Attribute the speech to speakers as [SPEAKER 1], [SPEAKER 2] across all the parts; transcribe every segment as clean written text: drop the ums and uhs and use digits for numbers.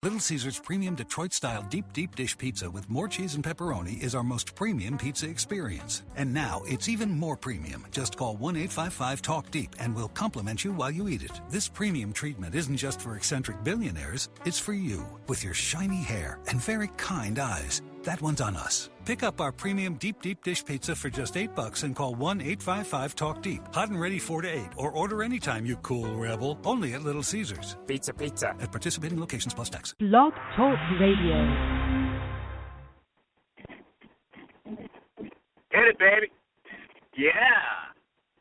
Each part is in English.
[SPEAKER 1] Little Caesars Premium Detroit-style deep dish pizza with more cheese and pepperoni is our most premium pizza experience. And now it's even more premium. Just call 1-855-TALK-DEEP and we'll compliment you while you eat it. This premium treatment isn't just for eccentric billionaires. It's for you, with your shiny hair and very kind eyes. That one's on us. Pick up our premium deep dish pizza for just $8 and call 1-855-TALK-DEEP. Hot and ready 4 to 8, or order anytime, you cool rebel. Only at Little Caesars.
[SPEAKER 2] Pizza.
[SPEAKER 1] At participating locations plus tax.
[SPEAKER 3] Blog Talk Radio.
[SPEAKER 4] Hit it, baby. Yeah.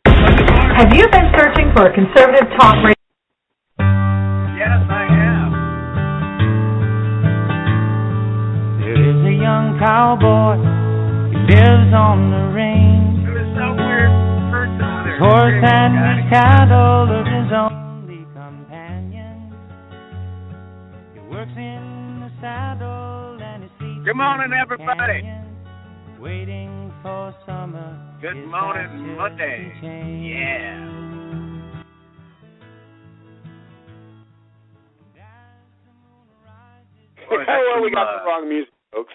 [SPEAKER 3] Have you been searching for a conservative talk radio?
[SPEAKER 4] Yes, I have.
[SPEAKER 5] There is a young cowboy who lives on the range.
[SPEAKER 4] There was some weird person there.
[SPEAKER 5] His horse and his cattle are his only companions. He works in the saddle and he sleeps.
[SPEAKER 4] Good morning, everybody.
[SPEAKER 5] Waiting for summer.
[SPEAKER 4] Good morning, Monday. Yeah.
[SPEAKER 6] Well, we got the wrong music, folks.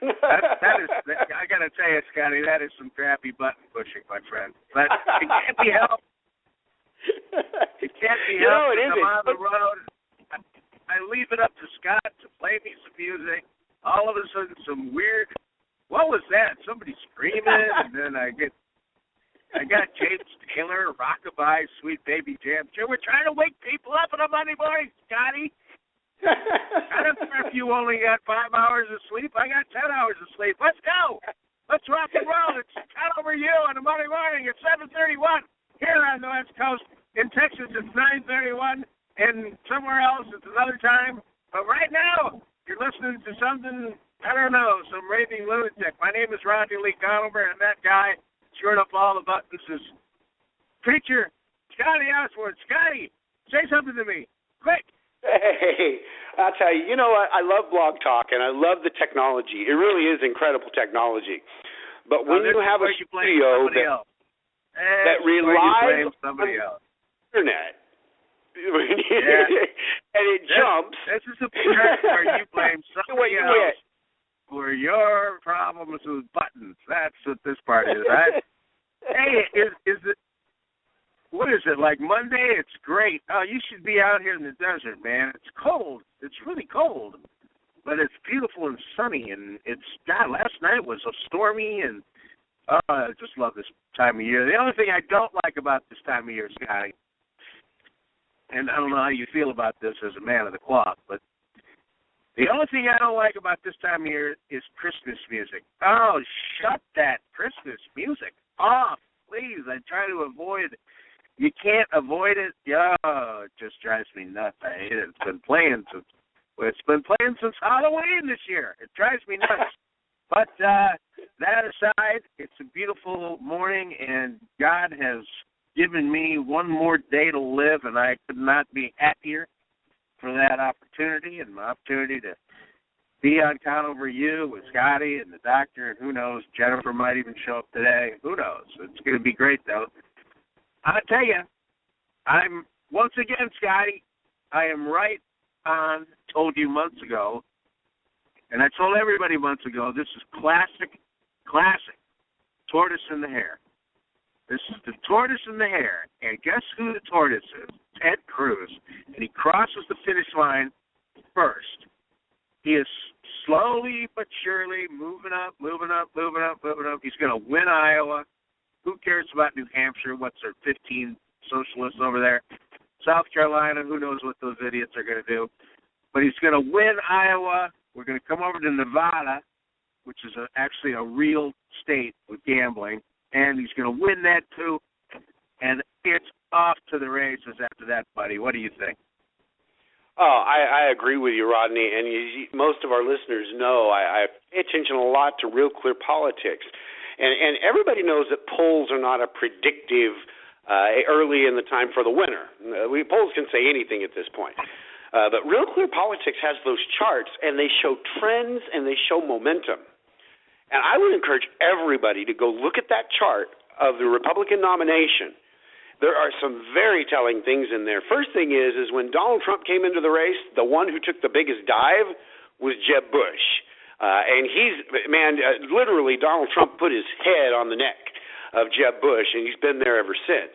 [SPEAKER 4] that is, I got to tell you, Scotty, that is some crappy button pushing, my friend. But it can't be helped. It can't be helped.
[SPEAKER 6] It is.
[SPEAKER 4] I'm on the road. I leave it up to Scott to play me some music. All of a sudden, some weird. What was that? Somebody screaming, and then I got James Taylor, Rockabye, Sweet Baby Jam. We're trying to wake people up on a Monday morning, Scotty. I don't care if you only got 5 hours of sleep. I got 10 hours of sleep. Let's go. Let's rock and roll. It's Conover U on a Monday morning. It's 7:31 here on the West Coast. In Texas, it's 9:31, and somewhere else it's another time. But right now, you're listening to something, I don't know, some raving lunatic. My name is Rodney Lee Conover, and that guy, screwing up all the buttons, is preacher Scotty Osborne. Scotty, say something to me. Quick.
[SPEAKER 6] Hey, I'll tell you, I love Blog Talk, and I love the technology. It really is incredible technology. But when you have a studio that relies on the internet, and it jumps.
[SPEAKER 4] This is the part where you blame somebody else for your problems with buttons. That's what this part is. Hey, is it? What is it, like Monday? It's great. Oh, you should be out here in the desert, man. It's cold. It's really cold. But it's beautiful and sunny. And last night was stormy. And I just love this time of year. The only thing I don't like about this time of year, Scotty, and I don't know how you feel about this as a man of the cloth, but the only thing I don't like about this time of year is Christmas music. Oh, shut that Christmas music off, please. I try to avoid. You can't avoid it. Oh, it just drives me nuts. I hate it. It's been playing since Halloween this year. It drives me nuts. But that aside, it's a beautiful morning, and God has given me one more day to live, and I could not be happier for that opportunity and my opportunity to be on Conover U with Scotty and the doctor, and who knows, Jennifer might even show up today. Who knows? It's going to be great, though. I'll tell you, once again, Scotty, I am right on, told you months ago, and I told everybody months ago, this is classic tortoise in the hare. This is the tortoise in the hare, and guess who the tortoise is? Ted Cruz, and he crosses the finish line first. He is slowly but surely moving up. He's going to win Iowa. Who cares about New Hampshire? What's there, 15 socialists over there? South Carolina, who knows what those idiots are going to do. But he's going to win Iowa. We're going to come over to Nevada, which is actually a real state with gambling, and he's going to win that too. And it's off to the races after that, buddy. What do you think?
[SPEAKER 6] Oh, I agree with you, Rodney, and most of our listeners know I pay attention a lot to Real Clear Politics. And everybody knows that polls are not a predictive early in the time for the winner. Polls can say anything at this point. But Real Clear Politics has those charts, and they show trends and they show momentum. And I would encourage everybody to go look at that chart of the Republican nomination there are some very telling things in there. First thing is when Donald Trump came into the race, the one who took the biggest dive was Jeb Bush. And literally Donald Trump put his head on the neck of Jeb Bush, and he's been there ever since.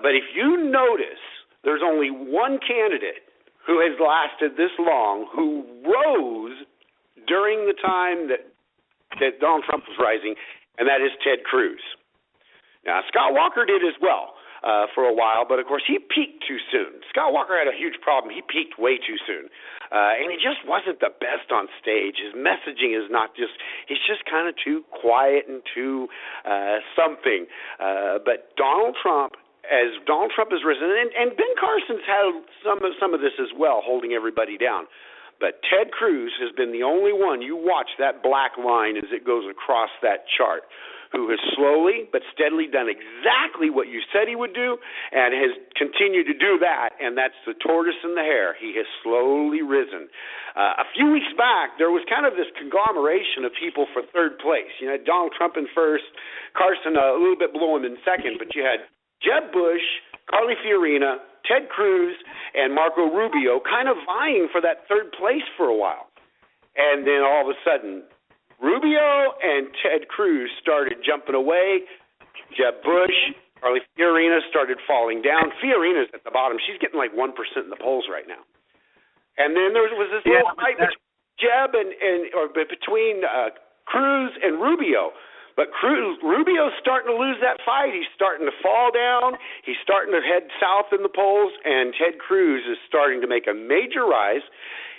[SPEAKER 6] But if you notice, there's only one candidate who has lasted this long, who rose during the time that Donald Trump was rising, and that is Ted Cruz. Now, Scott Walker did as well for a while, but, of course, he peaked too soon. Scott Walker had a huge problem. He peaked way too soon. And he just wasn't the best on stage. His messaging is not just – he's just kind of too quiet and too something. But Donald Trump, as Donald Trump has risen, and Ben Carson's had some of this as well, holding everybody down. But Ted Cruz has been the only one, you watch that black line as it goes across that chart, who has slowly but steadily done exactly what you said he would do and has continued to do that, and that's the tortoise and the hare. He has slowly risen. A few weeks back, there was kind of this conglomeration of people for third place. You had Donald Trump in first, Carson a little bit below him in second, but you had Jeb Bush, Carly Fiorina, Ted Cruz, and Marco Rubio kind of vying for that third place for a while. And then all of a sudden, Rubio and Ted Cruz started jumping away. Jeb Bush, Carly Fiorina started falling down. Fiorina's at the bottom. She's getting like 1% in the polls right now. And then there was this little fight between Jeb between Cruz and Rubio. But Rubio's starting to lose that fight. He's starting to fall down. He's starting to head south in the polls, and Ted Cruz is starting to make a major rise.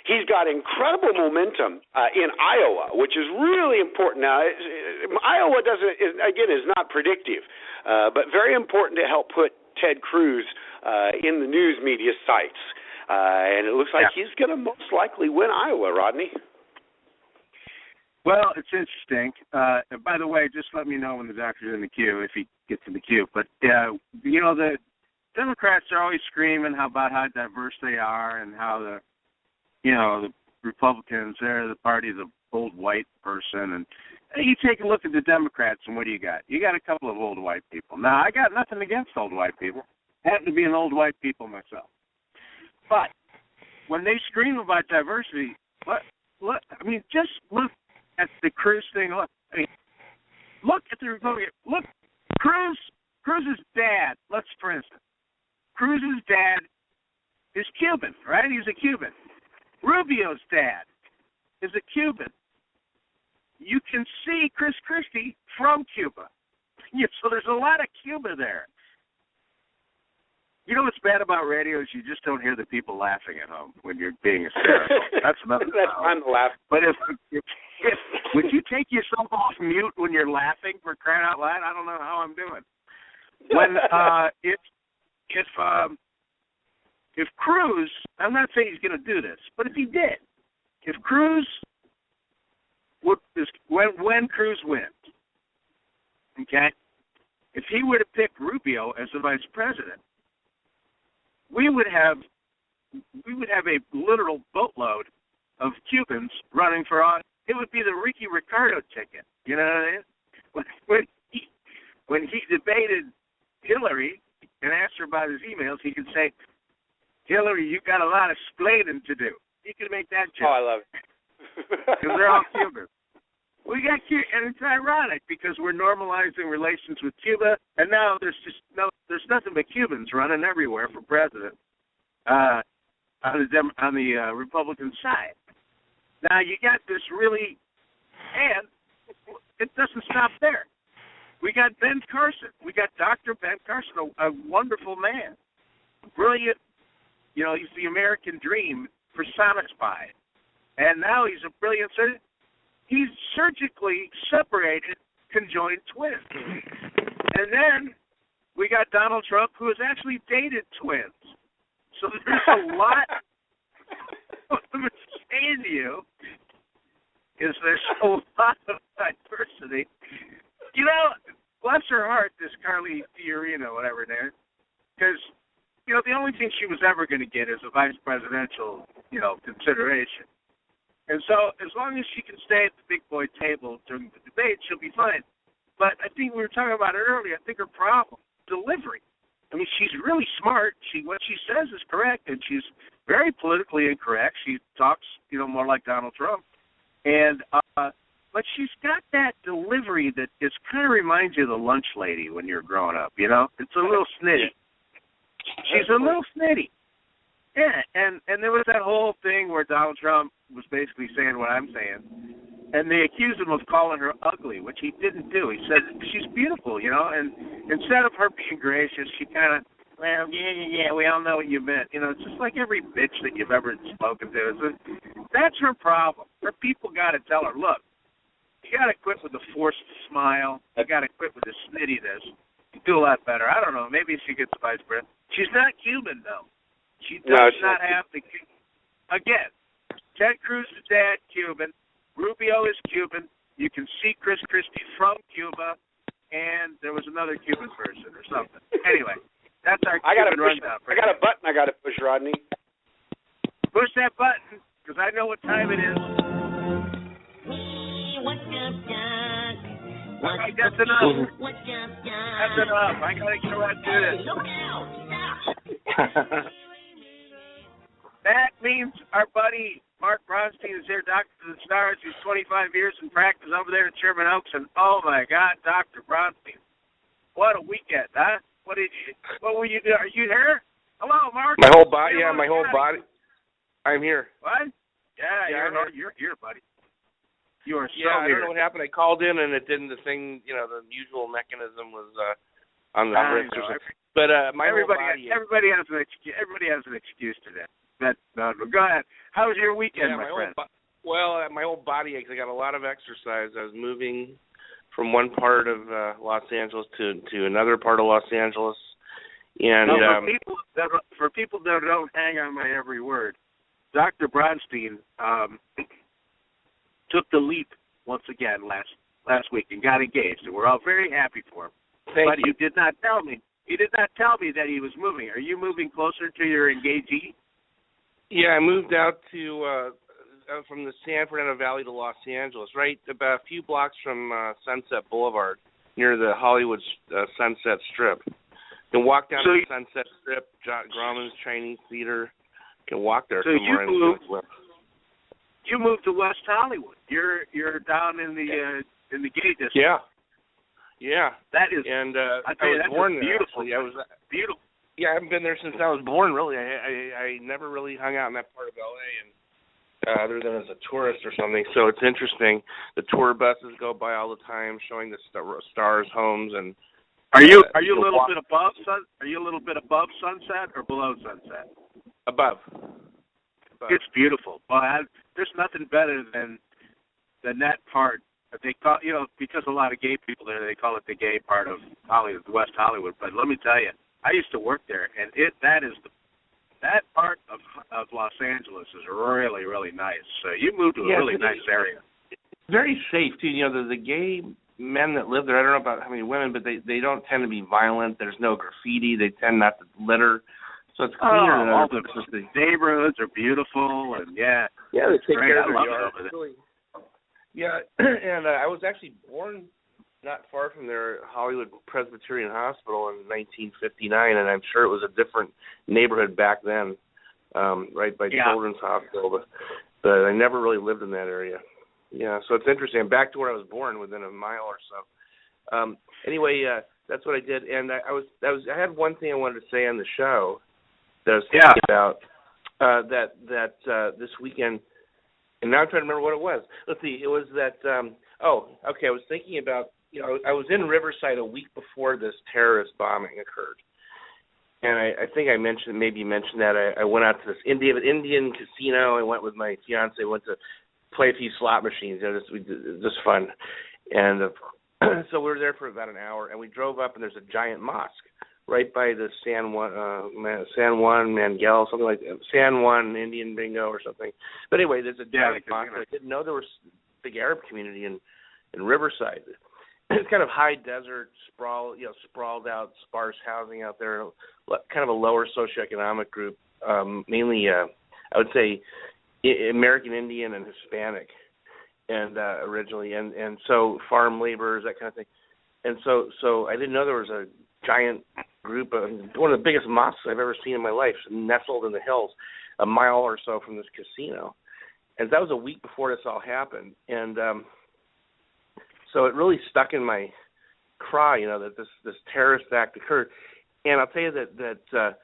[SPEAKER 6] He's got incredible momentum in Iowa, which is really important. Now, Iowa is not predictive, but very important to help put Ted Cruz in the news media sites. And it looks like he's going to most likely win Iowa, Rodney.
[SPEAKER 4] Well, it's interesting. By the way, just let me know when the doctor's in the queue, if he gets in the queue. But, the Democrats are always screaming about how diverse they are and how the Republicans, they're the party of the old white person. And you take a look at the Democrats, and what do you got? You got a couple of old white people. Now, I got nothing against old white people. I happen to be an old white people myself. But when they scream about diversity, just look at the Cruz thing. Look at the Republican. Look, Cruz's dad. For instance, Cruz's dad is Cuban, right? He's a Cuban. Rubio's dad is a Cuban. You can see Chris Christie from Cuba. So there's a lot of Cuba there. You know what's bad about radio is you just don't hear the people laughing at home when you're being hysterical. That's another
[SPEAKER 6] I'm laughing.
[SPEAKER 4] But if would you take yourself off mute when you're laughing, for crying out loud? I don't know how I'm doing. When if Cruz, I'm not saying he's going to do this, but if he did, if Cruz when Cruz wins, okay, if he were to pick Rubio as the vice president, we would have a literal boatload of Cubans running for office. It would be the Ricky Ricardo ticket. You know what I mean? When he debated Hillary and asked her about his emails, he could say, "Hillary, you got a lot of splaining to do." He could make that joke.
[SPEAKER 6] Oh, I love it.
[SPEAKER 4] Because they're all Cubans. We got Cuba, and it's ironic because we're normalizing relations with Cuba, and now there's nothing but Cubans running everywhere for president on the Republican side. Now you got this really, and it doesn't stop there. We got Ben Carson. We got Dr. Ben Carson, a wonderful man, brilliant. He's the American dream personified, and now he's a brilliant citizen. He's surgically separated conjoined twins. And then we got Donald Trump, who has actually dated twins. So there's a lot. What I'm saying to you is there's a lot of diversity. Bless her heart, this Carly Fiorina, whatever it is, because, the only thing she was ever going to get is a vice presidential, consideration. And so as long as she can stay at the big boy table during the debate, she'll be fine. But I think we were talking about it earlier. I think her problem, delivery. I mean, she's really smart. What she says is correct, and she's very politically incorrect. She talks, more like Donald Trump. And but she's got that delivery that just kind of reminds you of the lunch lady when you're growing up, It's a little snitty. She's a little snitty. Yeah, and there was that whole thing where Donald Trump was basically saying what I'm saying, and they accused him of calling her ugly, which he didn't do. He said she's beautiful, and instead of her being gracious, she kind of, well, yeah, we all know what you meant. It's just like every bitch that you've ever spoken to. That's her problem. Her people got to tell her, look, you got to quit with the forced smile. You got to quit with the snittiness. You do a lot better. I don't know. Maybe she gets the vice president. She's not Cuban, though. She does not have the. Again, Ted Cruz's dad, Cuban. Rubio is Cuban. You can see Chris Christie from Cuba, and there was another Cuban person or something. Anyway, that's our Cuban rundown.
[SPEAKER 6] I got a button I got to push, Rodney.
[SPEAKER 4] Push that button, because I know what time it is. Okay, that's enough. That's enough. I got to get around to this. That means our buddy Mark Bronstein is here, Doctor of the Stars. He's 25 years in practice over there at Sherman Oaks, and oh my God, Dr. Bronstein, what a weekend, huh? What were you doing? Are you here? Hello, Mark.
[SPEAKER 2] My whole body, my whole body. I'm here.
[SPEAKER 4] What? Yeah, you're here, buddy. You are so
[SPEAKER 2] here. I don't
[SPEAKER 4] here.
[SPEAKER 2] know what happened. I called in and it didn't. The thing, the usual mechanism was on the wrist or something. But
[SPEAKER 4] everybody has an excuse to that. Go ahead. How was your weekend, my friend?
[SPEAKER 2] My whole body aches. I got a lot of exercise. I was moving from one part of Los Angeles to another part of Los Angeles, and
[SPEAKER 4] for people that don't hang on my every word, Dr. Bronstein took the leap once again last week and got engaged, and we're all very happy for him.
[SPEAKER 2] Thank you.
[SPEAKER 4] You did not tell me. You did not tell me that he was moving. Are you moving closer to your engagee?
[SPEAKER 2] Yeah, I moved out to from the San Fernando Valley to Los Angeles, right about a few blocks from Sunset Boulevard, near the Hollywood Sunset Strip. You can walk down to the Sunset Strip, Grauman's Chinese Theater. You can walk there somewhere.
[SPEAKER 4] You moved to West Hollywood. You're down in the gay district.
[SPEAKER 2] Yeah.
[SPEAKER 4] That is.
[SPEAKER 2] And
[SPEAKER 4] I was born there. Beautiful.
[SPEAKER 2] I was
[SPEAKER 4] beautiful.
[SPEAKER 2] Yeah, I haven't been there since I was born. Really, I never really hung out in that part of LA, and other than as a tourist or something. So it's interesting. The tour buses go by all the time, showing the stars' homes. And
[SPEAKER 4] are you a little bit above Are you a little bit above Sunset or below Sunset?
[SPEAKER 2] Above.
[SPEAKER 4] It's beautiful. Well, there's nothing better than that part. They call because a lot of gay people there, they call it the gay part of Hollywood, West Hollywood. But let me tell you, I used to work there, and that part of Los Angeles is really, really nice. So you moved to a really nice area.
[SPEAKER 2] Very safe too. The gay men that live there, I don't know about how many women, but they don't tend to be violent. There's no graffiti. They tend not to litter. So it's cleaner than
[SPEAKER 4] all the neighborhoods are beautiful, and
[SPEAKER 2] they take care of their yard.
[SPEAKER 4] Really.
[SPEAKER 2] Yeah, and I was actually born not far from their Hollywood Presbyterian Hospital in 1959, and I'm sure it was a different neighborhood back then, right by Children's Hospital, but I never really lived in that area. Yeah, so it's interesting. I'm back to where I was born, within a mile or so. Anyway, that's what I did, and I had one thing I wanted to say on the show that I was thinking about that this weekend, and now I'm trying to remember what it was. Let's see, it was that. I was thinking about. I was in Riverside a week before this terrorist bombing occurred, and I think I mentioned that I went out to this Indian casino. I went with my fiance. Went to play a few slot machines. Just fun, and so we were there for about an hour, and we drove up, and there's a giant mosque right by the San Juan Mangel, something like that. San Juan Indian Bingo or something. But anyway, there's a giant mosque. I didn't know there was a big Arab community in Riverside. It's kind of high desert, sprawled out, sparse housing out there, kind of a lower socioeconomic group, mainly, I would say, American Indian and Hispanic, and originally, and so farm laborers, that kind of thing. And so I didn't know there was a giant group, one of the biggest mosques I've ever seen in my life, nestled in the hills, a mile or so from this casino. And that was a week before this all happened. And so it really stuck in my craw, that this terrorist act occurred. And I'll tell you that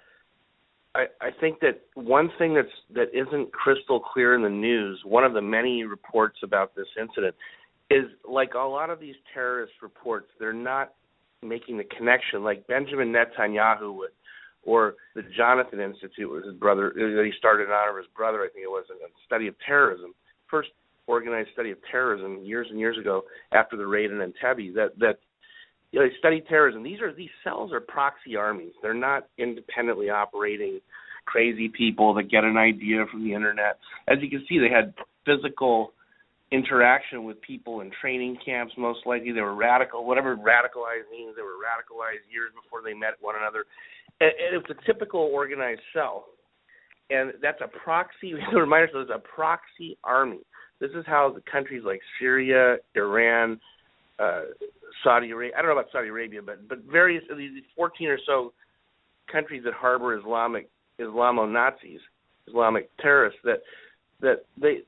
[SPEAKER 2] I think that one thing that isn't crystal clear in the news, one of the many reports about this incident, is like a lot of these terrorist reports, they're not making the connection like Benjamin Netanyahu would, or the Jonathan Institute with his brother. He started in honor of his brother, I think it was, in a study of terrorism, first organized study of terrorism years and years ago after the raid in Entebbe. That they study terrorism. These cells are proxy armies. They're not independently operating crazy people that get an idea from the internet. As you can see, they had physical interaction with people in training camps, most likely. They were radical, whatever radicalized means. They were radicalized years before they met one another. And it's a typical organized cell. And that's a proxy, to remind ourselves, it's a proxy army. This is how the countries like Syria, Iran, Saudi Arabia, I don't know about Saudi Arabia, but various of these 14 or so countries that harbor Islamo-Nazis, Islamic terrorists, this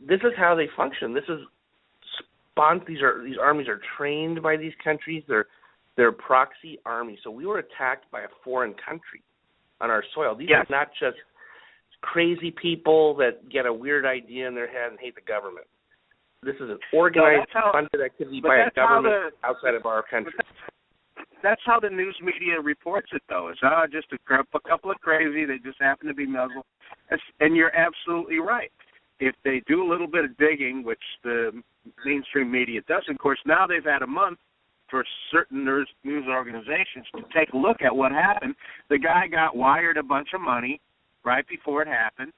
[SPEAKER 2] is how they function. This is these armies are trained by these countries. They're proxy armies. So we were attacked by a foreign country on our soil. These are not just crazy people that get a weird idea in their head and hate the government. This is an organized, funded activity by a government outside of our country.
[SPEAKER 4] That's how the news media reports it, though. It's just a couple of crazy. They just happen to be Muslim. And you're absolutely right. If they do a little bit of digging, which the mainstream media does, of course, now they've had a month for certain news organizations to take a look at what happened. The guy got wired a bunch of money right before it happened.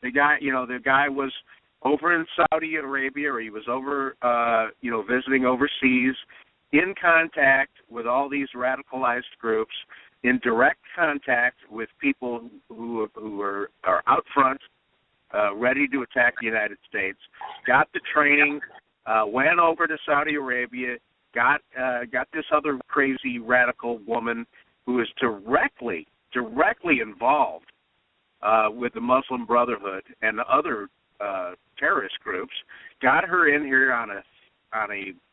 [SPEAKER 4] The guy was over in Saudi Arabia, or he was over, visiting overseas, in contact with all these radicalized groups, in direct contact with people who are out front, ready to attack the United States, got the training, went over to Saudi Arabia, got this other crazy radical woman who is directly involved with the Muslim Brotherhood and the other terrorist groups, got her in here on a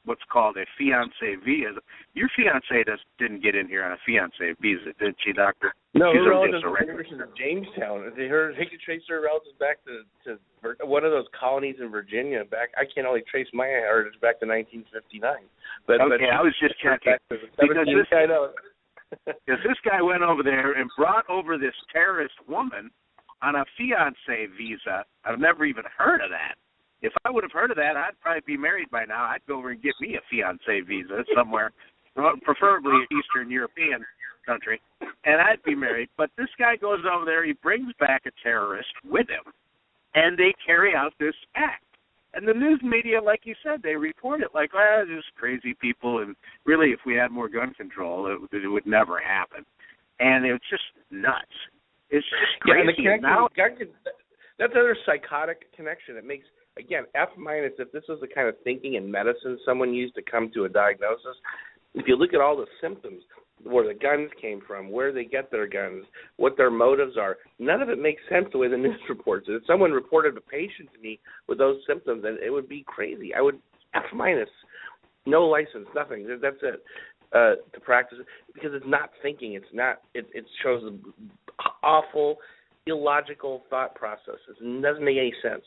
[SPEAKER 4] what's called a fiancé visa. Your fiancé didn't get in here on a fiancé visa, did she, Doctor?
[SPEAKER 2] No, her relatives are from Jamestown. They could trace her relatives back to one of those colonies in Virginia. I can only trace my heritage back to 1959. But
[SPEAKER 4] I was just checking because this guy went over there and brought over this terrorist woman on a fiancé visa. I've never even heard of that. If I would have heard of that, I'd probably be married by now. I'd go over and get me a fiancé visa somewhere, preferably an Eastern European country, and I'd be married. But this guy goes over there, he brings back a terrorist with him, and they carry out this act. And the news media, like you said, they report it like, just crazy people, and really, if we had more gun control, it would never happen. And it's just nuts. It's just crazy.
[SPEAKER 2] Yeah, and that's another psychotic connection. It makes, again, F-, if this was the kind of thinking in medicine someone used to come to a diagnosis, if you look at all the symptoms, where the guns came from, where they get their guns, what their motives are, none of it makes sense the way the news reports it. If someone reported a patient to me with those symptoms, then it would be crazy. I would F-, no license, nothing. That's it, to practice it, because it's not thinking. It's not. It shows awful, illogical thought processes. It doesn't make any sense.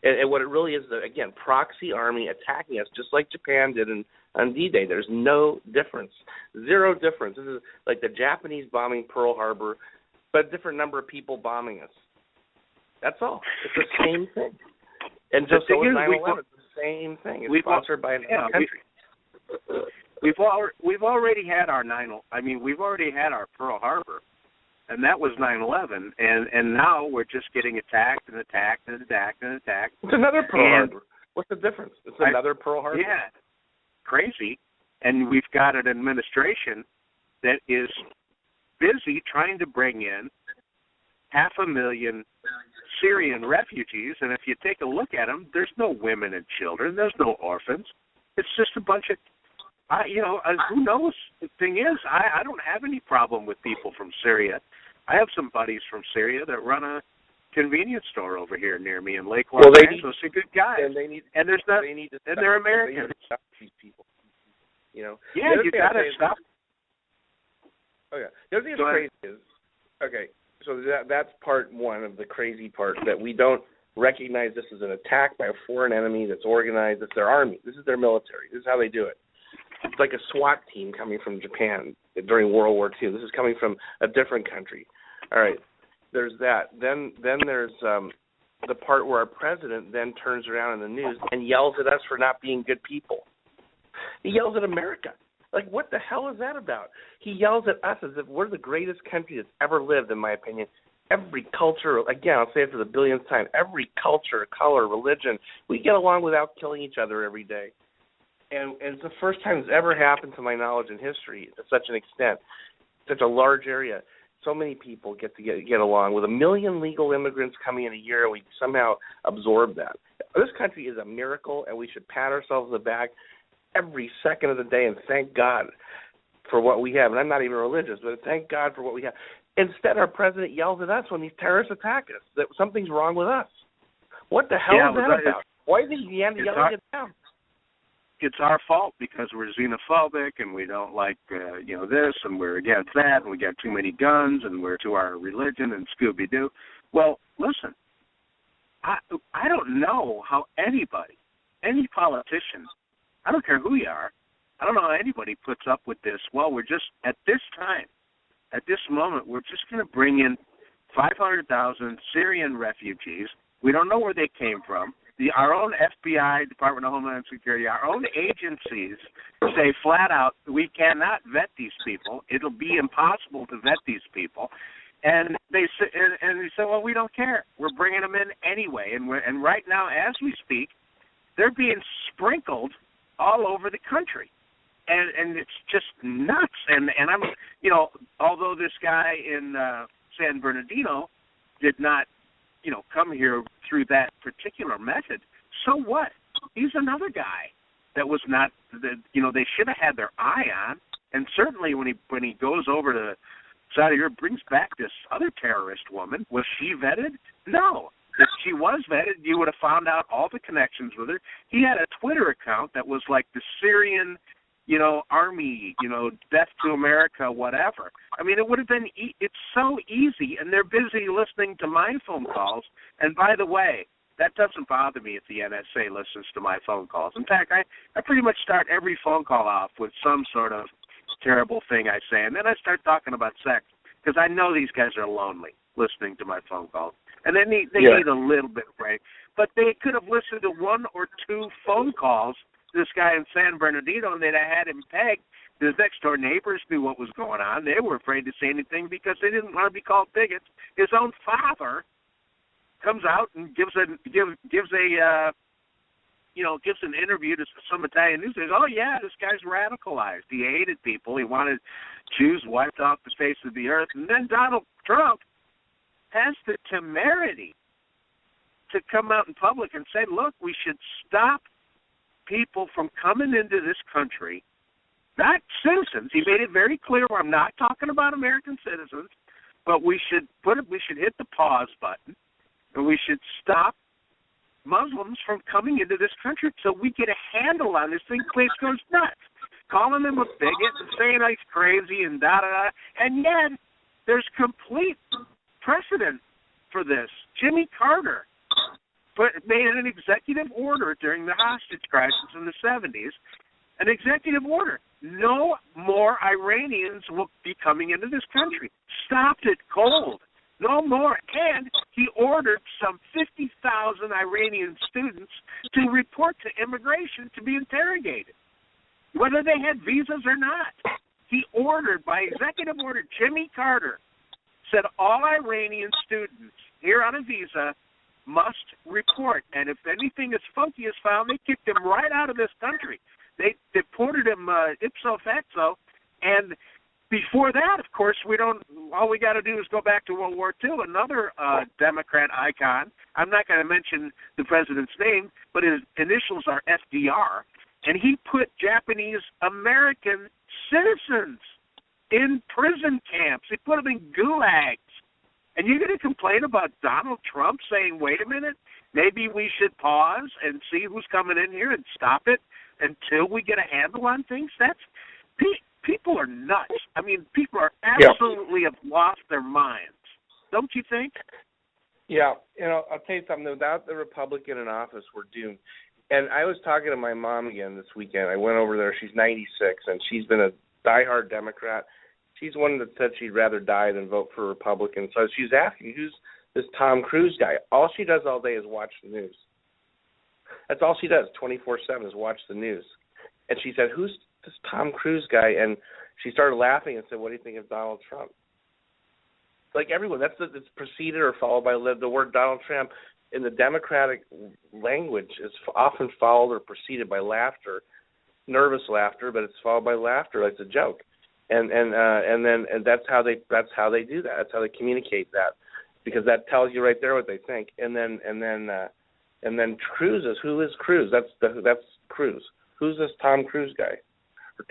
[SPEAKER 2] And what it really is, again, proxy army attacking us, just like Japan did on D-Day. There's no difference, zero difference. This is like the Japanese bombing Pearl Harbor, but a different number of people bombing us. That's all. It's the same thing. And just so is 9/11. It's the same thing. It's sponsored by another country.
[SPEAKER 4] We've already had our we've already had our Pearl Harbor. And that was 9/11, and now we're just getting attacked and attacked and attacked and attacked.
[SPEAKER 2] It's another Pearl Harbor. What's the difference? It's another Pearl Harbor.
[SPEAKER 4] Yeah, crazy. And we've got an administration that is busy trying to bring in 500,000 Syrian refugees, and if you take a look at them, there's no women and children, there's no orphans. It's just a bunch of Who knows? The thing is, I don't have any problem with people from Syria. I have some buddies from Syria that run a convenience store over here near me in Lake Los Angeles. They're good guys, and they're Americans.
[SPEAKER 2] They need to stop these people.
[SPEAKER 4] Yeah, you got to stop.
[SPEAKER 2] Oh yeah. The other thing that's crazy is, okay, so that's part one of the crazy part, that we don't recognize this as an attack by a foreign enemy that's organized. It's their army. This is their military. This is how they do it. It's like a SWAT team coming from Japan during World War II. This is coming from a different country. All right, there's that. Then there's the part where our president then turns around in the news and yells at us for not being good people. He yells at America. Like, what the hell is that about? He yells at us as if we're the greatest country that's ever lived, in my opinion. Every culture, again, I'll say it for the billionth time, every culture, color, religion, we get along without killing each other every day. And it's the first time it's ever happened, to my knowledge, in history to such an extent, such a large area. So many people get to get along. With 1 million legal immigrants coming in a year, we somehow absorb that. This country is a miracle, and we should pat ourselves on the back every second of the day and thank God for what we have. And I'm not even religious, but thank God for what we have. Instead, our president yells at us when these terrorists attack us, that something's wrong with us. What the hell is that about? Why is he yelling it down?
[SPEAKER 4] It's our fault because we're xenophobic and we don't like, this, and we're against that, and we got too many guns, and we're to our religion and Scooby-Doo. Well, listen, I don't know how anybody, any politician, I don't care who you are, I don't know how anybody puts up with this. Well, we're just, at this time, at this moment, we're just going to bring in 500,000 Syrian refugees. We don't know where they came from. Our own FBI, Department of Homeland Security, our own agencies say flat out, we cannot vet these people. It'll be impossible to vet these people. And they say, well, we don't care. We're bringing them in anyway. And right now, as we speak, they're being sprinkled all over the country. And it's just nuts. And I'm, although this guy in San Bernardino did not, come here through that particular method, so what? He's another guy that was not, they should have had their eye on. And certainly when he goes over to Saudi Arabia, brings back this other terrorist woman, was she vetted? No. If she was vetted, you would have found out all the connections with her. He had a Twitter account that was like the Syrian, army, death to America, whatever. I mean, it would have been, it's so easy, and they're busy listening to my phone calls. And by the way, that doesn't bother me if the NSA listens to my phone calls. In fact, I pretty much start every phone call off with some sort of terrible thing I say, and then I start talking about sex, because I know these guys are lonely listening to my phone calls. And they need a little bit of break. But they could have listened to 1 or 2 phone calls, this guy in San Bernardino, and they'd have had him pegged. His next-door neighbors knew what was going on. They were afraid to say anything because they didn't want to be called bigots. His own father comes out and gives an interview to some Italian news. Says, "Oh yeah, this guy's radicalized. He hated people. He wanted Jews wiped off the face of the earth." And then Donald Trump has the temerity to come out in public and say, "Look, we should stop people from coming into this country." Not citizens. He made it very clear. I'm not talking about American citizens, but we should hit the pause button, and we should stop Muslims from coming into this country so we get a handle on this thing. Place goes nuts, calling them a bigot and saying he's crazy and da-da-da. And yet there's complete precedent for this. Jimmy Carter made an executive order during the hostage crisis in the 70s, an executive order. No more Iranians will be coming into this country. Stopped it cold. No more. And he ordered some 50,000 Iranian students to report to immigration to be interrogated, whether they had visas or not. He ordered, by executive order, Jimmy Carter said all Iranian students here on a visa must report. And if anything is funky is found, they kicked him right out of this country. They deported him ipso facto. And before that, of course, all we got to do is go back to World War II, another Democrat icon. I'm not going to mention the president's name, but his initials are FDR. and he put Japanese American citizens in prison camps. He put them in gulags. And you're going to complain about Donald Trump saying, wait a minute, maybe we should pause and see who's coming in here and stop it until we get a handle on things? People are nuts. I mean, people are absolutely have lost their minds. Don't you think?
[SPEAKER 2] Yeah. I'll tell you something. Without the Republican in office, we're doomed. And I was talking to my mom again this weekend. I went over there. She's 96, and she's been a diehard Democrat. She's one that said she'd rather die than vote for a Republican. So she was asking, who's this Tom Cruise guy? All she does all day is watch the news. That's all she does, 24/7, is watch the news. And she said, who's this Tom Cruise guy? And she started laughing and said, what do you think of Donald Trump? Like everyone, it's preceded or followed by the word Donald Trump in the Democratic language is often followed or preceded by laughter, nervous laughter, but it's followed by laughter. It's a joke. And that's how they do that. That's how they communicate that, because that tells you right there what they think. And then Cruz is, who is Cruz? That's Cruz. Who's this Tom Cruise guy?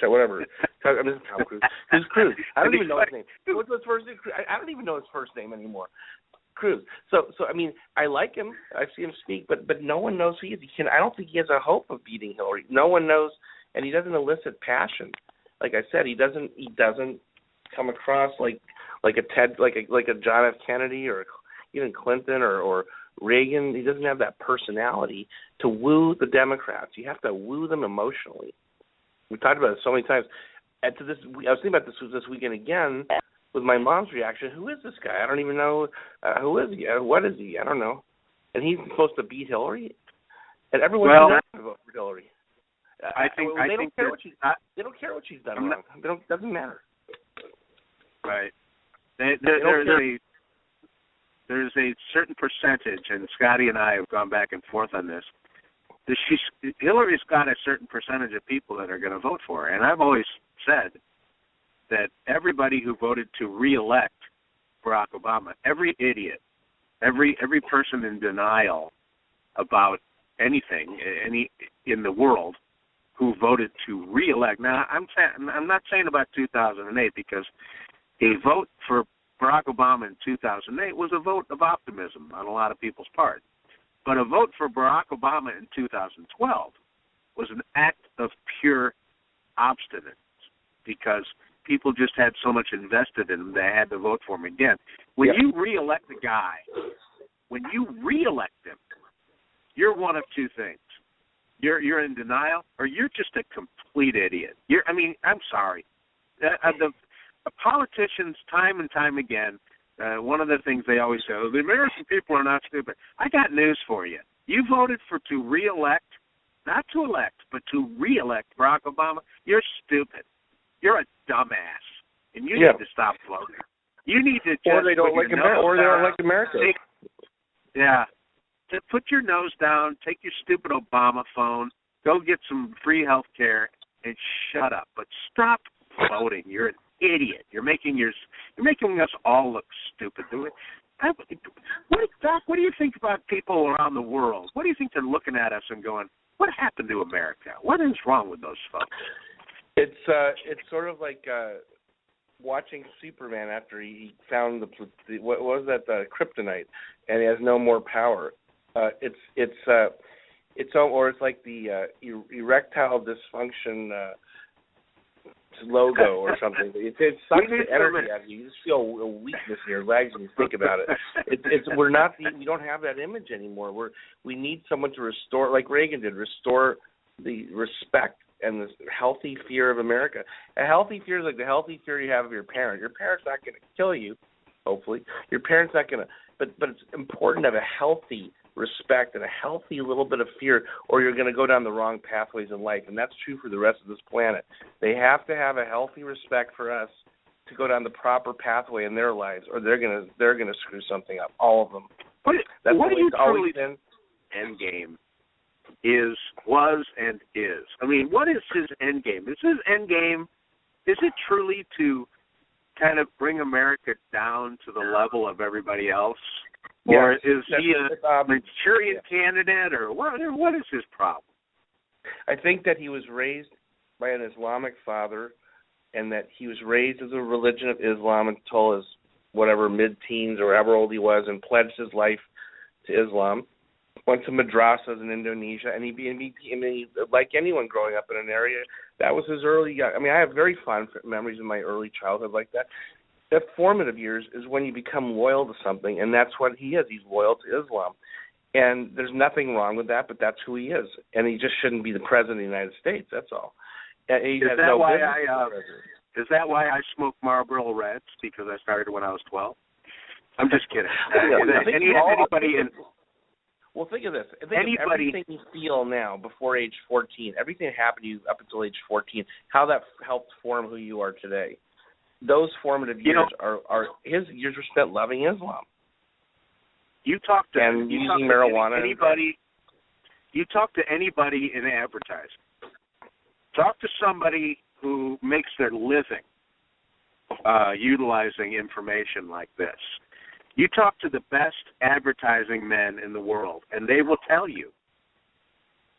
[SPEAKER 2] Or whatever. I mean, Tom Cruise. Who's Cruz? I don't even know his name. What's his first name? I don't even know his first name anymore. Cruz. So I mean, I like him. I see him speak, but no one knows who he is. I don't think he has a hope of beating Hillary. No one knows, and he doesn't elicit passion. Like I said, he doesn't come across like a John F. Kennedy or even Clinton or Reagan. He doesn't have that personality to woo the Democrats. You have to woo them emotionally. We talked about it so many times. And I was thinking about this weekend again with my mom's reaction. Who is this guy? I don't even know. Who is he? What is he? I don't know. And he's supposed to beat Hillary? And everyone's going to vote for Hillary. They don't care what she's done wrong. It doesn't matter.
[SPEAKER 4] Right. There's a certain percentage, and Scotty and I have gone back and forth on this. Hillary's got a certain percentage of people that are going to vote for her, and I've always said that everybody who voted to re-elect Barack Obama, every idiot, every person in denial about anything in the world who voted to re-elect. Now, I'm not saying about 2008, because a vote for Barack Obama in 2008 was a vote of optimism on a lot of people's part. But a vote for Barack Obama in 2012 was an act of pure obstinance, because people just had so much invested in him they had to vote for him again. When you re-elect a guy, when you re-elect him, you're one of two things. You're in denial, or you're just a complete idiot. I'm sorry. The politicians, time and time again, one of the things they always say, the American people are not stupid. I got news for you. You voted to re-elect, not to elect, but to re-elect Barack Obama. You're stupid. You're a dumbass, and you need to stop voting. You need to just
[SPEAKER 2] or they don't like America.
[SPEAKER 4] To put your nose down, take your stupid Obama phone, go get some free health care, and shut up. But stop voting. You're an idiot. You're making us all look stupid. Doc, what do you think about people around the world? What do you think they're looking at us and going, what happened to America? What is wrong with those folks?
[SPEAKER 2] It's sort of like watching Superman after he found the what was that, kryptonite, and he has no more power. It's like the erectile dysfunction logo or something. It sucks the energy out of you. You just feel a weakness in your legs when you think about it. We don't have that image anymore. We need someone to restore, like Reagan did, restore the respect and the healthy fear of America. A healthy fear is like the healthy fear you have of your parent. Your parent's not going to kill you, hopefully. Your parent's not going to, but it's important to have a healthy respect and a healthy little bit of fear, or you're going to go down the wrong pathways in life, and that's true for the rest of this planet. They have to have a healthy respect for us to go down the proper pathway in their lives, or they're going to screw something up. All of them.
[SPEAKER 4] What do you truly think end game was and is? I mean, what is his end game? Is his end game, is it truly to kind of bring America down to the level of everybody else? Or is he a Manchurian candidate, or what is his problem?
[SPEAKER 2] I think that he was raised by an Islamic father, and that he was raised as a religion of Islam until his whatever mid-teens or however old he was, and pledged his life to Islam. Went to madrasas in Indonesia, and he like anyone growing up in an area, that was his early. I mean, I have very fond memories of my early childhood like that. The formative years is when you become loyal to something, and that's what he is. He's loyal to Islam, and there's nothing wrong with that. But that's who he is, and he just shouldn't be the president of the United States. That's all. Is
[SPEAKER 4] that why I smoke Marlboro Reds? Because I started when I was 12. I'm just kidding.
[SPEAKER 2] Well, think of this. Everything you feel now before age 14, everything that happened to you up until age 14, how that helped form who you are today. Those formative years are his years were spent loving Islam.
[SPEAKER 4] You talk to
[SPEAKER 2] marijuana.
[SPEAKER 4] You talk to anybody in advertising. Talk to somebody who makes their living utilizing information like this. You talk to the best advertising men in the world, and they will tell you,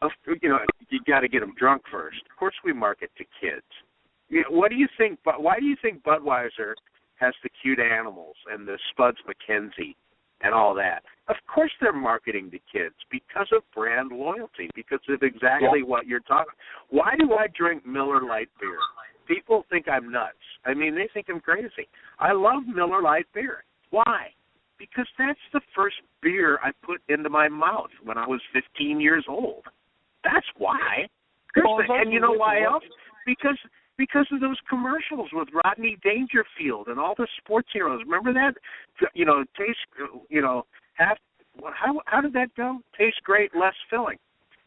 [SPEAKER 4] you got to get them drunk first. Of course, we market to kids. What do you think? Why do you think Budweiser has the cute animals and the Spuds McKenzie and all that? Of course, they're marketing to kids because of brand loyalty, because of exactly what you're talking. Why do I drink Miller Lite beer? People think I'm nuts. I mean, they think I'm crazy. I love Miller Lite beer. Why? Because that's the first beer I put into my mouth when I was 15 years old. That's why. And you know why else? Because of those commercials with Rodney Dangerfield and all the sports heroes. Remember that? How did that go? Tastes great, less filling.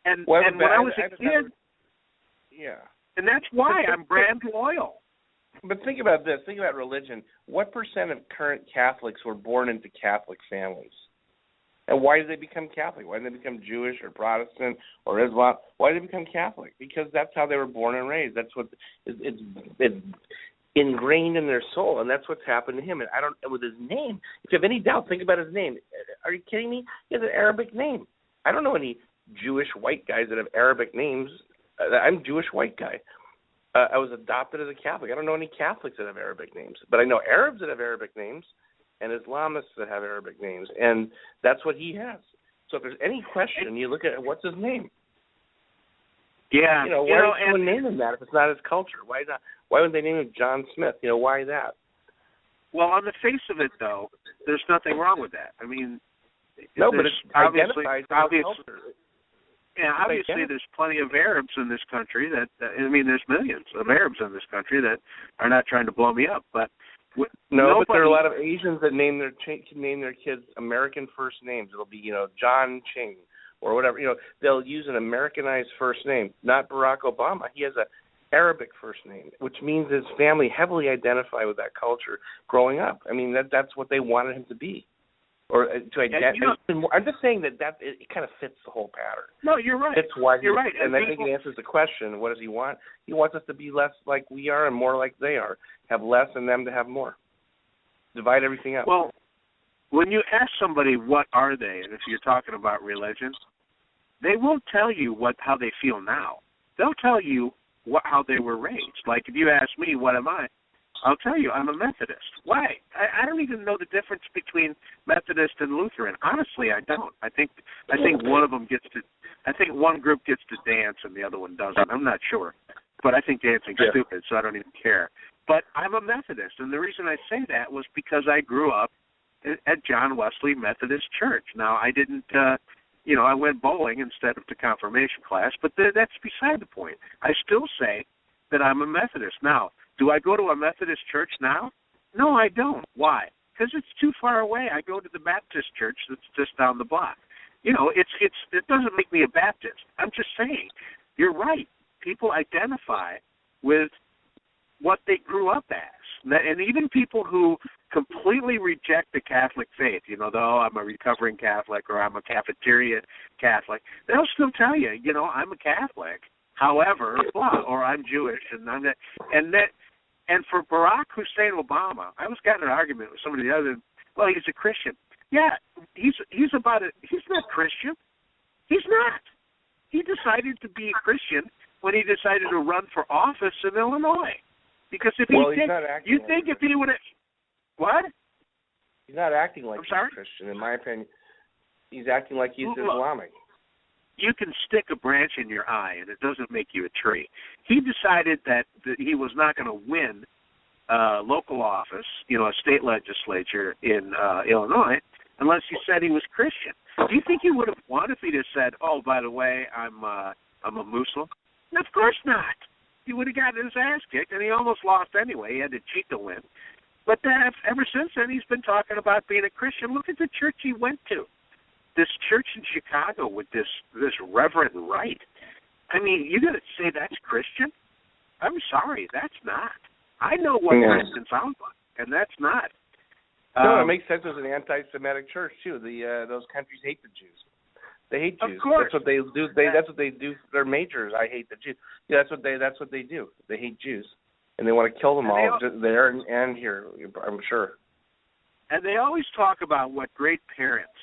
[SPEAKER 4] And when I was a kid, and that's why I'm brand loyal.
[SPEAKER 2] But think about this. Think about religion. What percent of current Catholics were born into Catholic families? And why did they become Catholic? Why did they become Jewish or Protestant or Islam? Why did they become Catholic? Because that's how they were born and raised. That's what it's ingrained in their soul, and that's what's happened to him. And with his name, if you have any doubt, think about his name. Are you kidding me? He has an Arabic name. I don't know any Jewish white guys that have Arabic names. I'm a Jewish white guy. I was adopted as a Catholic. I don't know any Catholics that have Arabic names, but I know Arabs that have Arabic names and Islamists that have Arabic names, and that's what he has. So if there's any question, you look at what's his name.
[SPEAKER 4] Yeah.
[SPEAKER 2] Why would someone name him that if it's not his culture? Why not? Why would they name him John Smith? Why that?
[SPEAKER 4] Well, on the face of it, though, there's nothing wrong with that. I mean,
[SPEAKER 2] no, but it's identified as culture.
[SPEAKER 4] Yeah, obviously there's plenty of Arabs in this country there's millions of Arabs in this country that are not trying to blow me up, but
[SPEAKER 2] but there are a lot of Asians that name their kids American first names. It'll be, John Ching or whatever. They'll use an Americanized first name. Not Barack Obama. He has a Arabic first name, which means his family heavily identify with that culture growing up. I mean, that's what they wanted him to be. Or to identify. I'm just saying that it kind of fits the whole pattern.
[SPEAKER 4] No, you're right.
[SPEAKER 2] It's why
[SPEAKER 4] you're right.
[SPEAKER 2] And I think it answers the question, what does he want? He wants us to be less like we are and more like they are. Have less and them to have more. Divide everything up.
[SPEAKER 4] Well, when you ask somebody what are they, and if you're talking about religion, they won't tell you how they feel now. They'll tell you how they were raised. Like if you ask me, what am I? I'll tell you, I'm a Methodist. Why? I don't even know the difference between Methodist and Lutheran. Honestly, I don't. I think one of them gets to. I think one group gets to dance and the other one doesn't. I'm not sure, but I think dancing's stupid, so I don't even care. But I'm a Methodist, and the reason I say that was because I grew up at John Wesley Methodist Church. Now, I didn't. I went bowling instead of to confirmation class, but that's beside the point. I still say that I'm a Methodist. Now, do I go to a Methodist church now? No, I don't. Why? Because it's too far away. I go to the Baptist church that's just down the block. It doesn't make me a Baptist. I'm just saying, you're right. People identify with what they grew up as. And even people who completely reject the Catholic faith, I'm a recovering Catholic or I'm a cafeteria Catholic, they'll still tell you, I'm a Catholic. However, blah, or I'm Jewish, and for Barack Hussein Obama, I was getting an argument with somebody the other. Well, he's a Christian. Yeah, he's not Christian. He's not. He decided to be a Christian when he decided to run for office in Illinois. Because if you think if he would have, what?
[SPEAKER 2] He's not acting like
[SPEAKER 4] he's a
[SPEAKER 2] Christian, in my opinion. He's acting like he's Islamic.
[SPEAKER 4] You can stick a branch in your eye, and it doesn't make you a tree. He decided that he was not going to win local office, a state legislature in Illinois, unless he said he was Christian. Do you think he would have won if he just said, "Oh, by the way, I'm a Muslim"? Of course not. He would have gotten his ass kicked, and he almost lost anyway. He had to cheat to win. But ever since then, he's been talking about being a Christian. Look at the church he went to. This church in Chicago with this Reverend Wright. I mean, you got to say that's Christian? I'm sorry, that's not. I know what Christian sounds like, and that's not.
[SPEAKER 2] No, it makes sense as an anti-Semitic church too. Those countries hate the Jews. They hate Jews.
[SPEAKER 4] Of course.
[SPEAKER 2] That's what they do. That's what they do. Their majors. I hate the Jews. Yeah, that's what they do. They hate Jews, and they want to kill them all there and here. I'm sure.
[SPEAKER 4] And they always talk about what great parents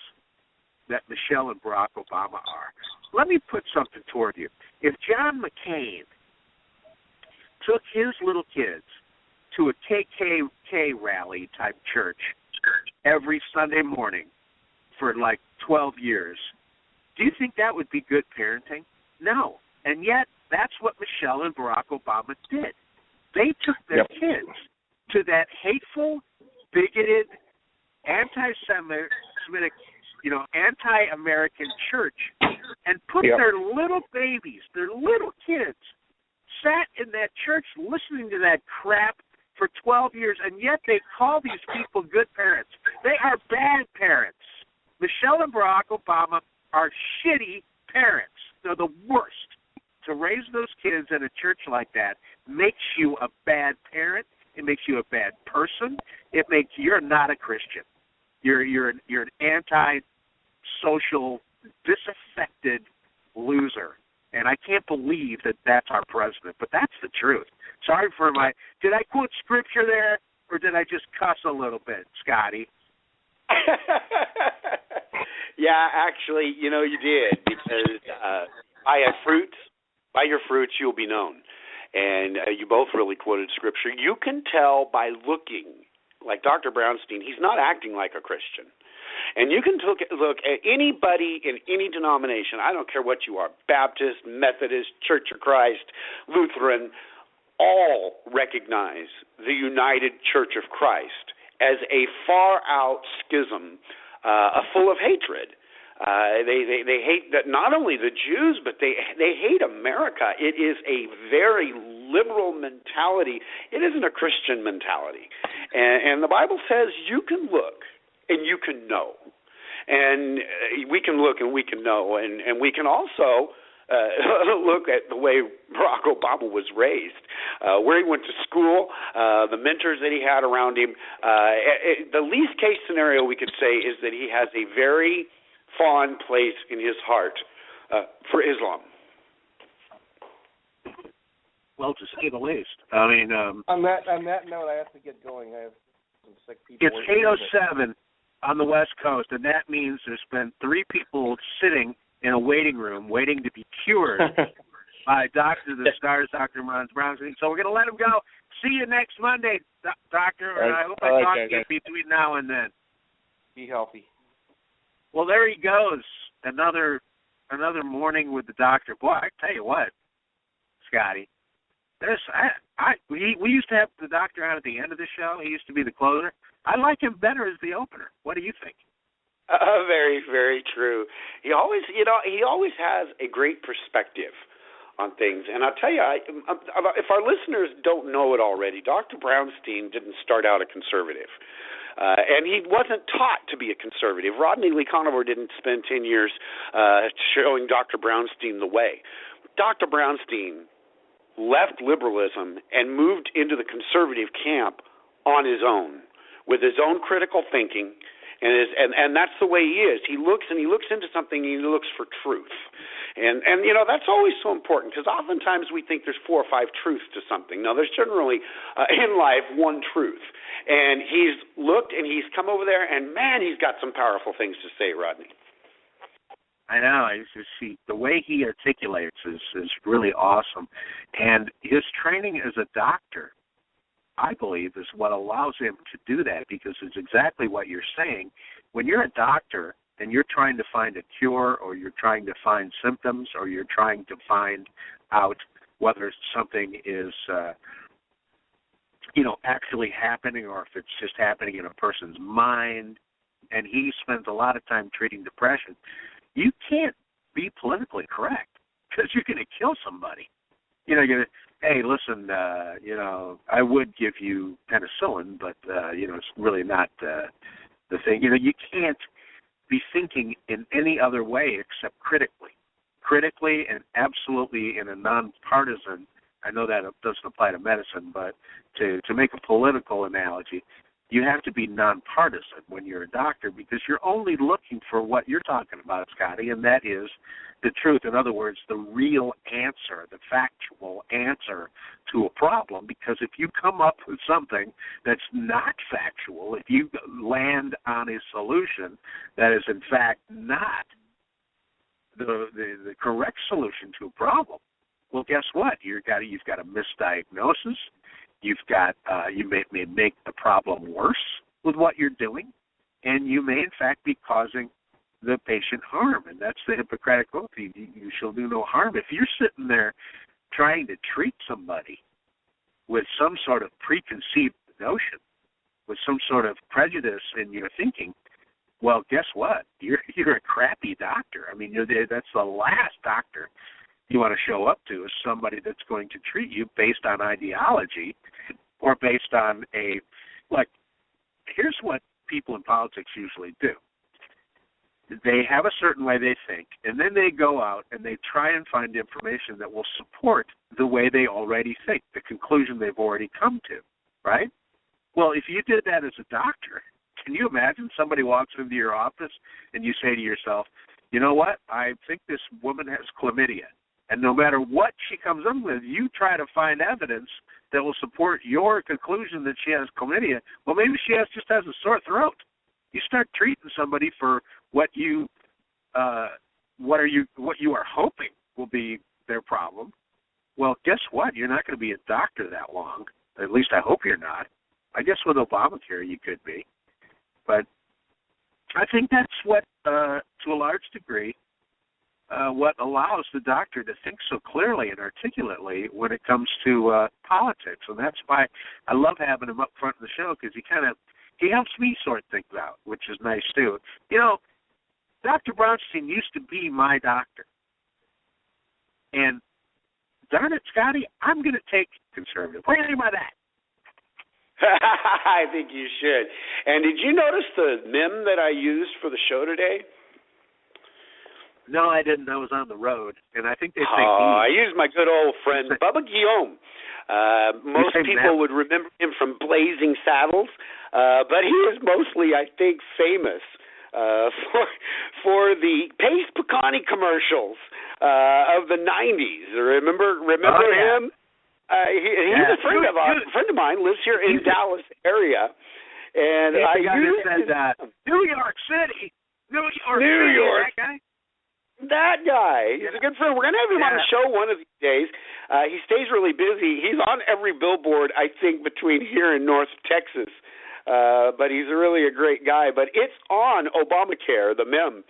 [SPEAKER 4] that Michelle and Barack Obama are. Let me put something toward you. If John McCain took his little kids to a KKK rally type church every Sunday morning for like 12 years, do you think that would be good parenting? No. And yet, that's what Michelle and Barack Obama did. They took their kids to that hateful, bigoted, anti-Semitic, anti-American church and put their little babies, their little kids, sat in that church listening to that crap for 12 years, and yet they call these people good parents. They are bad parents. Michelle and Barack Obama are shitty parents. They're the worst. To raise those kids in a church like that makes you a bad parent. It makes you a bad person. It makes you're not a Christian. You're an anti-social, disaffected loser. And I can't believe that that's our president, but that's the truth. Sorry for did I quote scripture there, or did I just cuss a little bit, Scotty?
[SPEAKER 6] Yeah, actually, you did, because by your fruits you'll be known. And you both really quoted scripture. You can tell by looking, like Dr. Brownstein, he's not acting like a Christian. And you can look at anybody in any denomination, I don't care what you are, Baptist, Methodist, Church of Christ, Lutheran, all recognize the United Church of Christ as a far-out schism, full of hatred. They hate that not only the Jews, but they hate America. It is a very liberal mentality. It isn't a Christian mentality. And the Bible says you can look and you can know. And we can look and we can know. And we can also look at the way Barack Obama was raised, where he went to school, the mentors that he had around him. The least case scenario we could say is that he has a very fond place in his heart for Islam.
[SPEAKER 4] Well, to say the least. I mean,
[SPEAKER 2] on that note, I have to get going. I have some sick people.
[SPEAKER 4] It's 8:07 on the West Coast, and that means there's been 3 people sitting in a waiting room waiting to be cured by Dr. the Stars, Dr. Brownstein. So we're going to let him go. See you next Monday, Doctor. And I hope I talk to you between now and then.
[SPEAKER 2] Be healthy.
[SPEAKER 4] Well, there he goes. Another morning with the doctor. Boy, I tell you what, Scotty. We used to have the doctor on at the end of the show. He used to be the closer. I like him better as the opener. What do you think?
[SPEAKER 6] Very, very true. He always has a great perspective on things. And I'll tell you, if our listeners don't know it already, Dr. Brownstein didn't start out a conservative. And he wasn't taught to be a conservative. Rodney Lee Conover didn't spend 10 years showing Dr. Brownstein the way. Dr. Brownstein left liberalism and moved into the conservative camp on his own, with his own critical thinking, and that's the way he is. He looks into something, and he looks for truth. And that's always so important, because oftentimes we think there's 4 or 5 truths to something. No, there's generally in life one truth. And he's looked and he's come over there, and man, he's got some powerful things to say, Rodney.
[SPEAKER 4] I know. The way he articulates is really awesome. And his training as a doctor, I believe, is what allows him to do that, because it's exactly what you're saying. When you're a doctor and you're trying to find a cure, or you're trying to find symptoms, or you're trying to find out whether something is actually happening, or if it's just happening in a person's mind, and he spends a lot of time treating depression, you can't be politically correct, because you're going to kill somebody. You're going to, hey, listen, I would give you penicillin, but, it's really not the thing. You can't be thinking in any other way except critically and absolutely in a nonpartisan. I know that doesn't apply to medicine, but to make a political analogy, you have to be nonpartisan when you're a doctor, because you're only looking for what you're talking about, Scotty, and that is the truth. In other words, the real answer, the factual answer to a problem, because if you come up with something that's not factual, if you land on a solution that is in fact not the correct solution to a problem, well, guess what? You've got a misdiagnosis. You may make the problem worse with what you're doing, and you may in fact be causing the patient harm, and that's the Hippocratic Oath. You shall do no harm. If you're sitting there trying to treat somebody with some sort of preconceived notion, with some sort of prejudice in your thinking, well, guess what? You're a crappy doctor. I mean, that's the last doctor you want to show up to, is somebody that's going to treat you based on ideology, or based on here's what people in politics usually do. They have a certain way they think, and then they go out and they try and find information that will support the way they already think, the conclusion they've already come to, right? Well, if you did that as a doctor, can you imagine somebody walks into your office and you say to yourself, you know what, I think this woman has chlamydia. And no matter what she comes up with, you try to find evidence that will support your conclusion that she has chlamydia. Well, maybe she just has a sore throat. You start treating somebody for what you are hoping will be their problem. Well, guess what? You're not going to be a doctor that long. At least I hope you're not. I guess with Obamacare you could be. But I think that's what, to a large degree, what allows the doctor to think so clearly and articulately when it comes to politics. And that's why I love having him up front of the show, because he helps me sort things out, which is nice too. Dr. Bronstein used to be my doctor. And darn it, Scotty, I'm going to take conservative. What do you think about that?
[SPEAKER 6] I think you should. And did you notice the meme that I used for the show today?
[SPEAKER 4] No, I didn't. I was on the road, and I think they say
[SPEAKER 6] I used my good old friend Bubba Guillaume. Most people would remember him from Blazing Saddles, but he was mostly, I think, famous for the Pace Picani commercials of the 90s. Remember him? He's a friend of mine, lives here in Dallas area, and I used
[SPEAKER 4] New York City. New
[SPEAKER 6] York.
[SPEAKER 4] That guy?
[SPEAKER 6] That guy. He's a good friend. We're going to have him on the show one of these days. He stays really busy. He's on every billboard, I think, between here and North Texas. But he's really a great guy. But it's on Obamacare, the meme.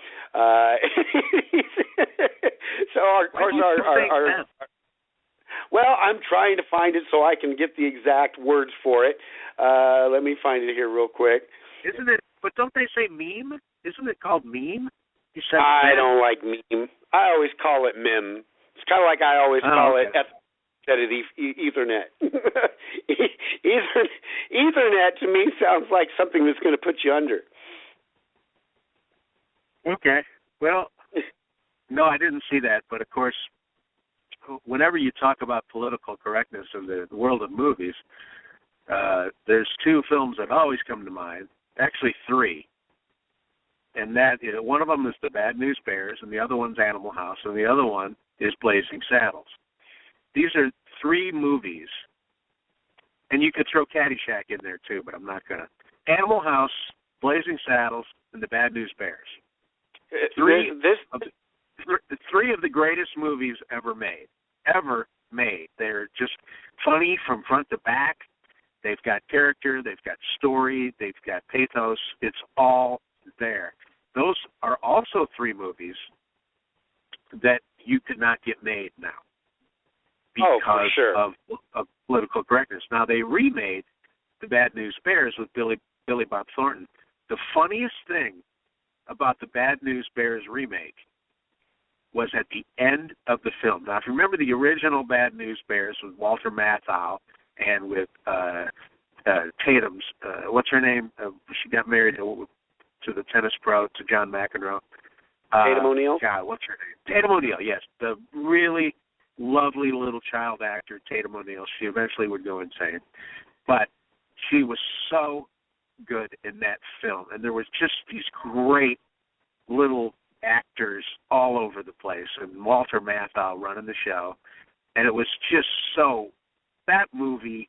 [SPEAKER 6] So, of course, well, I'm trying to find it so I can get the exact words for it. Let me find it here real quick.
[SPEAKER 4] Isn't it? But don't they say meme? Isn't it called meme?
[SPEAKER 6] I don't like meme. I always call it meme. It's kind of like I always call it instead of Ethernet. Ethernet to me sounds like something that's going to put you under.
[SPEAKER 4] Okay. Well, no, I didn't see that. But, of course, whenever you talk about political correctness in the world of movies, there's two films that always come to mind, actually three. And that one of them is The Bad News Bears, and the other one's Animal House, and the other one is Blazing Saddles. These are three movies, and you could throw Caddyshack in there too, but I'm not going to. Animal House, Blazing Saddles, and The Bad News Bears. three of the greatest movies ever made. Ever made. They're just funny from front to back. They've got character. They've got story. They've got pathos. It's all there. Those are also three movies that you could not get made now because of political correctness. Now, they remade The Bad News Bears with Billy Bob Thornton. The funniest thing about the Bad News Bears remake was at the end of the film. Now, if you remember the original Bad News Bears with Walter Matthau and with Tatum's, what's her name? She got married to the tennis pro, to John McEnroe.
[SPEAKER 6] Tatum O'Neal?
[SPEAKER 4] God, what's her name? Tatum O'Neal, yes. The really lovely little child actor, Tatum O'Neal. She eventually would go insane. But she was so good in that film. And there was just these great little actors all over the place. And Walter Matthau running the show. And it was just so, that movie,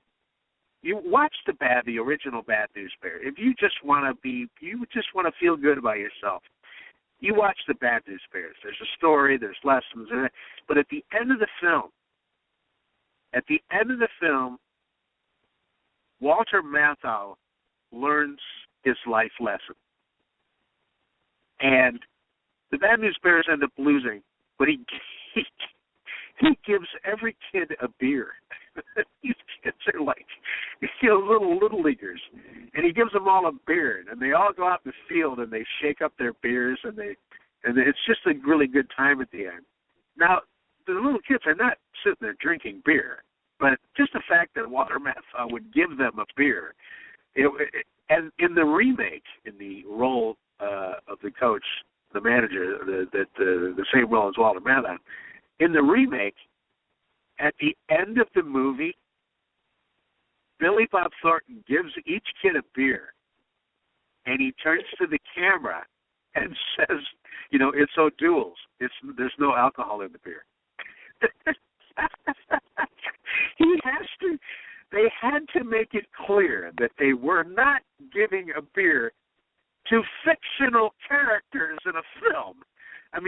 [SPEAKER 4] you watch the original Bad News Bears. If you just want to feel good about yourself, you watch the Bad News Bears. There's a story, there's lessons in it. But at the end of the film, Walter Matthau learns his life lesson. And the Bad News Bears end up losing, but he gives every kid a beer. These kids are like, little leaguers, and he gives them all a beer, and they all go out in the field and they shake up their beers, and it's just a really good time at the end. Now, the little kids are not sitting there drinking beer, but just the fact that Walter Matthau would give them a beer, and in the remake, in the role of the coach, the manager, the same role as Walter Matthau, in the remake, at the end of the movie, Billy Bob Thornton gives each kid a beer, and he turns to the camera and says, it's O'Doul's. There's no alcohol in the beer. They had to make it clear that they were not giving a beer to fictional characters in a film. And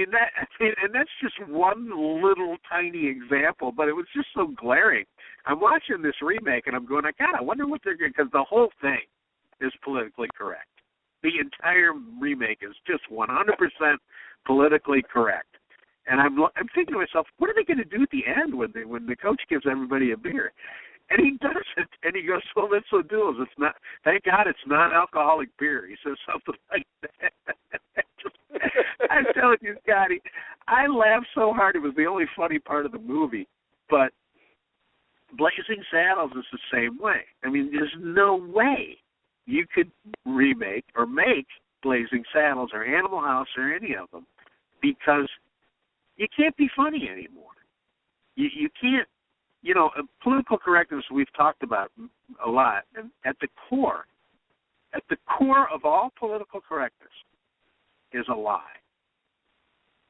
[SPEAKER 4] that's just one little tiny example, but it was just so glaring. I'm watching this remake, and I'm going, God, I wonder what they're going to, because the whole thing is politically correct. The entire remake is just 100% politically correct. And I'm thinking to myself, what are they going to do at the end when the coach gives everybody a beer? And he does it, and he goes, well, that's O'Doul's. It's not. Thank God it's non-alcoholic beer. He says something like that. I'm telling you, Scotty, I laughed so hard. It was the only funny part of the movie. But Blazing Saddles is the same way. There's no way you could remake or make Blazing Saddles or Animal House or any of them, because you can't be funny anymore. You can't. Political correctness we've talked about a lot, and at the core of all political correctness is a lie.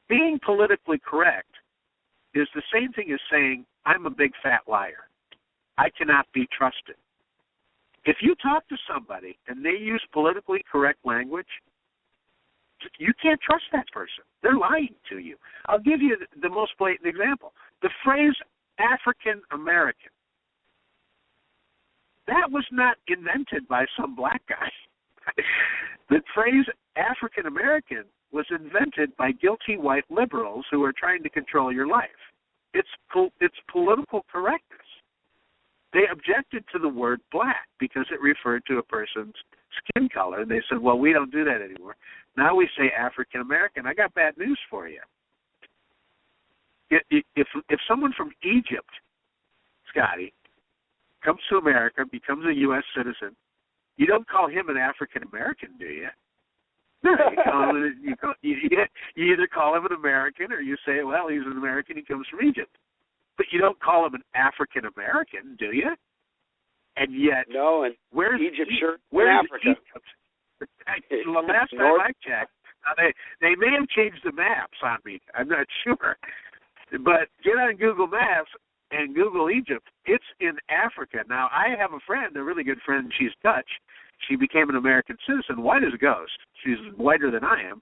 [SPEAKER 4] Being politically correct is the same thing as saying, I'm a big fat liar. I cannot be trusted. If you talk to somebody and they use politically correct language, you can't trust that person. They're lying to you. I'll give you the most blatant example. The phrase African American. That was not invented by some black guy. The phrase African American was invented by guilty white liberals who are trying to control your life. It's political correctness. They objected to the word black because it referred to a person's skin color. And they said, well, we don't do that anymore. Now we say African American. I got bad news for you. If someone from Egypt, Scotty, comes to America, becomes a U.S. citizen, you don't call him an African American, do you? No, you either call him an American or you say, well, he's an American, he comes from Egypt. But you don't call him an African American, do you? And yet,
[SPEAKER 6] no, and
[SPEAKER 4] where's
[SPEAKER 6] Egypt?
[SPEAKER 4] Where's
[SPEAKER 6] Africa?
[SPEAKER 4] Egypt? The last time I checked, they may have changed the maps on me. I'm not sure. But get on Google Maps and Google Egypt. It's in Africa. Now, I have a friend, a really good friend. She's Dutch. She became an American citizen, white as a ghost. She's whiter than I am.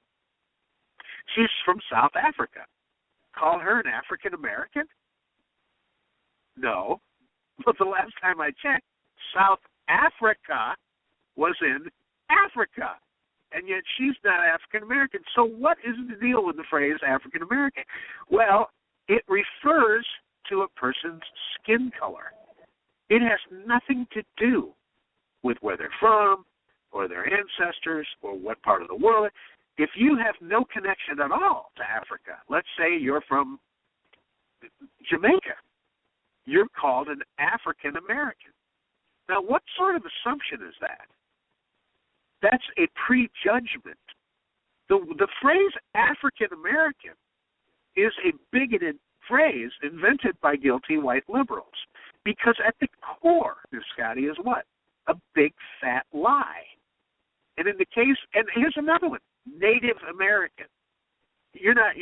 [SPEAKER 4] She's from South Africa. call her an African American? No. But the last time I checked, South Africa was in Africa. And yet she's not African American. So what is the deal with the phrase African American? Well, it refers to a person's skin color. It has nothing to do with where they're from or their ancestors or what part of the world. If you have no connection at all to Africa, let's say you're from Jamaica, you're called an African American. Now, what sort of assumption is that? That's a prejudgment. The phrase African American is a bigoted phrase invented by guilty white liberals, because at the core, Miss Scotty, is what? A big fat lie. And in the case, and here's another one: Native American. You're not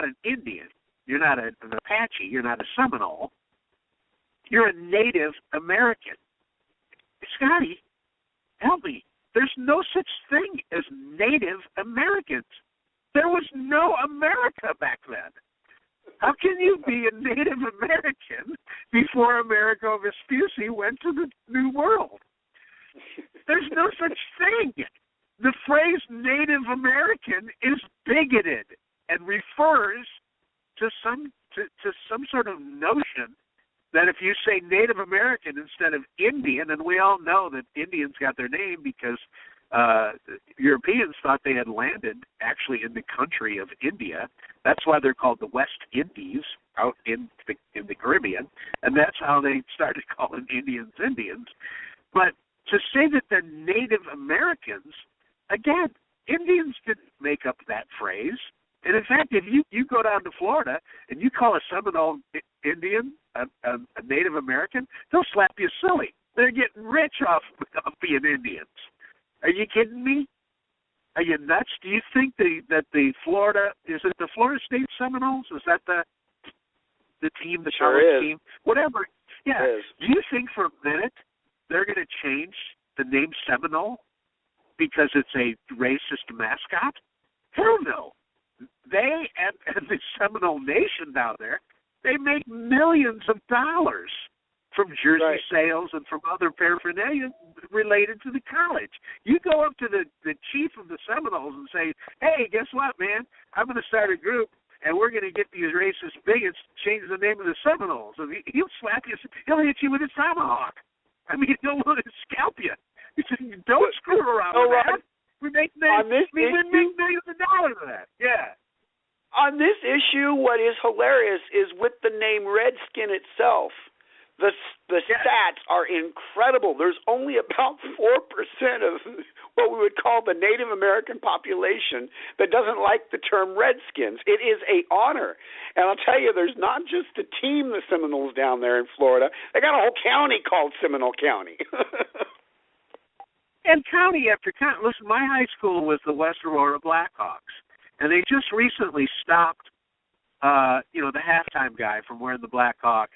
[SPEAKER 4] an Indian. You're not an Apache. You're not a Seminole. You're a Native American. Scotty, help me. There's no such thing as Native Americans. There was no America back then. How can you be a Native American before Amerigo Vespucci went to the New World? There's no such thing. The phrase Native American is bigoted and refers to some sort of notion that if you say Native American instead of Indian, and we all know that Indians got their name because Europeans thought they had landed actually in the country of India. That's why they're called the West Indies out in the Caribbean, and that's how they started calling Indians Indians. But to say that they're Native Americans, again, Indians didn't make up that phrase. And in fact, if you go down to Florida and you call a Seminole Indian a Native American, they'll slap you silly. They're getting rich off being Indians. Are you kidding me? Are you nuts? Do you think that the Florida, is it the Florida State Seminoles? Is that the team, the college team? Whatever. Yeah. Do you think for a minute they're going to change the name Seminole because it's a racist mascot? Hell no. They and the Seminole Nation down there, they make millions of dollars from jersey sales and from other paraphernalia related to the college. You go up to the chief of the Seminoles and say, hey, guess what, man? I'm going to start a group, and we're going to get these racist bigots to change the name of the Seminoles. And he'll slap you. He'll hit you with his tomahawk. I mean, he'll want to scalp you. He said, don't screw around with that. We make millions of dollars of that. Yeah.
[SPEAKER 6] On this issue, what is hilarious is with the name Redskin itself, the stats are incredible. There's only about 4% of what we would call the Native American population that doesn't like the term Redskins. It is an honor. And I'll tell you, there's not just a team, the Seminoles down there in Florida. They got a whole county called Seminole County.
[SPEAKER 4] And county after county. Listen, my high school was the West Aurora Blackhawks. And they just recently stopped, the halftime guy from wearing the Black Hawk,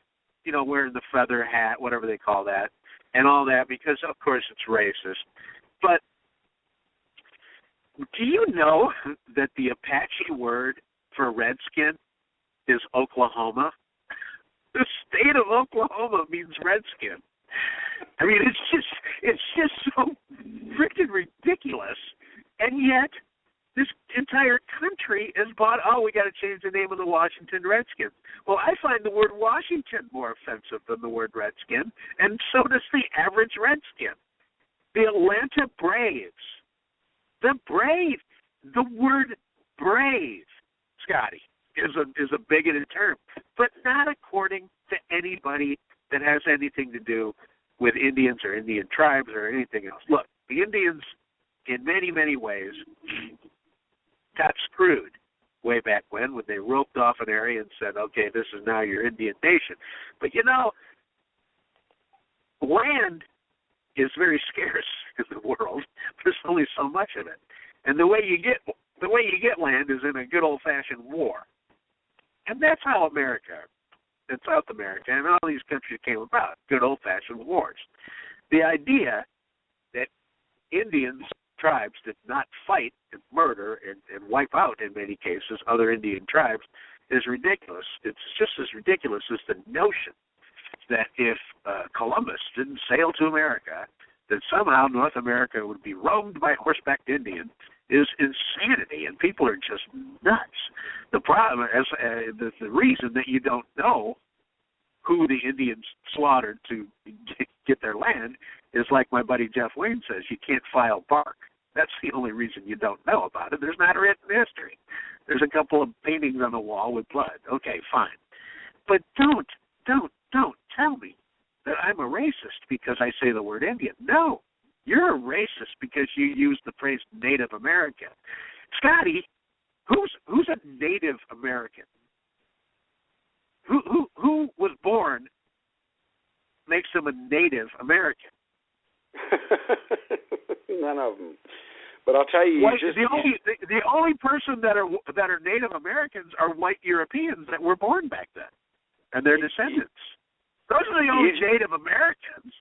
[SPEAKER 4] wearing the feather hat, whatever they call that, and all that, because, of course, it's racist. But do you know that the Apache word for redskin is Oklahoma? The state of Oklahoma means redskin. I mean, it's just so freaking ridiculous. And yet, this entire country has bought, we got to change the name of the Washington Redskins. Well, I find the word Washington more offensive than the word Redskin, and so does the average Redskin. The Atlanta Braves. The Braves. The word brave, Scotty, is a bigoted term, but not according to anybody that has anything to do with Indians or Indian tribes or anything else. Look, the Indians, in many, many ways, got screwed way back when they roped off an area and said, okay, this is now your Indian nation. But, land is very scarce in the world. There's only so much of it. And the way you get land is in a good old-fashioned war. And that's how America and South America and all these countries came about, good old-fashioned wars. The idea that Indians, tribes, did not fight and murder and wipe out, in many cases, other Indian tribes is ridiculous. It's just as ridiculous as the notion that if Columbus didn't sail to America, that somehow North America would be roamed by horseback Indians is insanity, and people are just nuts. The problem is the reason that you don't know who the Indians slaughtered to get their land is, like my buddy Jeff Wayne says, you can't file bark. That's the only reason you don't know about it. There's not a written history. There's a couple of paintings on the wall with blood. Okay, fine. But don't tell me that I'm a racist because I say the word Indian. No, you're a racist because you use the phrase Native American. Scotty, who's a Native American? Who was born makes them a Native American?
[SPEAKER 6] None of them. But I'll tell you,
[SPEAKER 4] the only person that are Native Americans are white Europeans that were born back then, and their descendants. Those are the only Native Americans.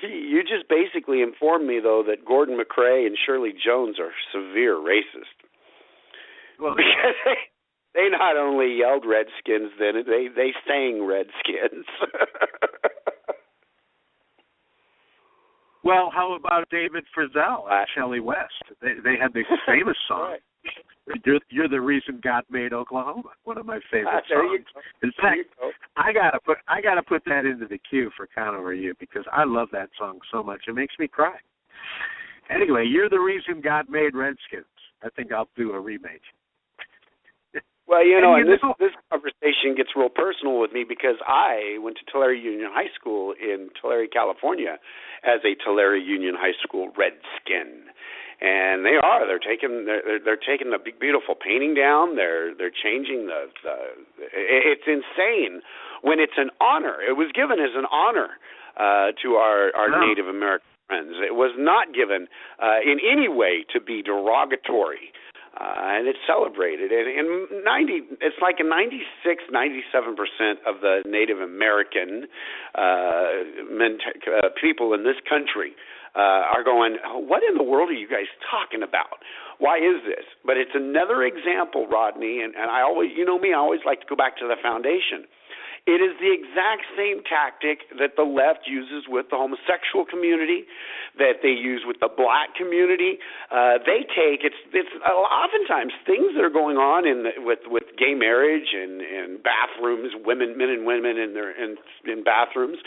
[SPEAKER 6] You just basically informed me, though, that Gordon McRae and Shirley Jones are severe racists.
[SPEAKER 4] Well,
[SPEAKER 6] because they not only yelled Redskins, then they sang Redskins.
[SPEAKER 4] Well, how about David Frizzell and Shelley West? They had the famous song, right. You're the reason God made Oklahoma. One of my favorite songs. In fact, I gotta put that into the queue for Conover U because I love that song so much. It makes me cry. Anyway, you're the reason God made Redskins. I think I'll do a remake.
[SPEAKER 6] Well, this conversation gets real personal with me because I went to Tulare Union High School in Tulare, California, as a Tulare Union High School Redskin, and they're taking the big beautiful painting down. They're changing the it's insane when it's an honor. It was given as an honor to our Native American friends. It was not given in any way to be derogatory. And it's celebrated. And it's like 96, 97% of the Native American people in this country are going, what in the world are you guys talking about? Why is this? But it's another example, Rodney, and I always, you know me, I always like to go back to the foundation. It is the exact same tactic that the left uses with the homosexual community, that they use with the black community. They take it's oftentimes things that are going on with gay marriage and bathrooms, men and women in bathrooms,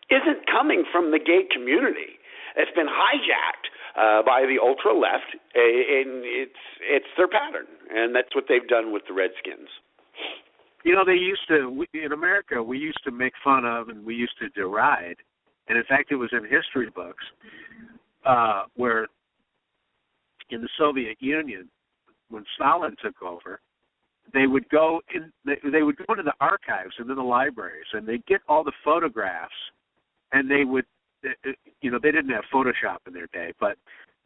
[SPEAKER 6] isn't coming from the gay community. It's been hijacked by the ultra left, and it's their pattern, and that's what they've done with the Redskins.
[SPEAKER 4] You know, in America, we used to make fun of and we used to deride, and in fact it was in history books, where in the Soviet Union, when Stalin took over, they would go into the archives and in the libraries, and they'd get all the photographs, and they would, they didn't have Photoshop in their day, but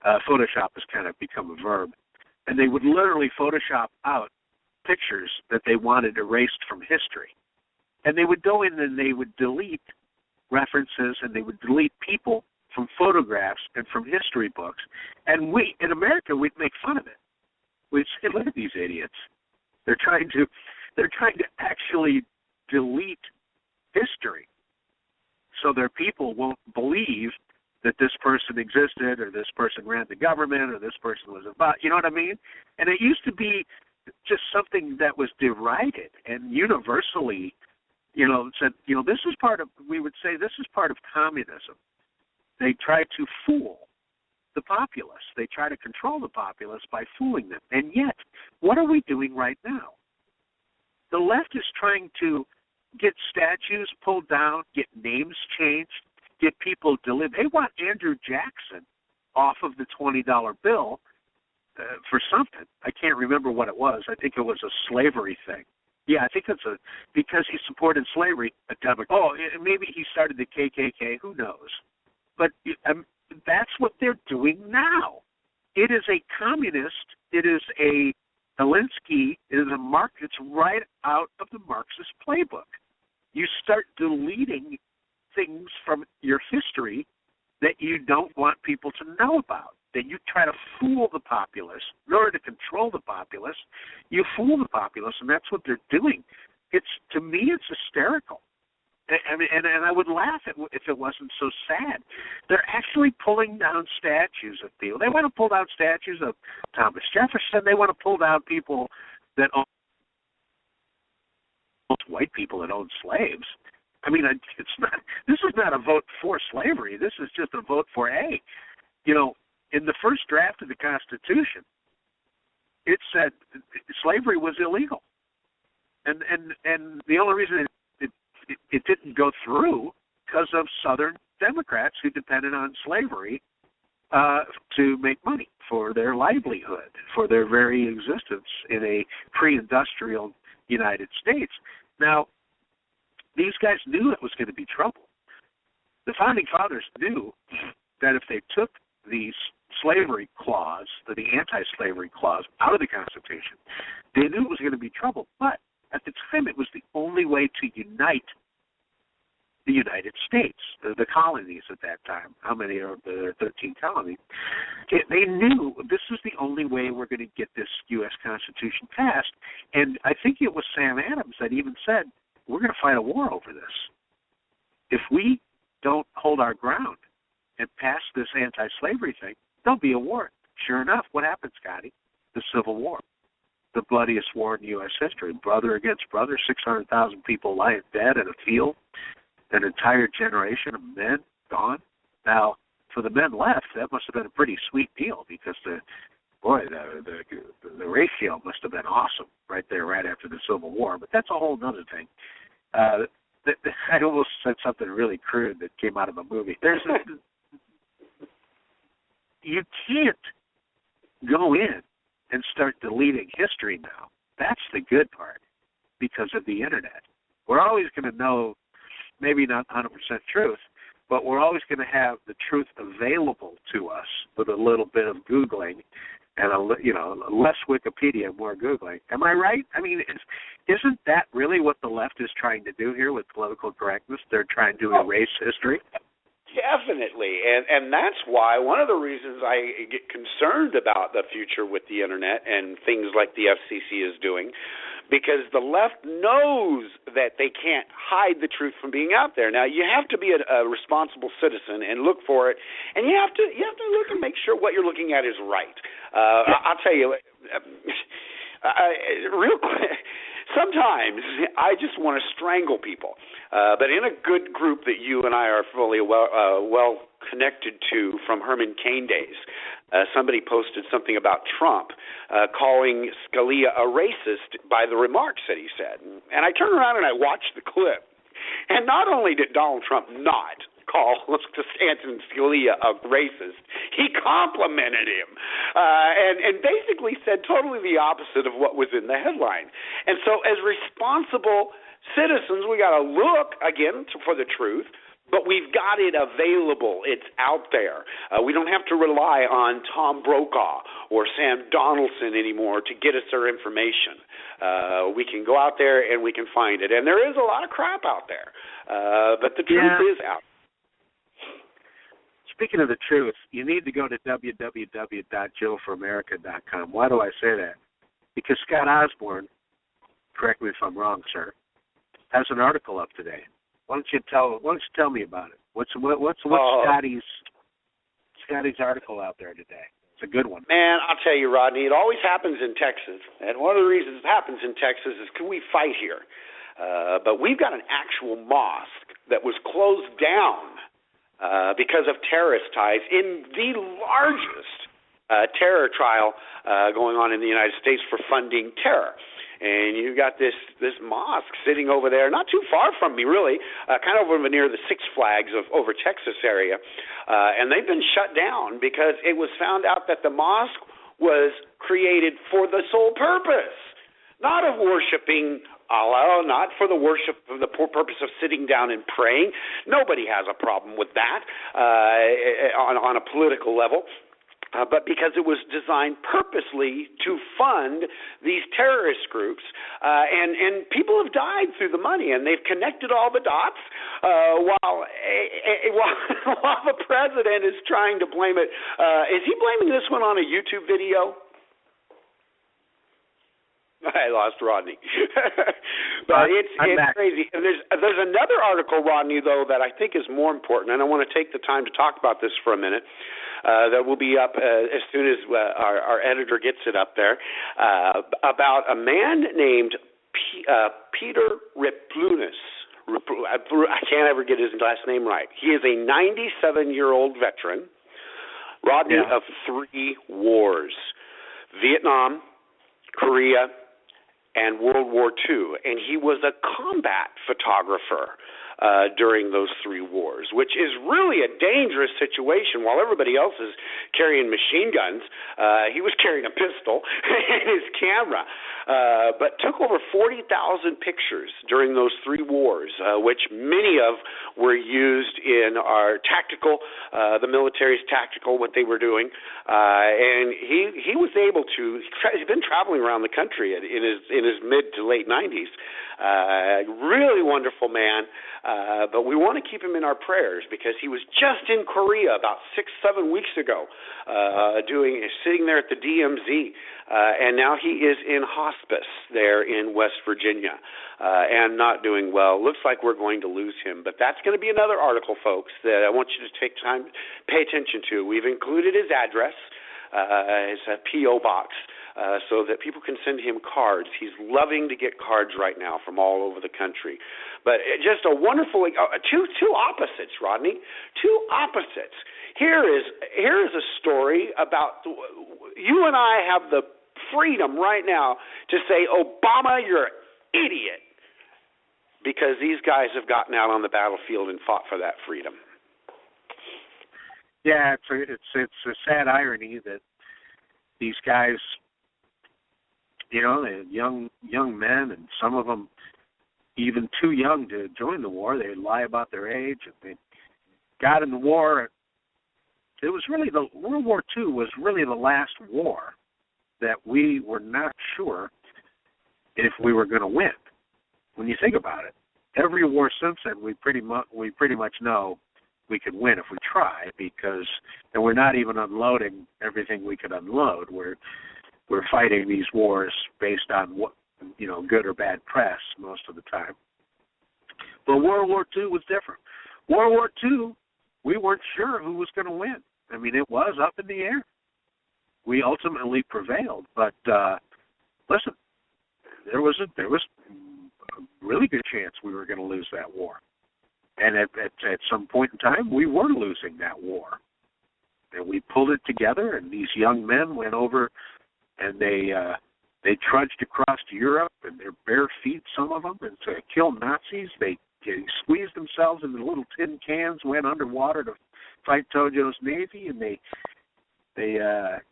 [SPEAKER 4] Photoshop has kind of become a verb, and they would literally Photoshop out pictures that they wanted erased from history. And they would go in and they would delete references and they would delete people from photographs and from history books. And we, in America, we'd make fun of it. We'd say, look at these idiots. They're trying to actually delete history so their people won't believe that this person existed or this person ran the government or this person was about, you know what I mean? And it used to be just something that was derided and universally, said, this is part of, we would say this is part of communism. They try to fool the populace. They try to control the populace by fooling them. And yet, what are we doing right now? The left is trying to get statues pulled down, get names changed, get people delivered. They want Andrew Jackson off of the $20 bill for something. I can't remember what it was. I think it was a slavery thing. Yeah, I think it's because he supported slavery. Maybe he started the KKK. Who knows? But that's what they're doing now. It is a communist. It is a Alinsky. It is a Marx. It's right out of the Marxist playbook. You start deleting things from your history that you don't want people to know about, that you try to fool the populace. In order to control the populace, you fool the populace, and that's what they're doing. To me, it's hysterical. I mean, and I would laugh if it wasn't so sad. They're actually pulling down statues of people. They want to pull down statues of Thomas Jefferson. They want to pull down people that own white people that own slaves. I mean, it's not. This is not a vote for slavery. This is just a vote for in the first draft of the Constitution, it said slavery was illegal, and the only reason it didn't go through because of Southern Democrats who depended on slavery to make money for their livelihood, for their very existence in a pre-industrial United States. Now, these guys knew it was going to be trouble. The Founding Fathers knew that if they took the slavery clause, the anti-slavery clause, out of the Constitution, they knew it was going to be trouble. But at the time, it was the only way to unite the United States, the colonies at that time. How many are there? 13 colonies. They knew this was the only way we're going to get this U.S. Constitution passed. And I think it was Sam Adams that even said, we're going to fight a war over this. If we don't hold our ground and pass this anti-slavery thing, there'll be a war. Sure enough, what happened, Scotty? The Civil War. The bloodiest war in U.S. history. Brother against brother, 600,000 people lying dead in a field. An entire generation of men gone. Now, for the men left, that must have been a pretty sweet deal because the ratio must have been awesome right there, right after the Civil War. But that's a whole other thing. I almost said something really crude that came out of a movie. You can't go in and start deleting history now. That's the good part because of the Internet. We're always going to know, maybe not 100% truth, but we're always going to have the truth available to us with a little bit of Googling and less Wikipedia, more Googling. Am I right? I mean, isn't that really what the left is trying to do here with political correctness? They're trying to erase history.
[SPEAKER 6] Definitely, and that's why one of the reasons I get concerned about the future with the Internet and things like the FCC is doing, because the left knows that they can't hide the truth from being out there. Now, you have to be a responsible citizen and look for it, and you have to look and make sure what you're looking at is right. I'll tell you, real quick. Sometimes I just want to strangle people, but in a good group that you and I are fully well connected to from Herman Cain days, somebody posted something about Trump calling Scalia a racist by the remarks that he said. And I turned around and I watched the clip. And not only did Donald Trump not call Antonin Scalia a racist, he complimented him and basically said totally the opposite of what was in the headline. And so as responsible citizens, we got to look, again, for the truth, but we've got it available. It's out there. We don't have to rely on Tom Brokaw or Sam Donaldson anymore to get us our information. We can go out there and we can find it. And there is a lot of crap out there, but the truth is out.
[SPEAKER 4] Speaking of the truth, you need to go to www.joeforamerica.com. Why do I say that? Because Scott Osborne, correct me if I'm wrong, sir, has an article up today. Why don't you tell me about it? What's Scotty's article out there today? It's a good one.
[SPEAKER 6] Man, I'll tell you, Rodney, it always happens in Texas. And one of the reasons it happens in Texas is because we fight here. But we've got an actual mosque that was closed down because of terrorist ties in the largest terror trial going on in the United States for funding terror. And you got this mosque sitting over there, not too far from me, really, kind of over near the Six Flags over Texas area. And they've been shut down because it was found out that the mosque was created for the sole purpose, not of worshiping Allah, not for the worship of the purpose of sitting down and praying. Nobody has a problem with that on a political level. but because it was designed purposely to fund these terrorist groups. And people have died through the money, and they've connected all the dots while the president is trying to blame it. Is he blaming this one on a YouTube video? I lost Rodney. But it's crazy. And there's another article, Rodney, though, that I think is more important, and I want to take the time to talk about this for a minute. That will be up as soon as our editor gets it up there, about a man named Peter Riplunis. I can't ever get his last name right. He is a 97-year-old veteran, Rodney, of 3 wars: Vietnam, Korea, and World War II. And he was a combat photographer during those 3 wars, which is really a dangerous situation. While everybody else is carrying machine guns, he was carrying a pistol and his camera, but took over 40,000 pictures during those 3 wars, which many of were used in our tactical, the military's tactical, what they were doing. And he was able to, he's been traveling around the country in his mid to late 90s. Really wonderful man. But we want to keep him in our prayers because he was just in Korea about 6-7 weeks ago, sitting there at the DMZ, and now he is in hospice there in West Virginia, and not doing well. Looks like we're going to lose him, but that's going to be another article, folks, that I want you to take time, pay attention to. We've included his address. It's a P.O. box. So that people can send him cards. He's loving to get cards right now from all over the country. But just a wonderful, two opposites, Rodney, 2 opposites. Here is a story about, you and I have the freedom right now to say, Obama, you're an idiot, because these guys have gotten out on the battlefield and fought for that freedom.
[SPEAKER 4] Yeah, it's a sad irony that these guys, you know, they're young men, and some of them even too young to join the war. They lie about their age. And they got in the war. It was really World War II was really the last war that we were not sure if we were going to win. When you think about it, every war since then, we pretty much know we could win if we try, and we're not even unloading everything we could unload. We're fighting these wars based on what, you know, good or bad press most of the time. But World War II was different. World War II, we weren't sure who was going to win. I mean, it was up in the air. We ultimately prevailed, but listen, there was a really good chance we were going to lose that war. And at some point in time, we were losing that war. And we pulled it together, and these young men went over, and they trudged across Europe in their bare feet, some of them, and to kill Nazis. They squeezed themselves into little tin cans, went underwater to fight Tojo's Navy, and they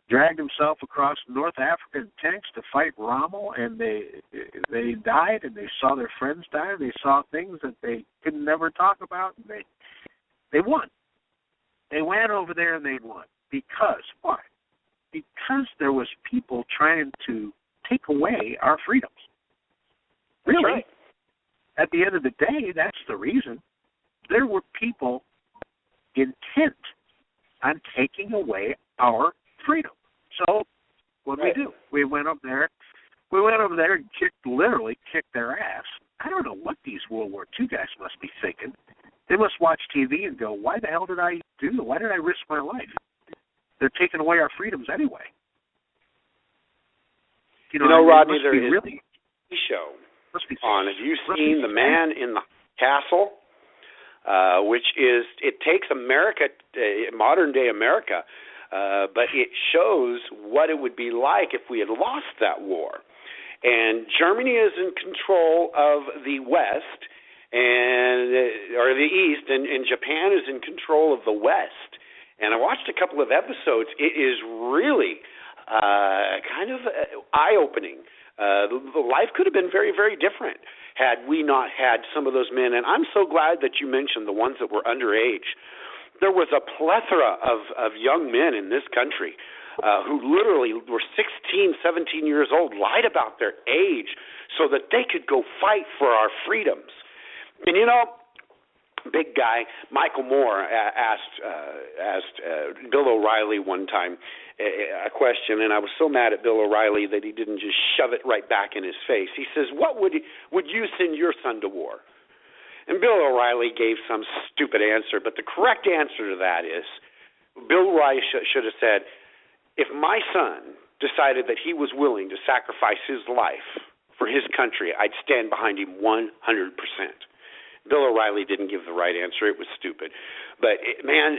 [SPEAKER 4] dragged themselves across North Africa in tanks to fight Rommel, and they died, and they saw their friends die, and they saw things that they could never talk about, and they won. They went over there and they won. Because why? Because there was people trying to take away our freedoms. Really, right. At the end of the day, that's the reason. There were people intent on taking away our freedom. So what did we do? We went up there and literally kicked their ass. I don't know what these World War II guys must be thinking. They must watch TV and go, why the hell did I do? Why did I risk my life? They're taking away our freedoms anyway. You know
[SPEAKER 6] Rodney, there is
[SPEAKER 4] really
[SPEAKER 6] a show on. Have you seen The Man in the Castle? Which is, it takes America, modern day America, but it shows what it would be like if we had lost that war. And Germany is in control of the West, or the East, and Japan is in control of the West. And I watched a couple of episodes. It is really kind of eye-opening. The life could have been very, very different had we not had some of those men. And I'm so glad that you mentioned the ones that were underage. There was a plethora of young men in this country who literally were 16, 17 years old, lied about their age so that they could go fight for our freedoms. And, you know, big guy Michael Moore asked Bill O'Reilly one time a question, and I was so mad at Bill O'Reilly that he didn't just shove it right back in his face. He says, "What would you send your son to war?" And Bill O'Reilly gave some stupid answer, but the correct answer to that is Bill O'Reilly should have said, "If my son decided that he was willing to sacrifice his life for his country, I'd stand behind him 100%. Bill O'Reilly didn't give the right answer. It was stupid. But, man,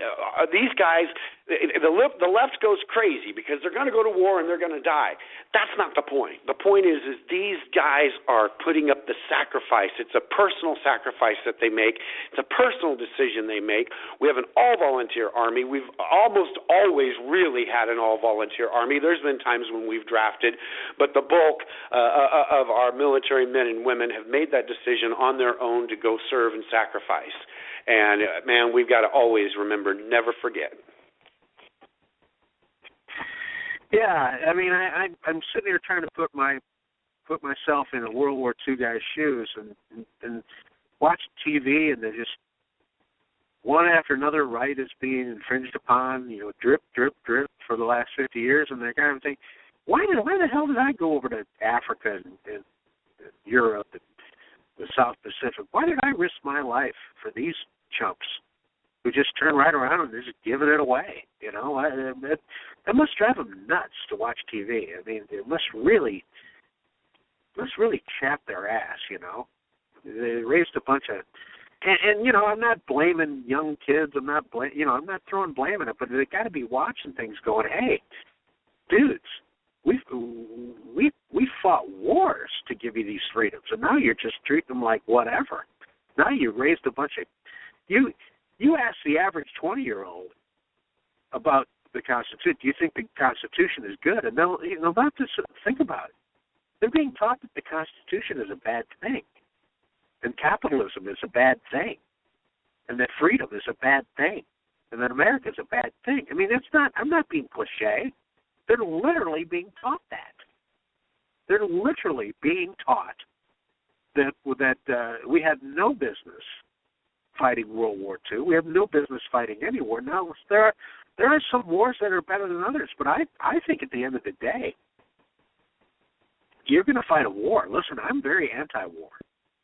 [SPEAKER 6] these guys, the left goes crazy because they're going to go to war and they're going to die. That's not the point. The point is these guys are putting up the sacrifice. It's a personal sacrifice that they make. It's a personal decision they make. We have an all-volunteer army. We've almost always really had an all-volunteer army. There's been times when we've drafted, but the bulk of our military men and women have made that decision on their own to go serve and sacrifice. And, man, we've got to always remember, never forget.
[SPEAKER 4] Yeah, I mean, I'm sitting here trying to put myself in a World War II guy's shoes and watch TV, and they just one after another right is being infringed upon, you know, drip, drip, drip for the last 50 years, and they kind of think, why the hell did I go over to Africa and Europe and the South Pacific? Why did I risk my life for these chumps who just turn right around and they're just giving it away? You know, that must drive them nuts to watch TV. I mean, it must really chap their ass. You know, they raised a bunch of, and you know, I'm not blaming young kids. I'm not throwing blame in it, but they got to be watching things, going, hey, dudes. We fought wars to give you these freedoms, and now you're just treating them like whatever. Now you raised a bunch of you ask the average 20-year-old about the Constitution. Do you think the Constitution is good? And they'll not just think about it. They're being taught that the Constitution is a bad thing, and capitalism is a bad thing, and that freedom is a bad thing, and that America is a bad thing. I mean, it's not. I'm not being cliche. They're literally being taught that. They're literally being taught that we had no business fighting World War II. We have no business fighting any war. Now, there are some wars that are better than others, but I think at the end of the day, you're going to fight a war. Listen, I'm very anti-war,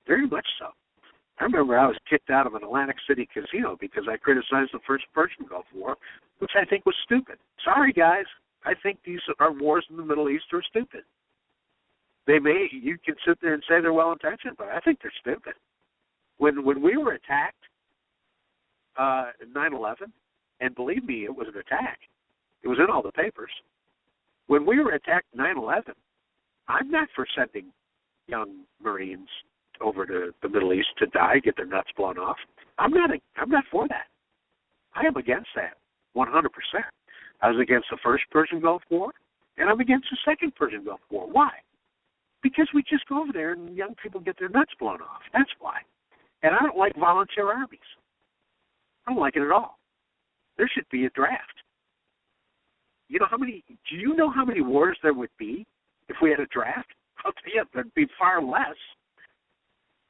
[SPEAKER 4] very much so. I remember I was kicked out of an Atlantic City casino because I criticized the first Persian Gulf War, which I think was stupid. Sorry, guys. I think these are wars in the Middle East are stupid. You can sit there and say they're well-intentioned, but I think they're stupid. When we were attacked in 9/11, and believe me, it was an attack. It was in all the papers. When we were attacked in 9/11, I'm not for sending young Marines over to the Middle East to die, get their nuts blown off. I'm not for that. I am against that 100%. I was against the first Persian Gulf War, and I'm against the second Persian Gulf War. Why? Because we just go over there and young people get their nuts blown off. That's why. And I don't like volunteer armies. I don't like it at all. There should be a draft. Do you know how many wars there would be if we had a draft? I'll tell you, there'd be far less.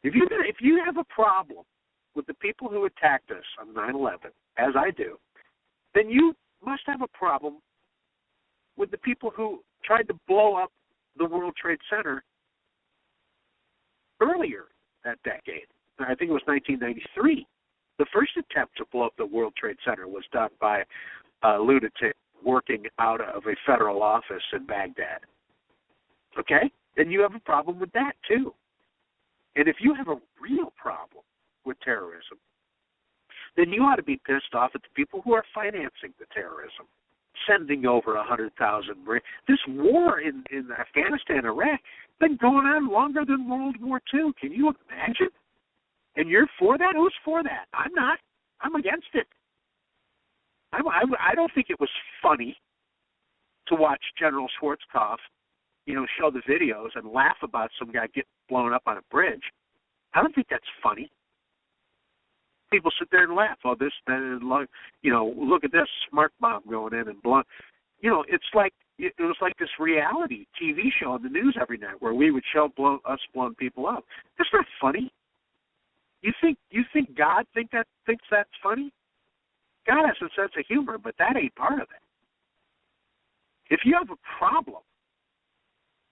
[SPEAKER 4] If you have a problem with the people who attacked us on 9/11, as I do, then you must have a problem with the people who tried to blow up the World Trade Center earlier that decade. I think it was 1993. The first attempt to blow up the World Trade Center was done by a lunatic working out of a federal office in Baghdad. Okay? Then you have a problem with that, too. And if you have a real problem with terrorism, then you ought to be pissed off at the people who are financing the terrorism, sending over 100,000 Marines. This war in Afghanistan, Iraq, been going on longer than World War II. Can you imagine? And you're for that? Who's for that? I'm not. I'm against it. I don't think it was funny to watch General Schwarzkopf, show the videos and laugh about some guy getting blown up on a bridge. I don't think that's funny. People sit there and laugh. Oh, look at this smart bomb going in and blowing. it's like it was like this reality TV show on the news every night where we would show us blowing people up. That's not funny. You think God thinks that's funny? God has a sense of humor, but that ain't part of it. If you have a problem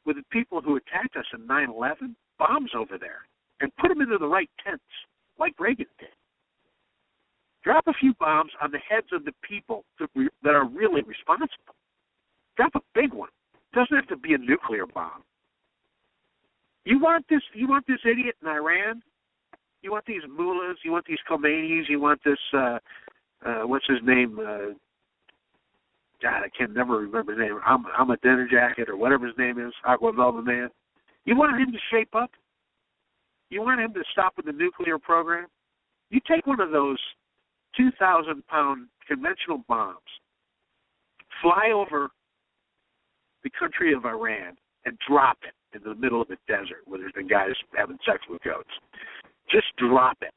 [SPEAKER 4] with the people who attacked us in 9/11, bombs over there and put them into the right tents, like Reagan did. Drop a few bombs on the heads of the people that are really responsible. Drop a big one. It doesn't have to be a nuclear bomb. You want this idiot in Iran? You want these mullahs? You want these Khomeinis? You want this what's his name? God, I can never remember his name. I'm a dinner jacket or whatever his name is. Aqua Velvet Man. You want him to shape up? You want him to stop with the nuclear program? You take one of those 2,000-pound conventional bombs, fly over the country of Iran, and drop it in the middle of the desert where there's been guys having sex with goats. Just drop it.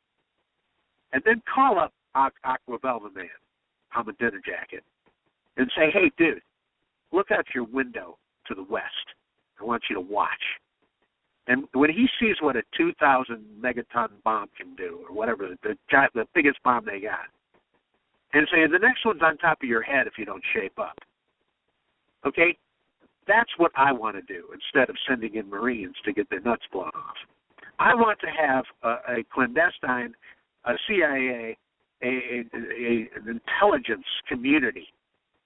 [SPEAKER 4] And then call up Aqua Velvet Man, I'm a dinner jacket, and say, hey, dude, look out your window to the west. I want you to watch. And when he sees what a 2,000 megaton bomb can do, or whatever, the biggest bomb they got, and say, the next one's on top of your head if you don't shape up. Okay? That's what I want to do instead of sending in Marines to get their nuts blown off. I want to have a clandestine, a CIA, an intelligence community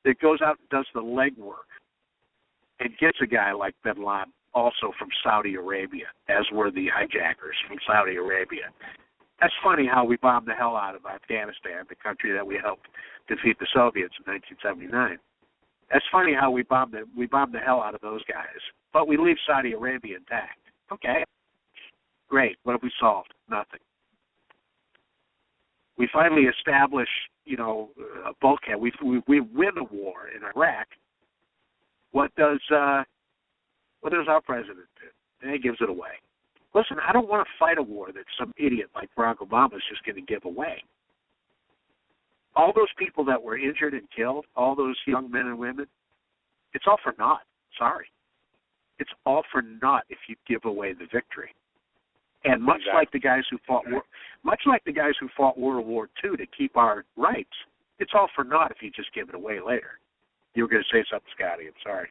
[SPEAKER 4] that goes out and does the legwork and gets a guy like Bin Laden, also from Saudi Arabia, as were the hijackers from Saudi Arabia. That's funny how we bombed the hell out of Afghanistan, the country that we helped defeat the Soviets in 1979. That's funny how we bombed the hell out of those guys, but we leave Saudi Arabia intact. Okay, great. What have we solved? Nothing. We finally establish, a bulkhead. We win a war in Iraq. What does our president do? And he gives it away. Listen, I don't want to fight a war that some idiot like Barack Obama is just going to give away. All those people that were injured and killed, all those young men and women, it's all for naught. Sorry. It's all for naught if you give away the victory. And much like the guys who fought World War II to keep our rights, it's all for naught if you just give it away later. You were going to say something, Scotty. I'm sorry.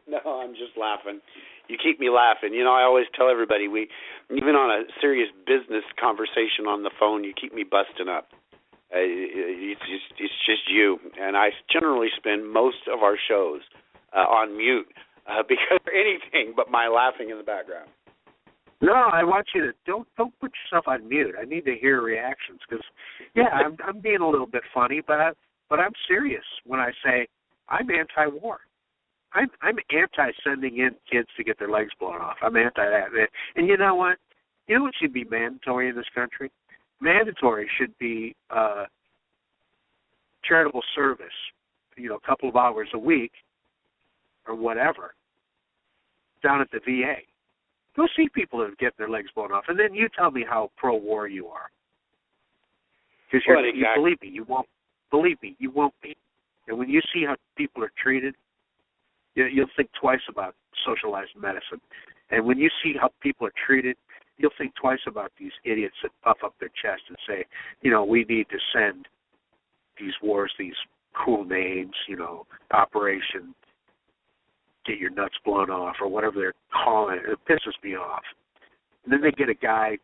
[SPEAKER 6] No, I'm just laughing. You keep me laughing. I always tell everybody, even on a serious business conversation on the phone, you keep me busting up. It's just you. And I generally spend most of our shows on mute because of anything but my laughing in the background.
[SPEAKER 4] No, I want you to don't put yourself on mute. I need to hear reactions because, I'm being a little bit funny, but I'm serious when I say I'm anti-war. I'm anti-sending in kids to get their legs blown off. I'm anti that. And you know what? You know what should be mandatory in this country? Mandatory should be charitable service, a couple of hours a week or whatever down at the VA. Go see people that are getting their legs blown off, and then you tell me how pro-war you are. Because believe me, you won't. Believe me, you won't be. And when you see how people are treated, you'll think twice about socialized medicine. And when you see how people are treated, you'll think twice about these idiots that puff up their chest and say, we need to send these wars these cool names, Operation Get Your Nuts Blown Off or whatever they're calling it. It pisses me off. And then they get a guy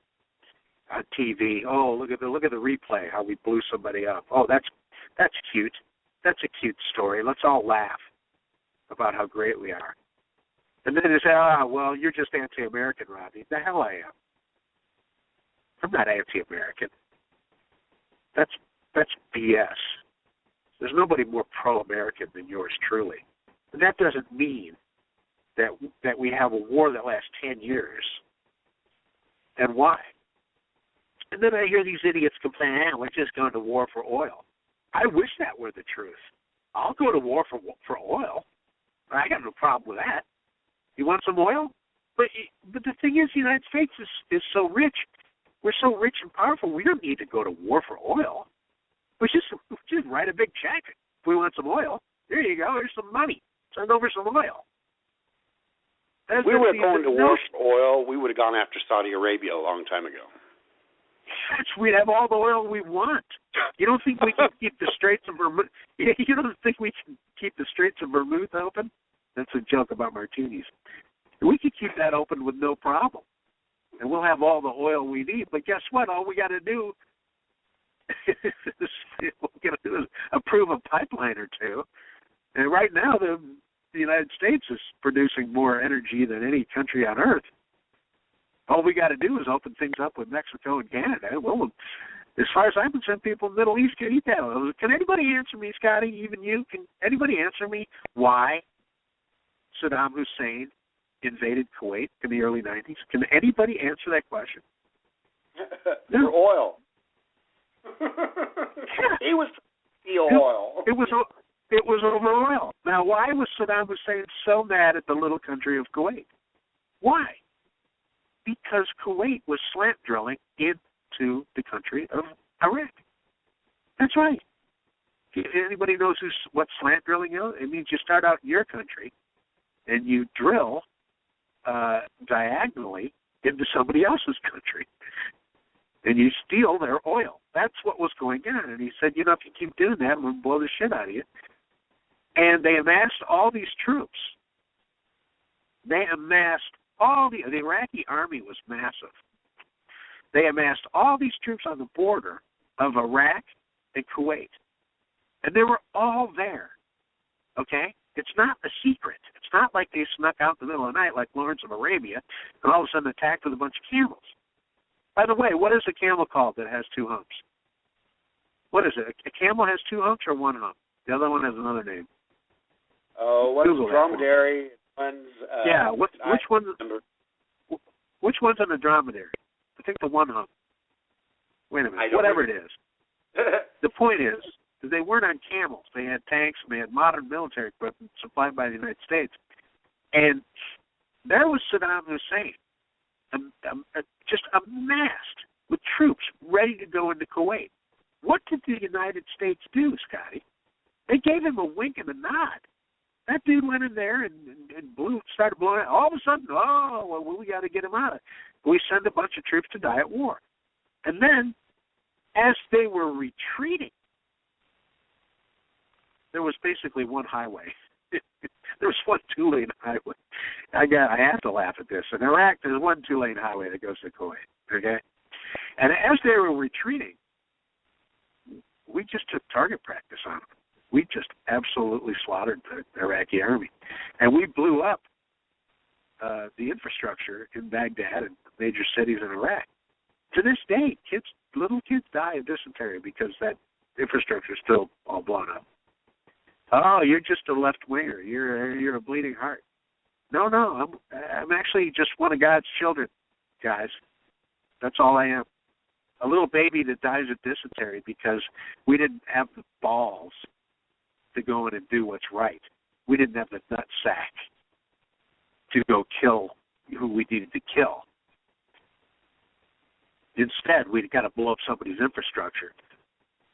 [SPEAKER 4] on TV, look at the replay, how we blew somebody up. Oh, that's cute. That's a cute story. Let's all laugh about how great we are. And then they say, well, you're just anti-American, Rodney. The hell I am. I'm not anti-American. That's BS. There's nobody more pro-American than yours truly. And that doesn't mean that we have a war that lasts 10 years. And why? And then I hear these idiots complain, we're just going to war for oil. I wish that were the truth. I'll go to war for oil. I got no problem with that. You want some oil? But the thing is, the United States is so rich. We're so rich and powerful, we don't need to go to war for oil. We just write a big check. If we want some oil, there you go. Here's some money. Send over some oil.
[SPEAKER 6] If we were going to war for oil, we would have gone after Saudi Arabia a long time ago.
[SPEAKER 4] Yes, we'd have all the oil we want. You don't think we can keep the Straits of Bermuda? You don't think we can keep the Straits of Bermuda open? That's a joke about martinis. We could keep that open with no problem, and we'll have all the oil we need. But guess what? All we got to do is approve a pipeline or two. And right now, the United States is producing more energy than any country on earth. All we got to do is open things up with Mexico and Canada. Well, as far as I'm concerned, people in the Middle East can eat that. Can anybody answer me, Scotty, even you? Can anybody answer me why Saddam Hussein invaded Kuwait in the early 90s? Can anybody answer that question?
[SPEAKER 6] For oil. He was the oil.
[SPEAKER 4] It was over oil. Now, why was Saddam Hussein so mad at the little country of Kuwait? Why? Because Kuwait was slant drilling into the country of Iraq. That's right. Anybody knows what slant drilling is? It means you start out in your country and you drill diagonally into somebody else's country. And you steal their oil. That's what was going on. And he said, if you keep doing that, I'm going to blow the shit out of you. And they amassed all these troops. The Iraqi army was massive. They amassed all these troops on the border of Iraq and Kuwait. And they were all there. Okay? It's not a secret. It's not like they snuck out in the middle of the night like Lawrence of Arabia and all of a sudden attacked with a bunch of camels. By the way, what is a camel called that has two humps? What is it? A camel has two humps or one hump? The other one has another name.
[SPEAKER 6] Oh, one's dromedary. One's which one's on the dromedary? I think the one hump. Wait a minute. Whatever it is. The point is they weren't on camels. They had tanks and they had modern military equipment supplied by the United States. And there was Saddam Hussein, just amassed with troops ready to go into Kuwait. What did the United States do, Scotty? They gave him a wink and a nod. That dude went in there and started blowing out. All of a sudden, we got to get him out of it. We send a bunch of troops to die at war. And then, as they were retreating, there was basically one highway. There was one two-lane highway. I have to laugh at this. In Iraq, there's one two-lane highway that goes to Kuwait. Okay, and as they were retreating, we just took target practice on them. We just absolutely slaughtered the Iraqi army, and we blew up the infrastructure in Baghdad and major cities in Iraq. To this day, little kids die of dysentery because that infrastructure is still all blown up. Oh, you're just a left winger. You're a bleeding heart. No, I'm actually just one of God's children, guys. That's all I am. A little baby that dies of dysentery because we didn't have the balls to go in and do what's right. We didn't have the nut sack to go kill who we needed to kill. Instead, we got to blow up somebody's infrastructure.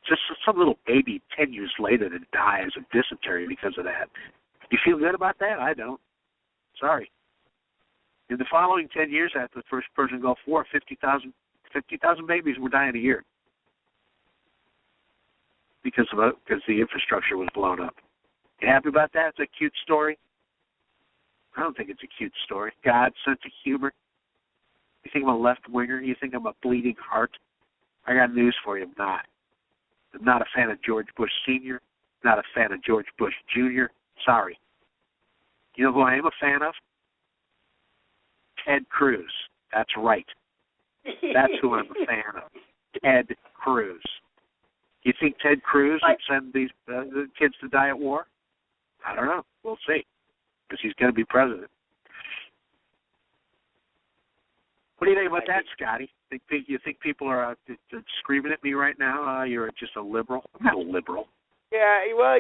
[SPEAKER 6] Just some little baby 10 years later that dies of dysentery because of that. You feel good about that? I don't. Sorry. In the following 10 years after the first Persian Gulf War, 50,000 babies were dying a year because the infrastructure was blown up. You happy about that? It's a cute story? I don't think it's a cute story. God's sense of humor. You think I'm a left-winger? You think I'm a bleeding heart? I got news for you. I'm not. I'm not a fan of George Bush Sr., not a fan of George Bush Jr. Sorry. You know who I am a fan of? Ted Cruz. That's right. That's who I'm a fan of. Ted Cruz. You think Ted Cruz would send these the kids to die at war? I don't know. We'll see. Because he's going to be president. What do you think about that, Scotty? You think people are screaming at me right now? You're just a liberal. I'm not a liberal. Yeah, well, I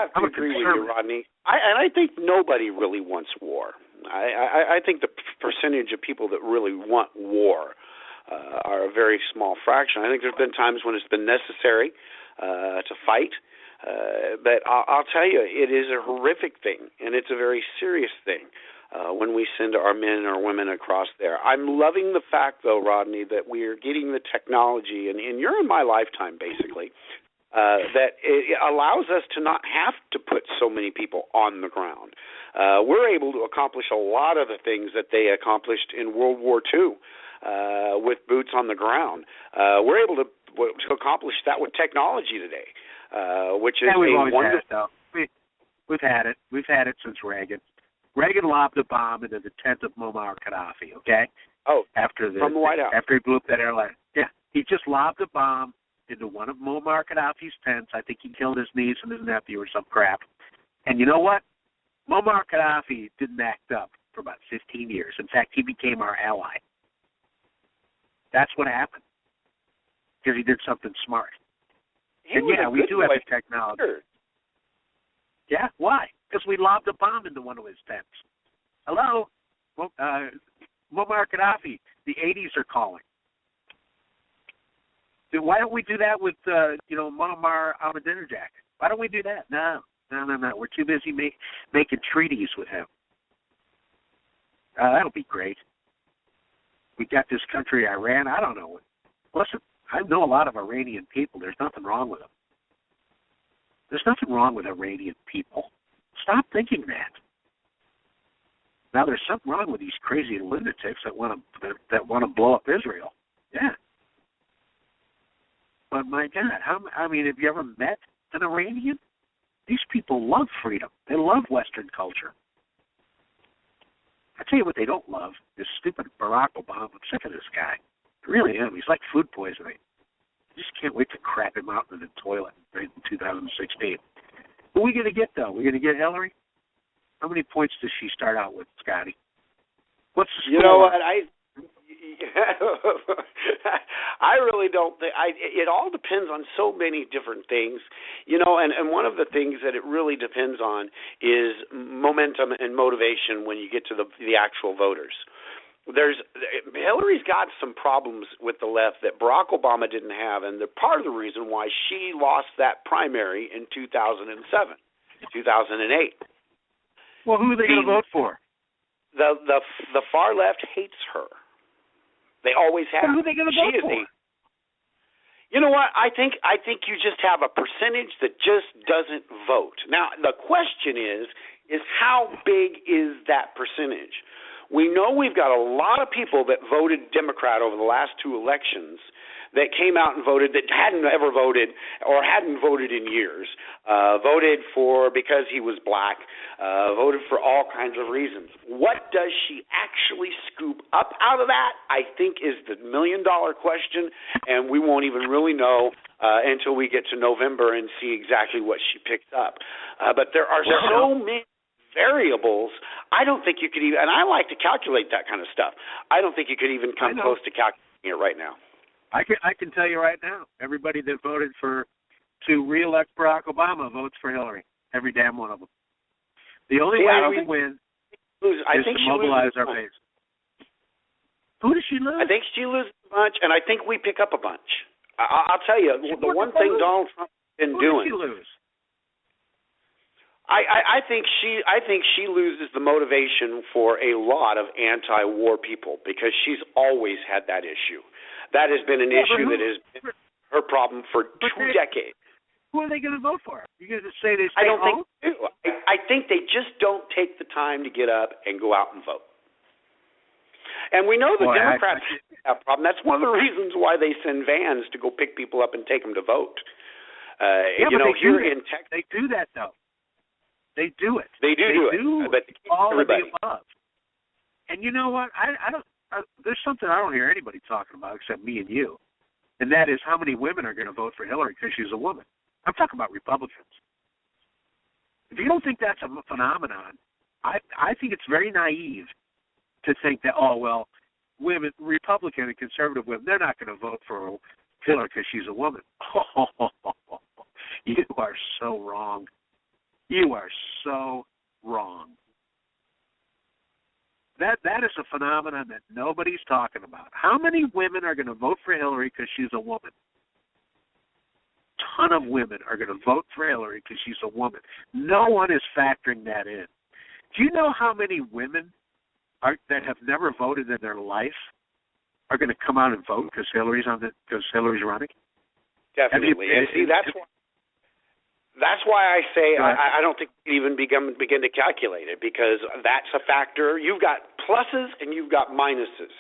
[SPEAKER 6] have to agree with you, Rodney. I think nobody really wants war. I think the percentage of people that really want war are a very small fraction. I think there's been times when it's been necessary to fight, but I'll tell you, it is a horrific thing, and it's a very serious thing when we send our men or women across there. I'm loving the fact, though, Rodney, that we are getting the technology, and you're in my lifetime, basically, that it allows us to not have to put so many people on the ground. We're able to accomplish a lot of the things that they accomplished in World War II with boots on the ground. We're able to accomplish that with technology today, which is
[SPEAKER 4] we've
[SPEAKER 6] a
[SPEAKER 4] always
[SPEAKER 6] wonderful.
[SPEAKER 4] had it, though. We've had it. We've had it since Reagan. Reagan lobbed a bomb into the tent of Muammar Gaddafi. Okay.
[SPEAKER 6] Oh,
[SPEAKER 4] from
[SPEAKER 6] the White House.
[SPEAKER 4] After he blew up that airline. Yeah, he just lobbed a bomb into one of Muammar Gaddafi's tents. I think he killed his niece and his nephew or some crap. And you know what? Muammar Gaddafi didn't act up for about 15 years. In fact, he became our ally. That's what happened. Because he did something smart. And yeah, we do have the technology. Yeah, why? Because we lobbed a bomb into one of his tents. Hello? Muammar Gaddafi, the 80s are calling. Why don't we do that with, Muammar Ahmadinejad? Why don't we do that? No. We're too busy making treaties with him. That'll be great. We got this country, Iran. I don't know. Listen, I know a lot of Iranian people. There's nothing wrong with them. There's nothing wrong with Iranian people. Stop thinking that. Now, there's something wrong with these crazy lunatics that want to blow up Israel. Yeah. But my God, have you ever met an Iranian? These people love freedom. They love Western culture. I tell you what they don't love is stupid Barack Obama. I'm sick of this guy. I really am. He's like food poisoning. I just can't wait to crap him out in the toilet in 2016. Who are we going to get, though? We're going to get Hillary? How many points does she start out with, Scotty? What's the score?
[SPEAKER 6] You know what? I really don't think. It all depends on so many different things, and one of the things that it really depends on is momentum and motivation when you get to the actual voters. Hillary's got some problems with the left that Barack Obama didn't have, and part of the reason why she lost that primary in 2007, 2008.
[SPEAKER 4] Well, who are they going to vote for?
[SPEAKER 6] The far left hates her. They always have.
[SPEAKER 4] Who are they going to vote for?
[SPEAKER 6] You know what? I think you just have a percentage that just doesn't vote. Now, the question is how big is that percentage? We know we've got a lot of people that voted Democrat over the last two elections that came out and voted that hadn't ever voted or hadn't voted in years, voted for because he was black, voted for all kinds of reasons. What does she actually scoop up out of that, I think, is the million-dollar question, and we won't even really know until we get to November and see exactly what she picks up. But there are so many variables, I don't think you could even, and I like to calculate that kind of stuff, I don't think you could even come close to calculating it right now.
[SPEAKER 4] I can tell you right now, everybody that voted to re-elect Barack Obama votes for Hillary. Every damn one of them. The only way we win is to mobilize our base. Who does she lose?
[SPEAKER 6] I think she loses a bunch, and I think we pick up a bunch. I'll tell you, the one thing Donald Trump has been doing.
[SPEAKER 4] Who does she lose?
[SPEAKER 6] I think she loses the motivation for a lot of anti-war people because she's always had that issue. That has been an issue that has been her problem for 2 decades.
[SPEAKER 4] Who are they going to vote for? You're going to say they stay
[SPEAKER 6] I don't
[SPEAKER 4] home?
[SPEAKER 6] think they do. I think they just don't take the time to get up and go out and vote. And we know the Democrats have a problem. That's one of the reasons why they send vans to go pick people up and take them to vote. Here in Texas,
[SPEAKER 4] they do that though. They do it.
[SPEAKER 6] They do it. But
[SPEAKER 4] all
[SPEAKER 6] everybody.
[SPEAKER 4] of the above. And you know what? I don't. There's something I don't hear anybody talking about except me and you, and that is how many women are going to vote for Hillary because she's a woman. I'm talking about Republicans. If you don't think that's a phenomenon, I think it's very naive to think that, women, Republican and conservative women, they're not going to vote for Hillary because she's a woman. You are so wrong. You are so wrong. that is a phenomenon that nobody's talking about. How many women are going to vote for Hillary because she's a woman? A ton of women are going to vote for Hillary because she's a woman. No one is factoring that in. Do you know how many women that have never voted in their life are going to come out and vote because Hillary's running?
[SPEAKER 6] Definitely. And see, that's why I say I don't think we even begin to calculate it, because that's a factor. You've got pluses and you've got minuses.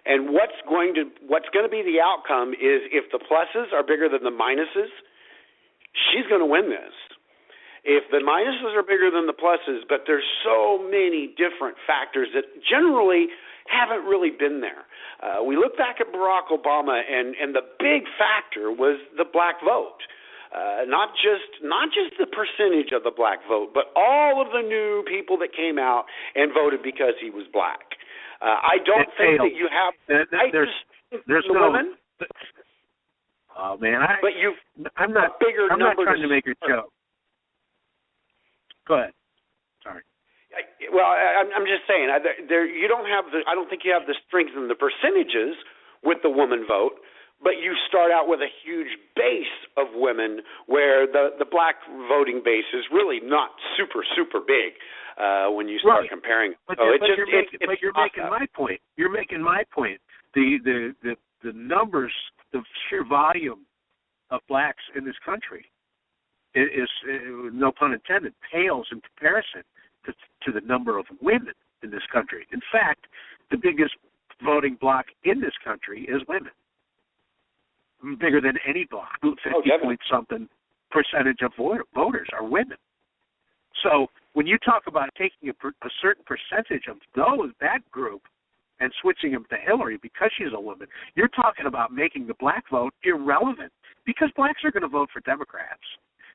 [SPEAKER 6] And what's going to be the outcome is, if the pluses are bigger than the minuses, she's going to win this. If the minuses are bigger than the pluses, but there's so many different factors that generally haven't really been there. We look back at Barack Obama, and the big factor was the black vote. Not just the percentage of the black vote, but all of the new people that came out and voted because he was black. I don't think that you have there's no women.
[SPEAKER 4] Oh man, I'm not trying to make a joke. Go ahead. Sorry.
[SPEAKER 6] Well, I'm just saying, you don't have I don't think you have the strength in the percentages with the woman vote, but you start out with a huge base of women where the black voting base is really not super big when you start comparing.
[SPEAKER 4] But you're making my point. You're making my point. The numbers, the sheer volume of blacks in this country is, no pun intended, pales in comparison to the number of women in this country. In fact, the biggest voting bloc in this country is women. Bigger than any bloc. 50-point-something percentage of voters are women. So when you talk about taking a certain percentage of that group and switching them to Hillary because she's a woman, you're talking about making the black vote irrelevant, because blacks are going to vote for Democrats.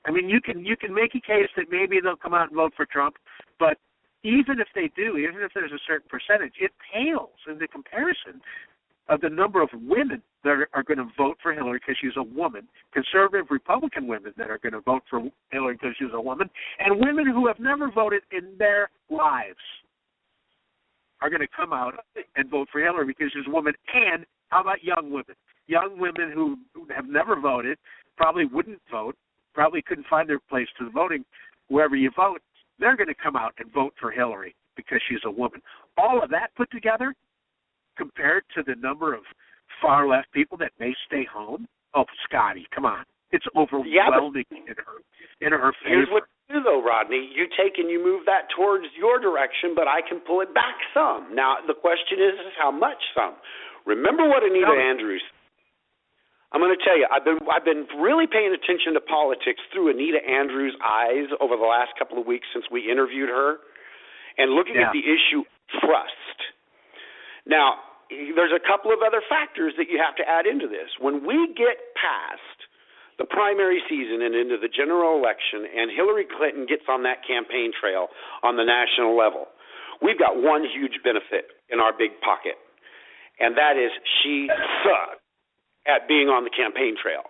[SPEAKER 4] I mean, you can make a case that maybe they'll come out and vote for Trump, but even if they do, even if there's a certain percentage, it pales in the comparison of the number of women that are going to vote for Hillary because she's a woman, conservative Republican women that are going to vote for Hillary because she's a woman, and women who have never voted in their lives are going to come out and vote for Hillary because she's a woman. And how about young women? Young women who have never voted, probably wouldn't vote, probably couldn't find their place to the voting wherever you vote, they're going to come out and vote for Hillary because she's a woman. All of that put together, compared to the number of far-left people that may stay home, oh, Scotty, come on. It's overwhelming in her favor.
[SPEAKER 6] Here's what you do, though, Rodney. You take and you move that towards your direction, but I can pull it back some. Now, the question is how much some? Remember what Anita Andrews said. I'm going to tell you, I've been really paying attention to politics through Anita Andrews' eyes over the last couple of weeks since we interviewed her, and looking at the issue of trust. Now, there's a couple of other factors that you have to add into this. When we get past the primary season and into the general election, and Hillary Clinton gets on that campaign trail on the national level, we've got one huge benefit in our big pocket, and that is she sucks at being on the campaign trail.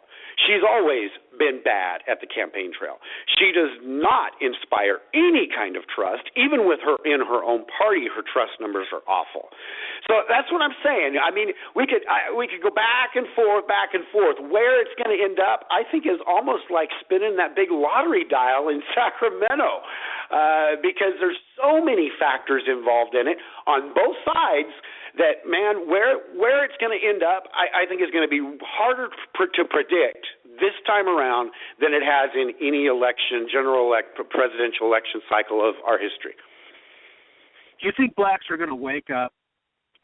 [SPEAKER 6] She's always been bad at the campaign trail. She does not inspire any kind of trust. Even with her in her own party, her trust numbers are awful. So that's what I'm saying. I mean, we could go back and forth. Where it's going to end up, I think, is almost like spinning that big lottery dial in Sacramento, because there's so many factors involved in it on both sides that, man, where it's going to end up, I think is going to be harder to predict this time around than it has in any presidential election cycle of our history.
[SPEAKER 4] Do you think blacks are going to wake up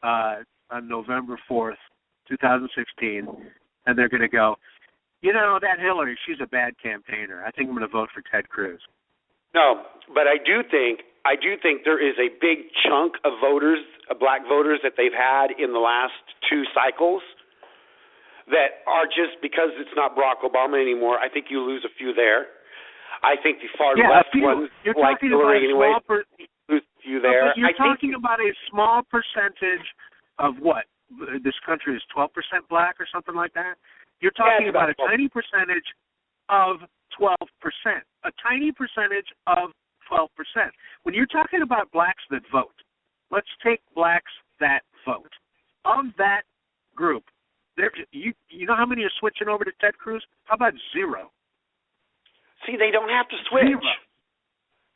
[SPEAKER 4] on November 4th, 2016, and they're going to go, that Hillary, she's a bad campaigner. I think I'm going to vote for Ted Cruz?
[SPEAKER 6] No, but I do think there is a big chunk of voters, black voters, that they've had in the last two cycles that are just, because it's not Barack Obama anymore, I think you lose a few there. I think the far left ones, like Hillary anyway, lose a few there.
[SPEAKER 4] But you're talking about a small percentage of what? This country is 12% black or something like that? You're talking about a tiny percentage of 12%. A tiny percentage of 12%. When you're talking about blacks that vote, let's take blacks that vote. Of that group, you know how many are switching over to Ted Cruz? How about 0?
[SPEAKER 6] See, they don't have to switch.
[SPEAKER 4] 0.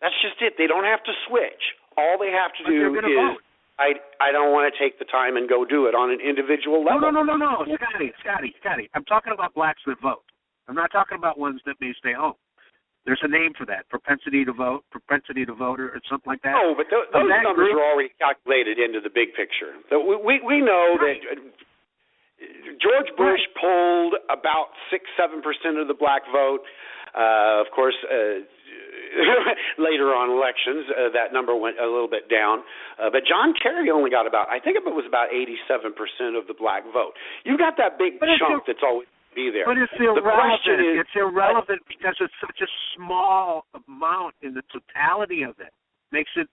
[SPEAKER 6] That's just it. They don't have to switch. All they have to do is,
[SPEAKER 4] vote.
[SPEAKER 6] I don't want to take the time and go do it on an individual level.
[SPEAKER 4] No. Scotty. I'm talking about blacks that vote. I'm not talking about ones that may stay home. There's a name for that, propensity to vote, or something like that.
[SPEAKER 6] Oh, but those numbers are already calculated into the big picture. So we know that George Bush polled about 6-7% of the black vote. Of course, later on elections, that number went a little bit down. But John Kerry only got I think it was about 87% of the black vote. You got that big chunk that's always be there.
[SPEAKER 4] But it's irrelevant. It's irrelevant because it's such a small amount in the totality of it. Makes it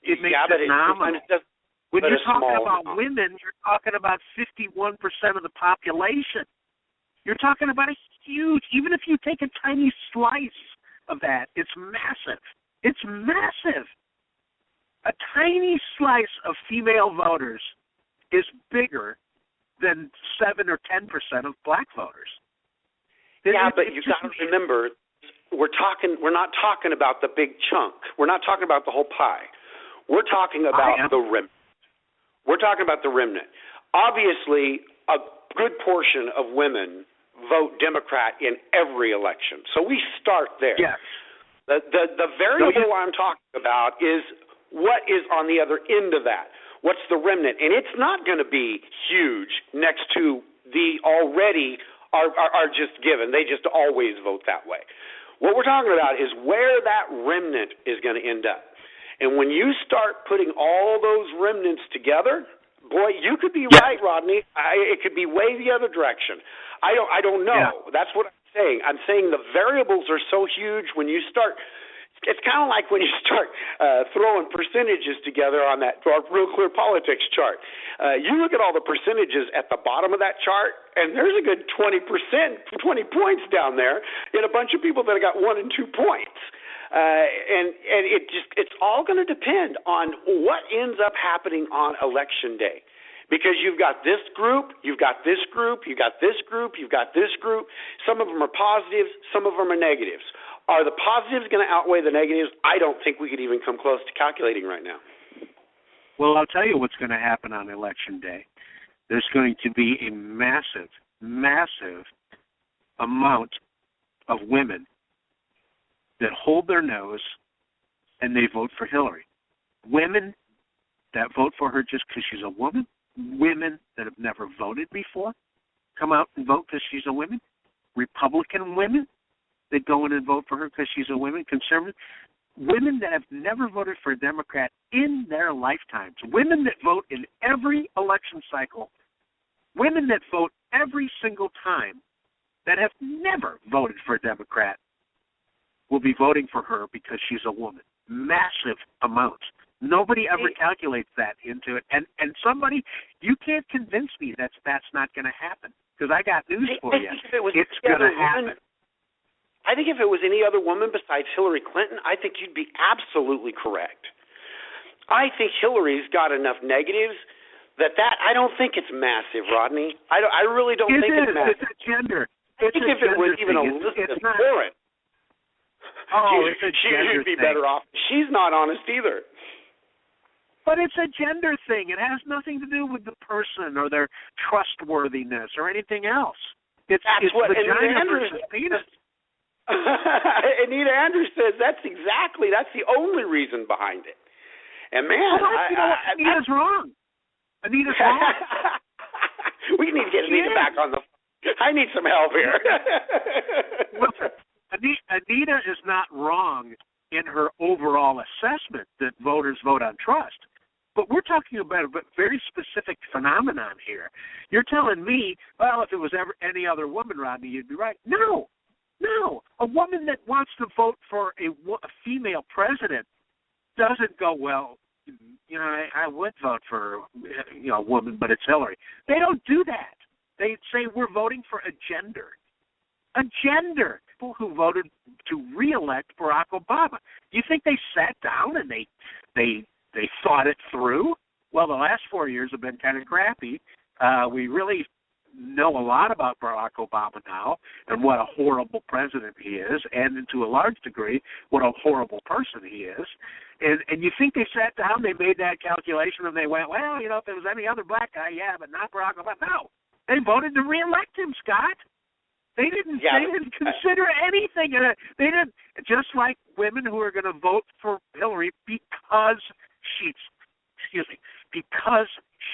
[SPEAKER 4] nominal. When you're talking about women, you're talking about 51% of the population. You're talking about a huge, even if you take a tiny slice of that, it's massive. It's massive. A tiny slice of female voters is bigger than 7 or 10% of black voters.
[SPEAKER 6] Yeah, but you've got to remember, we're not talking about the big chunk. We're not talking about the whole pie. We're talking about the remnant. We're talking about the remnant. Obviously, a good portion of women vote Democrat in every election. So we start there.
[SPEAKER 4] Yes.
[SPEAKER 6] The variable I'm talking about is what is on the other end of that. What's the remnant? And it's not going to be huge next to the already are just given. They just always vote that way. What we're talking about is where that remnant is going to end up. And when you start putting all those remnants together, boy, you could be right, Rodney. It could be way the other direction. I don't know. Yeah. That's what I'm saying. I'm saying the variables are so huge when you start. It's kind of like when you start throwing percentages together on that Real Clear Politics chart. You look at all the percentages at the bottom of that chart, and there's a good 20%, 20 points down there in a bunch of people that have got 1 and 2 points. And it's all going to depend on what ends up happening on Election Day. Because you've got this group, you've got this group, you've got this group, you've got this group. Some of them are positives, some of them are negatives. Are the positives going to outweigh the negatives? I don't think we could even come close to calculating right now.
[SPEAKER 4] Well, I'll tell you what's going to happen on Election Day. There's going to be a massive, massive amount of women that hold their nose and they vote for Hillary. Women that vote for her just because she's a woman. Women that have never voted before come out and vote because she's a woman. Republican women that go in and vote for her because she's a woman. Conservative women that have never voted for a Democrat in their lifetimes. Women that vote in every election cycle. Women that vote every single time that have never voted for a Democrat will be voting for her because she's a woman. Massive amounts. Nobody ever calculates that into it. And somebody, you can't convince me that's not going to happen. Because I got news for you. It's going to happen.
[SPEAKER 6] I think if it was any other woman besides Hillary Clinton, I think you'd be absolutely correct. I think Hillary's got enough negatives that I don't think it's massive, Rodney. I really don't think it's massive.
[SPEAKER 4] It's a gender.
[SPEAKER 6] I think if it was even Elizabeth Warren, she'd be better off. She's not honest either.
[SPEAKER 4] But it's a gender thing. It has nothing to do with the person or their trustworthiness or anything else. It's
[SPEAKER 6] what
[SPEAKER 4] vagina versus penis.
[SPEAKER 6] Anita Andrews says that's the only reason behind it. And man,
[SPEAKER 4] Anita's wrong. Anita's wrong.
[SPEAKER 6] We need to get Anita back on the phone. I need some help here.
[SPEAKER 4] Listen, Anita is not wrong in her overall assessment that voters vote on trust. But we're talking about a very specific phenomenon here. You're telling me, well, if it was ever any other woman, Rodney, you'd be right. No. A woman that wants to vote for a female president doesn't go, well, I would vote for a woman, but it's Hillary. They don't do that. They say we're voting for a gender. A gender. People who voted to reelect Barack Obama. Do you think they sat down and they thought it through? Well, the last 4 years have been kind of crappy. We really know a lot about Barack Obama now and what a horrible president he is, and to a large degree, what a horrible person he is. And you think they sat down, they made that calculation, and they went, well, you know, if there was any other black guy, yeah, but not Barack Obama. No, they voted to reelect him, Scott. They didn't consider anything. They didn't, just like women who are going to vote for Hillary because because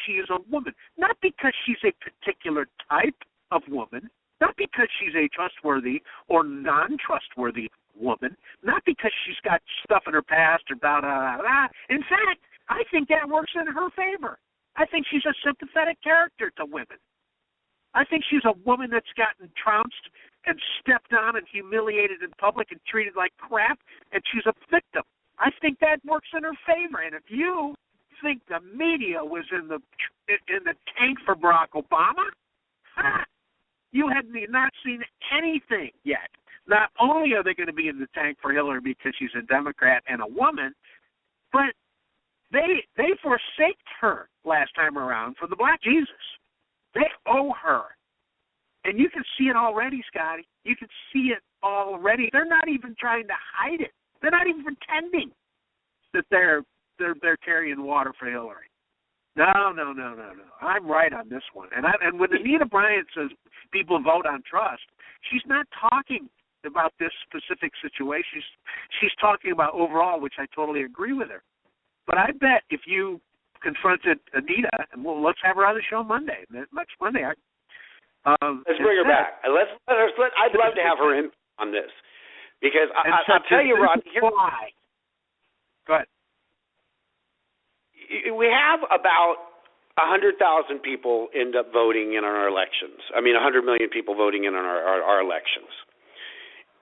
[SPEAKER 4] she is a woman, not because she's a particular type of woman, not because she's a trustworthy or non-trustworthy woman, not because she's got stuff in her past or blah, blah, blah, blah. In fact, I think that works in her favor. I think she's a sympathetic character to women. I think she's a woman that's gotten trounced and stepped on and humiliated in public and treated like crap, and she's a victim. I think that works in her favor. And if you think the media was in the tank for Barack Obama, you have not seen anything yet. Not only are they going to be in the tank for Hillary because she's a Democrat and a woman, but they forsaked her last time around for the black Jesus. They owe her. And you can see it already, Scotty. You can see it already. They're not even trying to hide it. They're not even pretending that they're carrying water for Hillary. No. I'm right on this one. And when Anita Bryant says people vote on trust, she's not talking about this specific situation. She's talking about overall, which I totally agree with her. But I bet if you confronted Anita, and let's have her on the show Monday. Next Monday.
[SPEAKER 6] Let's bring her back. I'd love to have her in on this because I'll tell you, Rod.
[SPEAKER 4] Why? Go ahead.
[SPEAKER 6] We have about 100,000 people end up voting in our elections. 100 million people voting in on our elections.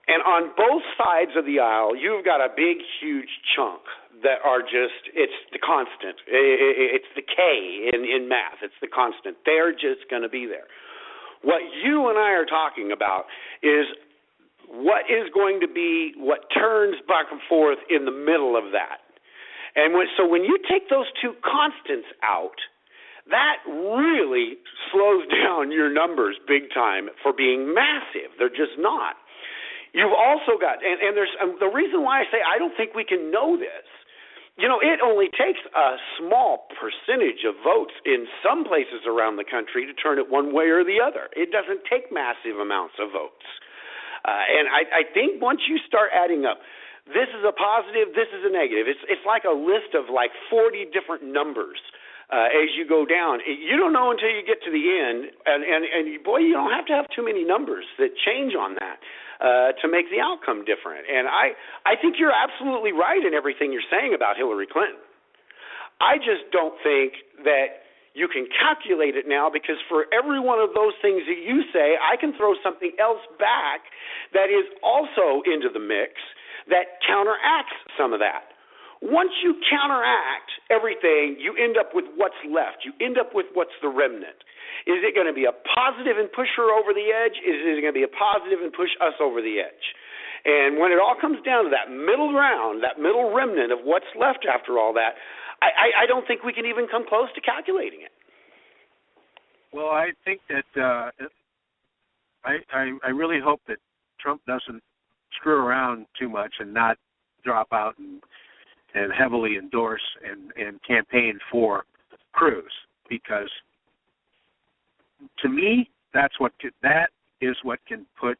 [SPEAKER 6] And on both sides of the aisle, you've got a big, huge chunk that are just, it's the constant. It's the K in math. It's the constant. They're just going to be there. What you and I are talking about is what is going to be what turns back and forth in the middle of that. And so when you take those two constants out, that really slows down your numbers big time for being massive. They're just not. You've also got, and there's the reason why I say I don't think we can know this. It only takes a small percentage of votes in some places around the country to turn it one way or the other. It doesn't take massive amounts of votes. And I think once you start adding up, this is a positive, this is a negative. It's like a list of like 40 different numbers as you go down. You don't know until you get to the end, and boy, you don't have to have too many numbers that change on that to make the outcome different. And I think you're absolutely right in everything you're saying about Hillary Clinton. I just don't think that you can calculate it now because for every one of those things that you say, I can throw something else back that is also into the mix that counteracts some of that. Once you counteract everything, you end up with what's left. You end up with what's the remnant. Is it going to be a positive and push her over the edge? Is it going to be a positive and push us over the edge? And when it all comes down to that middle ground, that middle remnant of what's left after all that, I don't think we can even come close to calculating it.
[SPEAKER 4] Well, I think that I really hope that Trump doesn't screw around too much and not drop out and heavily endorse and campaign for Cruz, because to me that is what can put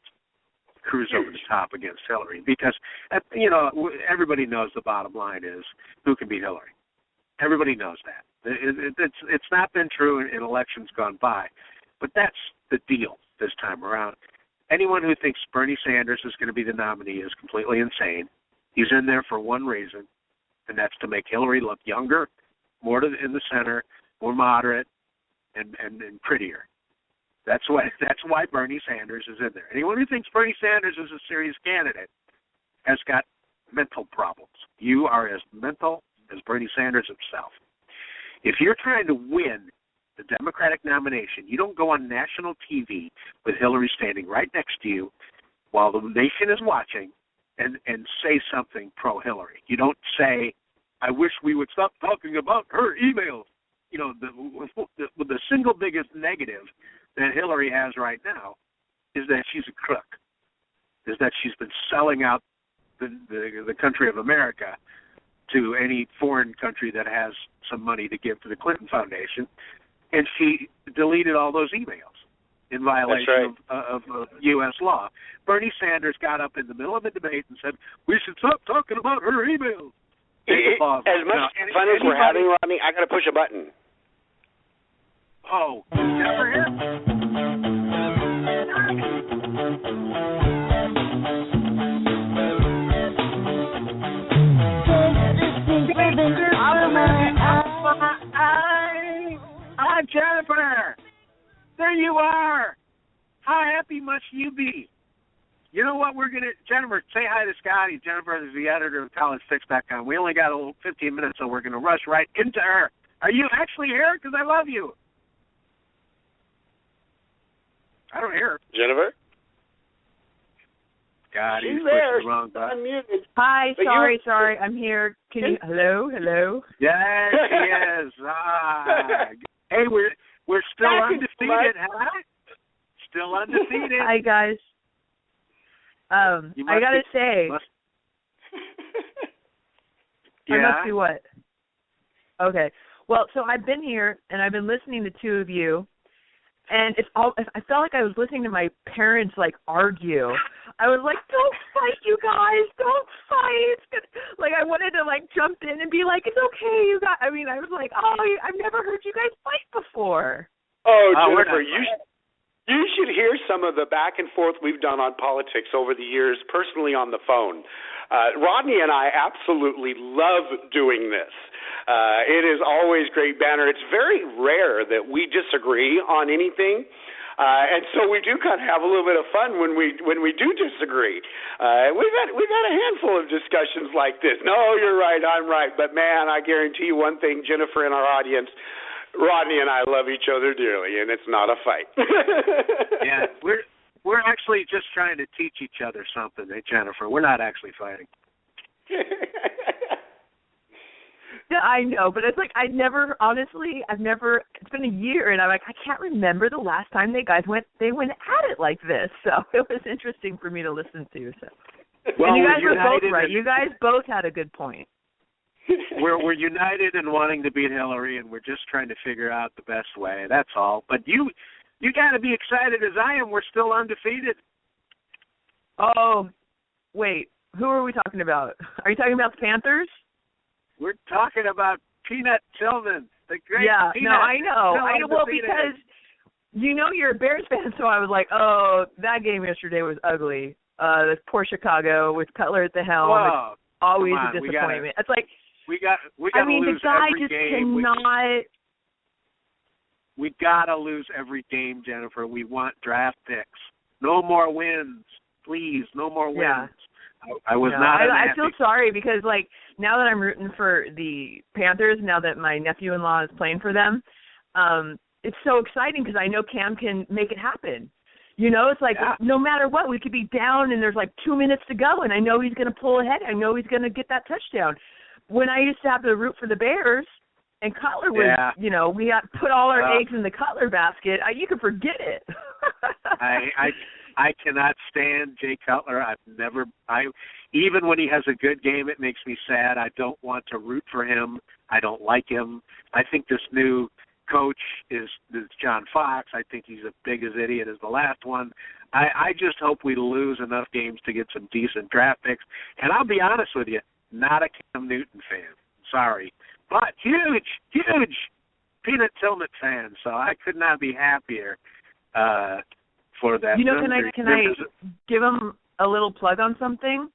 [SPEAKER 4] Cruz over the top against Hillary, because everybody knows the bottom line is who can beat Hillary. Everybody knows that. It's not been true in elections gone by, but that's the deal this time around. Anyone who thinks Bernie Sanders is going to be the nominee is completely insane. He's in there for one reason, and that's to make Hillary look younger, more in the center, more moderate, and prettier. That's why Bernie Sanders is in there. Anyone who thinks Bernie Sanders is a serious candidate has got mental problems. You are as mental as Bernie Sanders himself. If you're trying to win the Democratic nomination, you don't go on national TV with Hillary standing right next to you while the nation is watching and say something pro-Hillary. You don't say, I wish we would stop talking about her emails. the single biggest negative that Hillary has right now is that she's a crook, is that she's been selling out the country of America to any foreign country that has some money to give to the Clinton Foundation, and she deleted all those emails in violation of U.S. law. Bernie Sanders got up in the middle of the debate and said, we should stop talking about her emails.
[SPEAKER 6] As much fun as we're having, Rodney, I got to push a button.
[SPEAKER 4] Oh, never here? Hi, Jennifer. There you are. How happy must you be? You know what, Jennifer, say hi to Scotty. Jennifer is the editor of collegefix.com. We only got 15 minutes, so we're going to rush right into her. Are you actually here? Because I love you. I don't hear her.
[SPEAKER 6] Jennifer?
[SPEAKER 4] God,
[SPEAKER 6] she's
[SPEAKER 4] he's
[SPEAKER 6] there.
[SPEAKER 4] pushing the wrong button.
[SPEAKER 6] Unmuted.
[SPEAKER 7] Hi, sorry, I'm here. Can you? Hello.
[SPEAKER 4] Yes, she is. Hey, we're still undefeated, huh? Still undefeated.
[SPEAKER 7] Hi, guys. I gotta say,
[SPEAKER 4] yeah.
[SPEAKER 7] I must be what? Okay. Well, so I've been here and I've been listening to two of you, and I felt like I was listening to my parents argue. I was like, "Don't fight, you guys! Don't fight!" Like I wanted to jump in and be like, "It's okay, you guys." I mean, I was like, "Oh, I've never heard you guys fight before."
[SPEAKER 6] Oh, Jennifer, you should hear some of the back and forth we've done on politics over the years, personally on the phone. Rodney and I absolutely love doing this. It is always great banter. It's very rare that we disagree on anything. And so we do kind of have a little bit of fun when we do disagree. We've had a handful of discussions like this. No, you're right, I'm right. But, man, I guarantee you one thing, Jennifer and our audience, Rodney and I love each other dearly, and it's not a fight.
[SPEAKER 4] Yeah, we're actually just trying to teach each other something, Jennifer. We're not actually fighting.
[SPEAKER 7] Yeah, I know, but it's I've never, it's been a year, and I'm I can't remember the last time they went at it like this, so it was interesting for me to listen to. So.
[SPEAKER 4] Well,
[SPEAKER 7] and you guys were both right. You guys both had a good point.
[SPEAKER 4] We're united in wanting to beat Hillary, and we're just trying to figure out the best way. That's all. But you got to be excited as I am. We're still undefeated.
[SPEAKER 7] Oh, wait. Who are we talking about? Are you talking about the Panthers?
[SPEAKER 4] We're talking about Peanut Tillman, the great Peanut.
[SPEAKER 7] No, I know. Well, because you're a Bears fan, so I was like, oh, that game yesterday was ugly. The poor Chicago with Cutler at the helm.
[SPEAKER 4] Whoa.
[SPEAKER 7] It's always a disappointment. It's like
[SPEAKER 4] we got to lose
[SPEAKER 7] the guy
[SPEAKER 4] every
[SPEAKER 7] just
[SPEAKER 4] game.
[SPEAKER 7] cannot.
[SPEAKER 4] We got to lose every game, Jennifer. We want draft picks. No more wins, please. No more wins.
[SPEAKER 7] Yeah.
[SPEAKER 4] I was not.
[SPEAKER 7] I feel sorry because now that I'm rooting for the Panthers, now that my nephew-in-law is playing for them, it's so exciting because I know Cam can make it happen. It's no matter what, we could be down and there's 2 minutes to go, and I know he's going to pull ahead. I know he's going to get that touchdown. When I used to have to root for the Bears, and Cutler was, we got put all our eggs in the Cutler basket, you can forget it.
[SPEAKER 4] I cannot stand Jay Cutler. Even when he has a good game, it makes me sad. I don't want to root for him. I don't like him. I think this new coach is John Fox. I think he's as big as idiot as the last one. I just hope we lose enough games to get some decent draft picks. And I'll be honest with you, not a Cam Newton fan. Sorry. But huge Peanut Tillman fan. So I could not be happier for that.
[SPEAKER 7] Can I give him a little plug on something?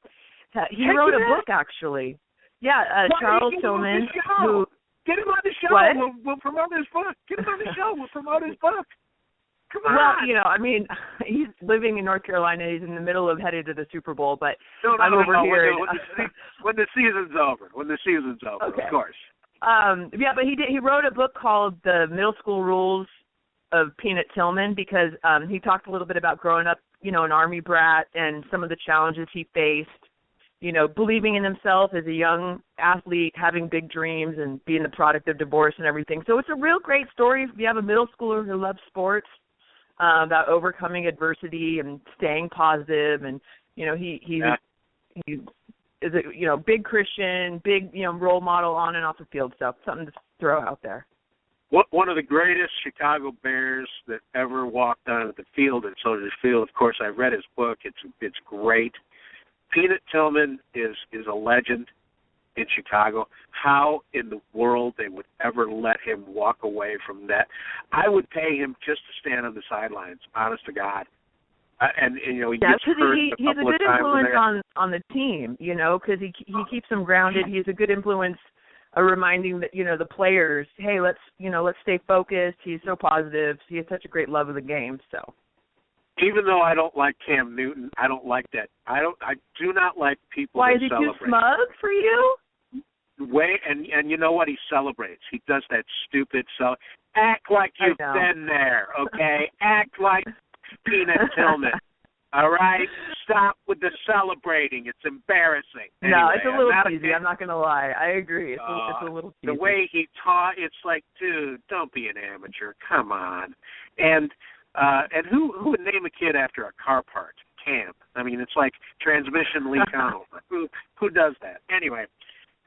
[SPEAKER 7] He wrote a book, actually. Yeah, Charles Tillman, who...
[SPEAKER 4] Get him on the show.
[SPEAKER 7] What?
[SPEAKER 4] We'll promote his book. Get him on the show. We'll promote his book. Come on.
[SPEAKER 7] Well, he's living in North Carolina. He's in the middle of headed to the Super Bowl, but I'm over here.
[SPEAKER 4] When the season's over. Okay. Of course.
[SPEAKER 7] But he wrote a book called The Middle School Rules of Peanut Tillman because he talked a little bit about growing up, an Army brat and some of the challenges he faced. believing in himself as a young athlete, having big dreams and being the product of divorce and everything. So it's a real great story if you have a middle schooler who loves sports, about overcoming adversity and staying positive. And, he is a, big Christian, big, role model on and off the field stuff, something to throw out there.
[SPEAKER 4] One of the greatest Chicago Bears that ever walked onto the field, and so did his field. Of course, I read his book. It's great. Peanut Tillman is a legend in Chicago. How in the world they would ever let him walk away from that? I would pay him just to stand on the sidelines, honest to God. He gets hurt a
[SPEAKER 7] he's a
[SPEAKER 4] couple
[SPEAKER 7] good
[SPEAKER 4] of times
[SPEAKER 7] influence on the team, because he keeps them grounded. He's a good influence, reminding the players, hey, let's stay focused. He's so positive. He has such a great love of the game. So.
[SPEAKER 4] Even though I don't like Cam Newton, I don't like that. I do not like people
[SPEAKER 7] Why,
[SPEAKER 4] that
[SPEAKER 7] is he
[SPEAKER 4] celebrate.
[SPEAKER 7] too smug for you?
[SPEAKER 4] And you know what? He celebrates. He does that stupid act like you've been there, okay? Act like Peanut Tillman. All right? Stop with the celebrating. It's embarrassing. Anyway,
[SPEAKER 7] no, it's a little cheesy. I'm not going to lie. I agree. It's a little cheesy.
[SPEAKER 4] The way he taught, it's like, dude, don't be an amateur. Come on. And who would name a kid after a car part? Cam. I mean, it's like transmission leak Conover. Who does that? Anyway,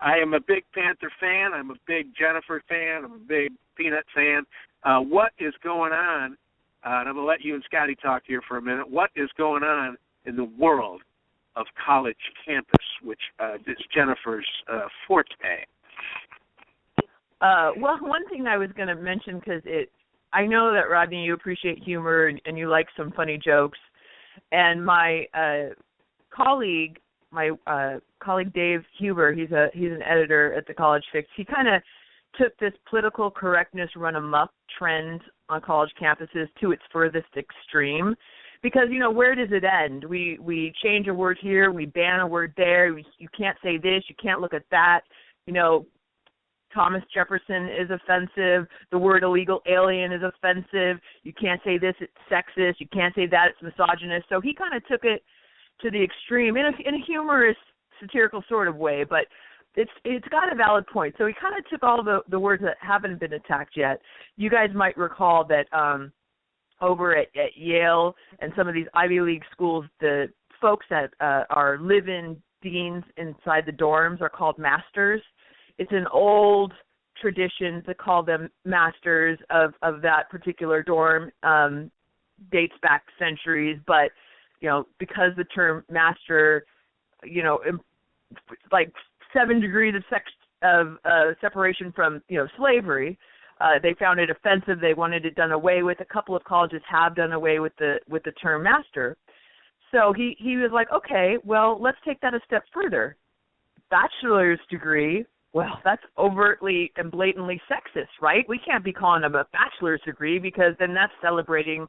[SPEAKER 4] I am a big Panther fan. I'm a big Jennifer fan. I'm a big Peanut fan. What is going on? And I'm going to let you and Scotty talk here for a minute. What is going on in the world of college campus, which is Jennifer's forte?
[SPEAKER 7] Well, one thing I was going to mention, because I know that, Rodney, you appreciate humor and you like some funny jokes. And my colleague Dave Huber, he's an editor at the College Fix. He kind of took this political correctness run amok trend on college campuses to its furthest extreme. Because, where does it end? We change a word here, we ban a word there, you can't say this, you can't look at that. Thomas Jefferson is offensive. The word illegal alien is offensive. You can't say this, it's sexist. You can't say that, it's misogynist. So he kind of took it to the extreme in a humorous, satirical sort of way, but it's got a valid point. So he kind of took all the words that haven't been attacked yet. You guys might recall that over at Yale and some of these Ivy League schools, the folks that are live-in deans inside the dorms are called masters. It's an old tradition to call them masters of that particular dorm, dates back centuries, but, because the term master, like 7 degrees of separation from, slavery, they found it offensive. They wanted it done away with. A couple of colleges have done away with the term master. So he was like, okay, well, let's take that a step further. Bachelor's degree, well, that's overtly and blatantly sexist, right? We can't be calling them a bachelor's degree because then that's celebrating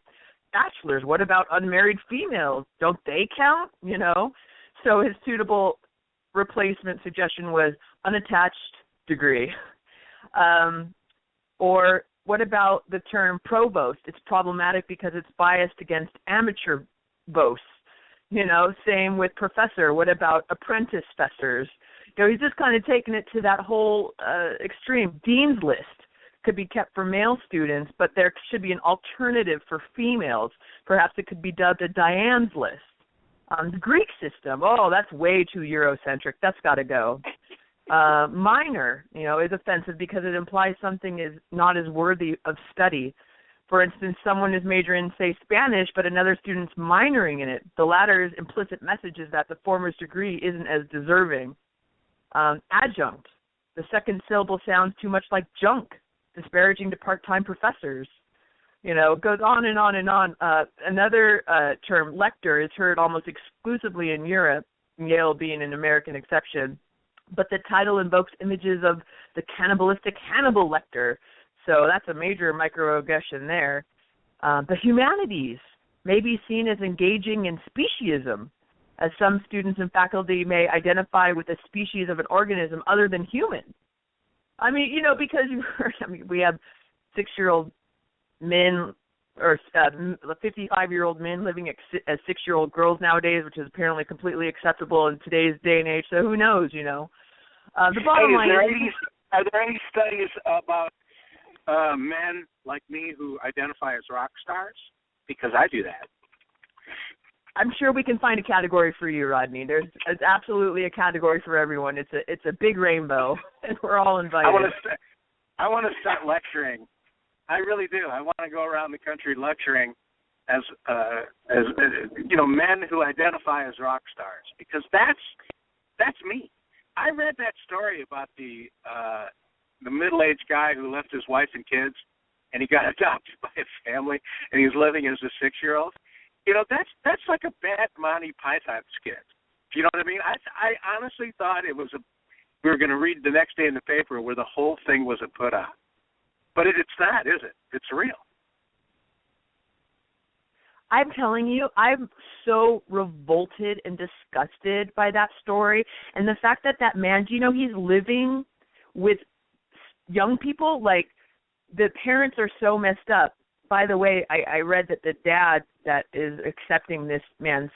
[SPEAKER 7] bachelors. What about unmarried females? Don't they count? So his suitable replacement suggestion was unattached degree. Or what about the term provost? It's problematic because it's biased against amateur boasts. Same with professor. What about apprentice fessers? He's just kind of taken it to that whole extreme. Dean's list could be kept for male students, but there should be an alternative for females. Perhaps it could be dubbed a Diane's list. The Greek system, that's way too Eurocentric. That's got to go. Minor, is offensive because it implies something is not as worthy of study. For instance, someone is majoring in, say, Spanish, but another student's minoring in it. The latter's implicit message is that the former's degree isn't as deserving. Adjunct. The second syllable sounds too much like junk, disparaging to part-time professors. It goes on and on and on. Another term, lector, is heard almost exclusively in Europe, Yale being an American exception. But the title invokes images of the cannibalistic Hannibal Lecter. So that's a major microaggression there. The humanities may be seen as engaging in speciesism, as some students and faculty may identify with a species of an organism other than human. I mean, because we have 6-year-old men or 55-year-old men living as 6-year-old girls nowadays, which is apparently completely acceptable in today's day and age. So who knows, you know? The bottom line is,
[SPEAKER 4] are there any studies about men like me who identify as rock stars? Because I do that.
[SPEAKER 7] I'm sure we can find a category for you, Rodney. There's absolutely a category for everyone. It's a big rainbow, and we're all invited.
[SPEAKER 4] I want to start lecturing. I really do. I want to go around the country lecturing as men who identify as rock stars, because that's me. I read that story about the middle-aged guy who left his wife and kids, and he got adopted by a family, and he's living as a 6-year-old. You know, that's like a bad Monty Python skit. You know what I mean? I honestly thought we were going to read the next day in the paper where the whole thing was a put-on. But it's not, is it? It's real.
[SPEAKER 7] I'm telling you, I'm so revolted and disgusted by that story. And the fact that man, do you know he's living with young people? Like, the parents are so messed up. By the way, I read that the dad that is accepting this man's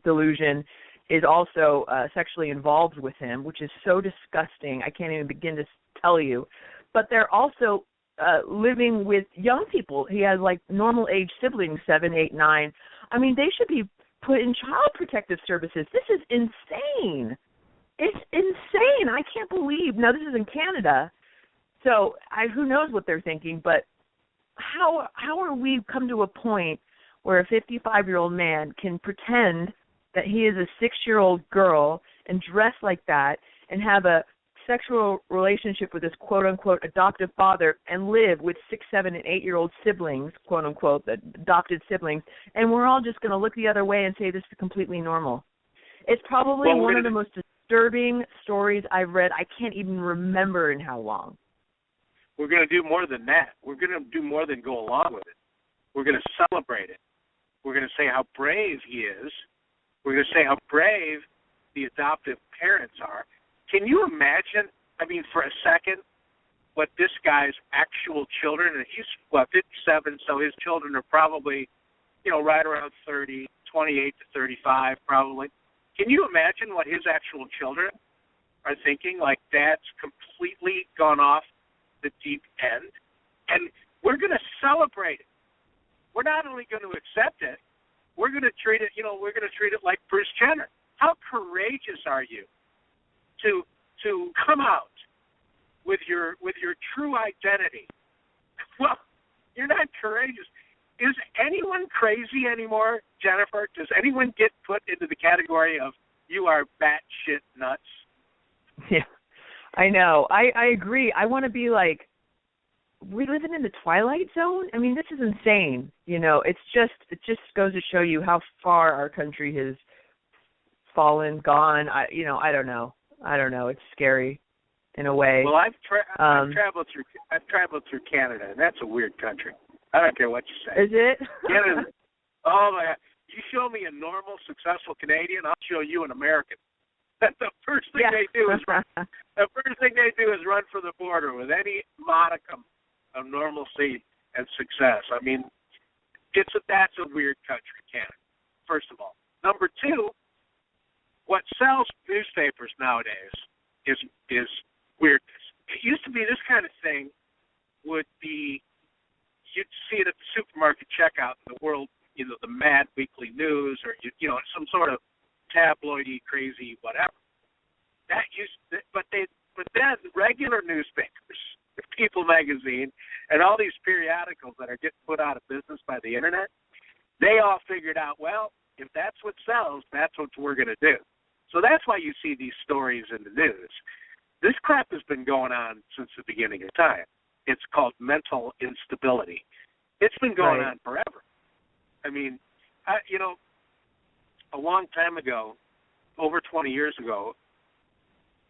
[SPEAKER 7] delusion is also sexually involved with him, which is so disgusting. I can't even begin to tell you. But they're also living with young people. He has, like, normal age siblings, 7, 8, 9. I mean, they should be put in child protective services. This is insane. It's insane. I can't believe. Now, this is in Canada, so who knows what they're thinking, but how are we come to a point where a 55-year-old man can pretend that he is a 6-year-old girl and dress like that and have a sexual relationship with his quote-unquote adoptive father and live with 6, 7, and 8-year-old siblings, quote-unquote, the adopted siblings, and we're all just going to look the other way and say this is completely normal. It's probably one of the most disturbing stories I've read. I can't even remember in how long.
[SPEAKER 4] We're going to do more than that. We're going to do more than go along with it. We're going to celebrate it. We're going to say how brave he is. We're going to say how brave the adoptive parents are. Can you imagine, I mean, for a second, what this guy's actual children, and he's, 57, so his children are probably, right around 30, 28 to 35 probably. Can you imagine what his actual children are thinking? Like, Dad's completely gone off the deep end, and we're going to celebrate it. We're not only going to accept it, we're going to treat it, we're going to treat it like Bruce Jenner. How courageous are you to come out with your true identity? Well, you're not courageous. Is anyone crazy anymore, Jennifer? Does anyone get put into the category of you are batshit nuts?
[SPEAKER 7] Yeah, I know. I agree. I want to be like, we living in the Twilight Zone? I mean, this is insane. It just goes to show you how far our country has fallen, gone. I don't know. It's scary in a way.
[SPEAKER 4] Well, I've traveled through Canada, and that's a weird country. I don't care what you say.
[SPEAKER 7] Is it?
[SPEAKER 4] Canada. Oh my God! You show me a normal, successful Canadian, I'll show you an American. The first thing they do is run for the border with any modicum of normalcy and success. I mean, that's a weird country, Canada. First of all, number two, what sells newspapers nowadays is weirdness. It used to be this kind of thing would be, you'd see it at the supermarket checkout in the world, the Mad Weekly News or some sort of tabloidy, crazy, whatever. But then regular newspapers, People Magazine, and all these periodicals that are getting put out of business by the internet, they all figured out, well, if that's what sells, that's what we're going to do. So that's why you see these stories in the news. This crap has been going on since the beginning of time. It's called mental instability. It's been going on forever. I mean, a long time ago, over 20 years ago,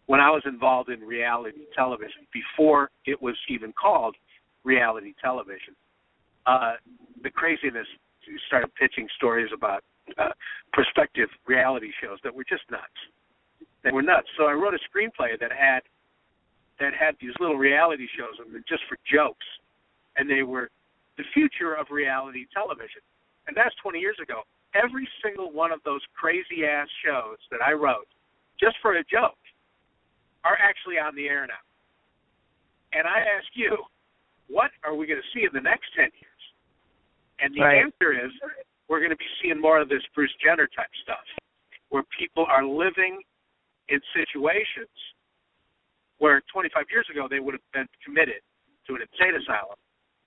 [SPEAKER 4] when I was involved in reality television, before it was even called reality television, the craziness started pitching stories about prospective reality shows that were just nuts. They were nuts. So I wrote a screenplay that had these little reality shows and just for jokes, and they were the future of reality television. And that's 20 years ago. Every single one of those crazy-ass shows that I wrote, just for a joke, are actually on the air now. And I ask you, what are we going to see in the next 10 years? And the answer is we're going to be seeing more of this Bruce Jenner-type stuff, where people are living in situations where 25 years ago they would have been committed to an insane asylum,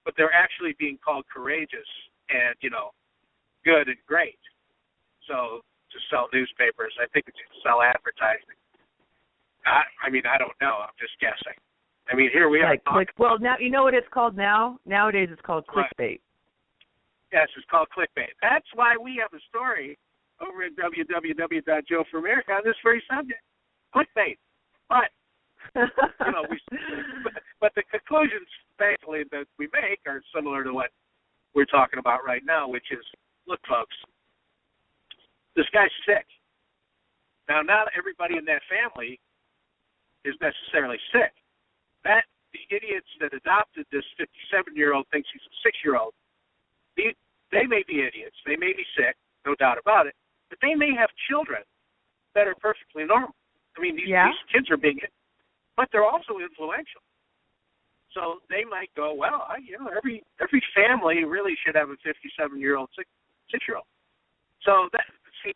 [SPEAKER 4] but they're actually being called courageous and, good and great. So to sell newspapers, I think it's to sell advertising. I don't know. I'm just guessing. I mean, here we are.
[SPEAKER 7] Well, now you know what it's called now? Nowadays it's called clickbait.
[SPEAKER 4] Yes, it's called clickbait. That's why we have a story over at www.joeformerica on this very subject. Clickbait. But, but the conclusions, thankfully, that we make are similar to what we're talking about right now, which is, look, folks, this guy's sick. Now, not everybody in that family is necessarily sick. The idiots that adopted this 57-year-old thinks he's a 6-year-old, they may be idiots. They may be sick, no doubt about it, but they may have children that are perfectly normal. I mean, these kids are big, but they're also influential. So they might go, well, every family really should have a 57-year-old 6-year-old. So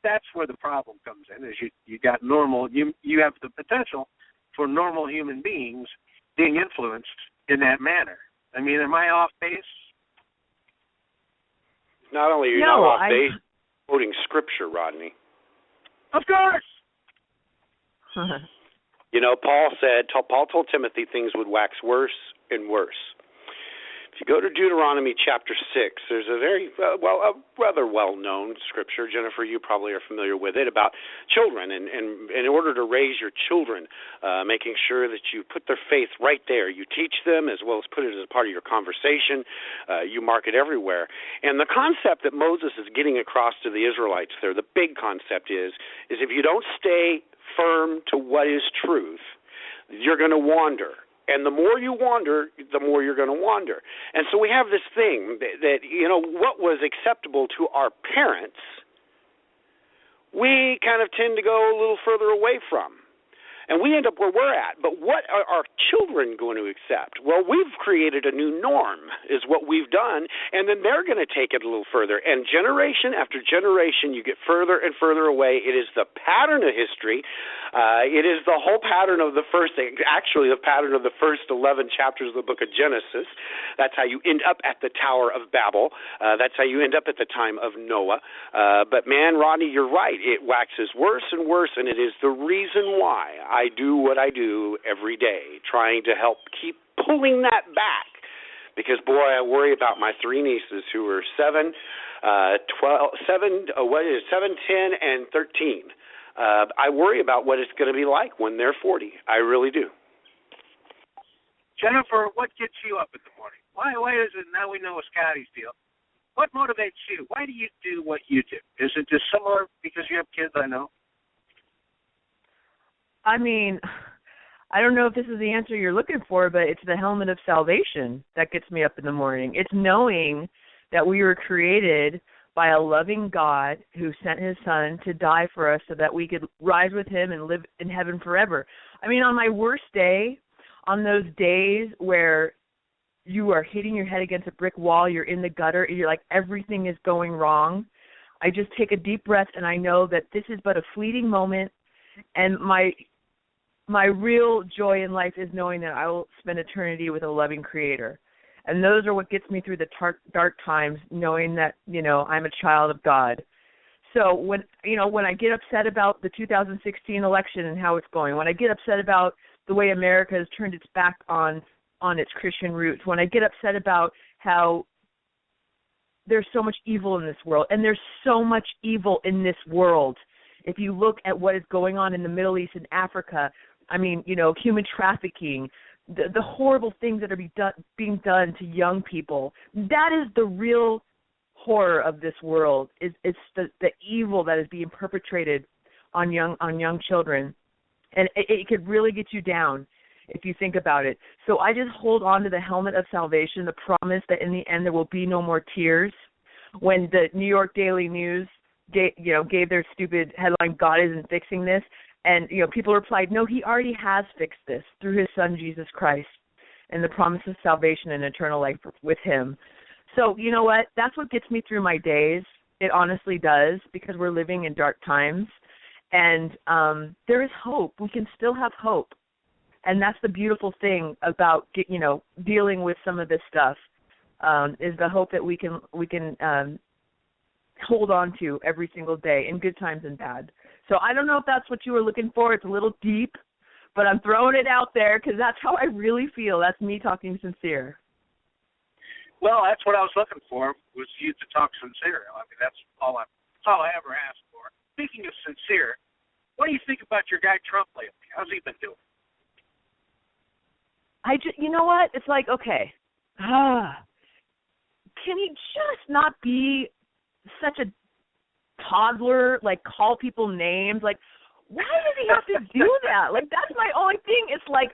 [SPEAKER 4] that's where the problem comes in. Is you got normal. You have the potential for normal human beings being influenced in that manner. I mean, am I off base?
[SPEAKER 6] Not only are you not off base, quoting scripture, Rodney.
[SPEAKER 4] Of course.
[SPEAKER 6] Paul told Timothy things would wax worse and worse. If you go to Deuteronomy chapter 6, there's a a rather well-known scripture. Jennifer, you probably are familiar with it, about children. And in order to raise your children, making sure that you put their faith right there. You teach them as well as put it as a part of your conversation. You mark it everywhere. And the concept that Moses is getting across to the Israelites there, the big concept is if you don't stay firm to what is truth, you're going to wander. And the more you wander, the more you're going to wander. And so we have this thing that what was acceptable to our parents, we kind of tend to go a little further away from. And we end up where we're at. But what are our children going to accept? Well, we've created a new norm is what we've done, and then they're going to take it a little further. And generation after generation, you get further and further away. It is the pattern of history. It is the whole pattern of the first 11 chapters of the book of Genesis. That's how you end up at the Tower of Babel. That's how you end up at the time of Noah. But, man, Rodney, you're right. It waxes worse and worse, and it is the reason why I do what I do every day, trying to help keep pulling that back. Because, boy, I worry about my 3 nieces who are 7, 10, and 13. I worry about what it's going to be like when they're 40. I really do.
[SPEAKER 4] Jennifer, what gets you up in the morning? Why is it, now we know Scotty's deal, what motivates you? Why do you do what you do? Is it just similar because you have kids, I know?
[SPEAKER 7] I mean, I don't know if this is the answer you're looking for, but it's the helmet of salvation that gets me up in the morning. It's knowing that we were created by a loving God who sent his son to die for us so that we could rise with him and live in heaven forever. I mean, on my worst day, on those days where you are hitting your head against a brick wall, you're in the gutter, and you're like, everything is going wrong, I just take a deep breath and I know that this is but a fleeting moment, and my real joy in life is knowing that I will spend eternity with a loving creator. And those are what gets me through the dark times, knowing that, I'm a child of God. So when I get upset about the 2016 election and how it's going, when I get upset about the way America has turned its back on its Christian roots, when I get upset about how there's so much evil in this world, and there's so much evil in this world. If you look at what is going on in the Middle East and Africa, I mean, human trafficking, the horrible things that are being done to young people, that is the real horror of this world. It's the evil that is being perpetrated on young children, and it could really get you down. if you think about it. So I just hold on to the helmet of salvation, the promise that in the end there will be no more tears. When the New York Daily News gave their stupid headline, God isn't fixing this, and people replied, no, he already has fixed this through his son Jesus Christ and the promise of salvation and eternal life with him. So you know what? That's what gets me through my days. It honestly does, because we're living in dark times. And there is hope. We can still have hope. And that's the beautiful thing about, dealing with some of this stuff, is the hope that we can hold on to every single day, in good times and bad. So I don't know if that's what you were looking for. It's a little deep, but I'm throwing it out there because that's how I really feel. That's me talking sincere.
[SPEAKER 4] Well, that's what I was looking for, was you to talk sincere. I mean, that's all I ever asked for. Speaking of sincere, what do you think about your guy Trump lately? How's he been doing?
[SPEAKER 7] You know what? It's like, okay, can he just not be such a toddler, like call people names? Like, why does he have to do that? Like, that's my only thing. It's like,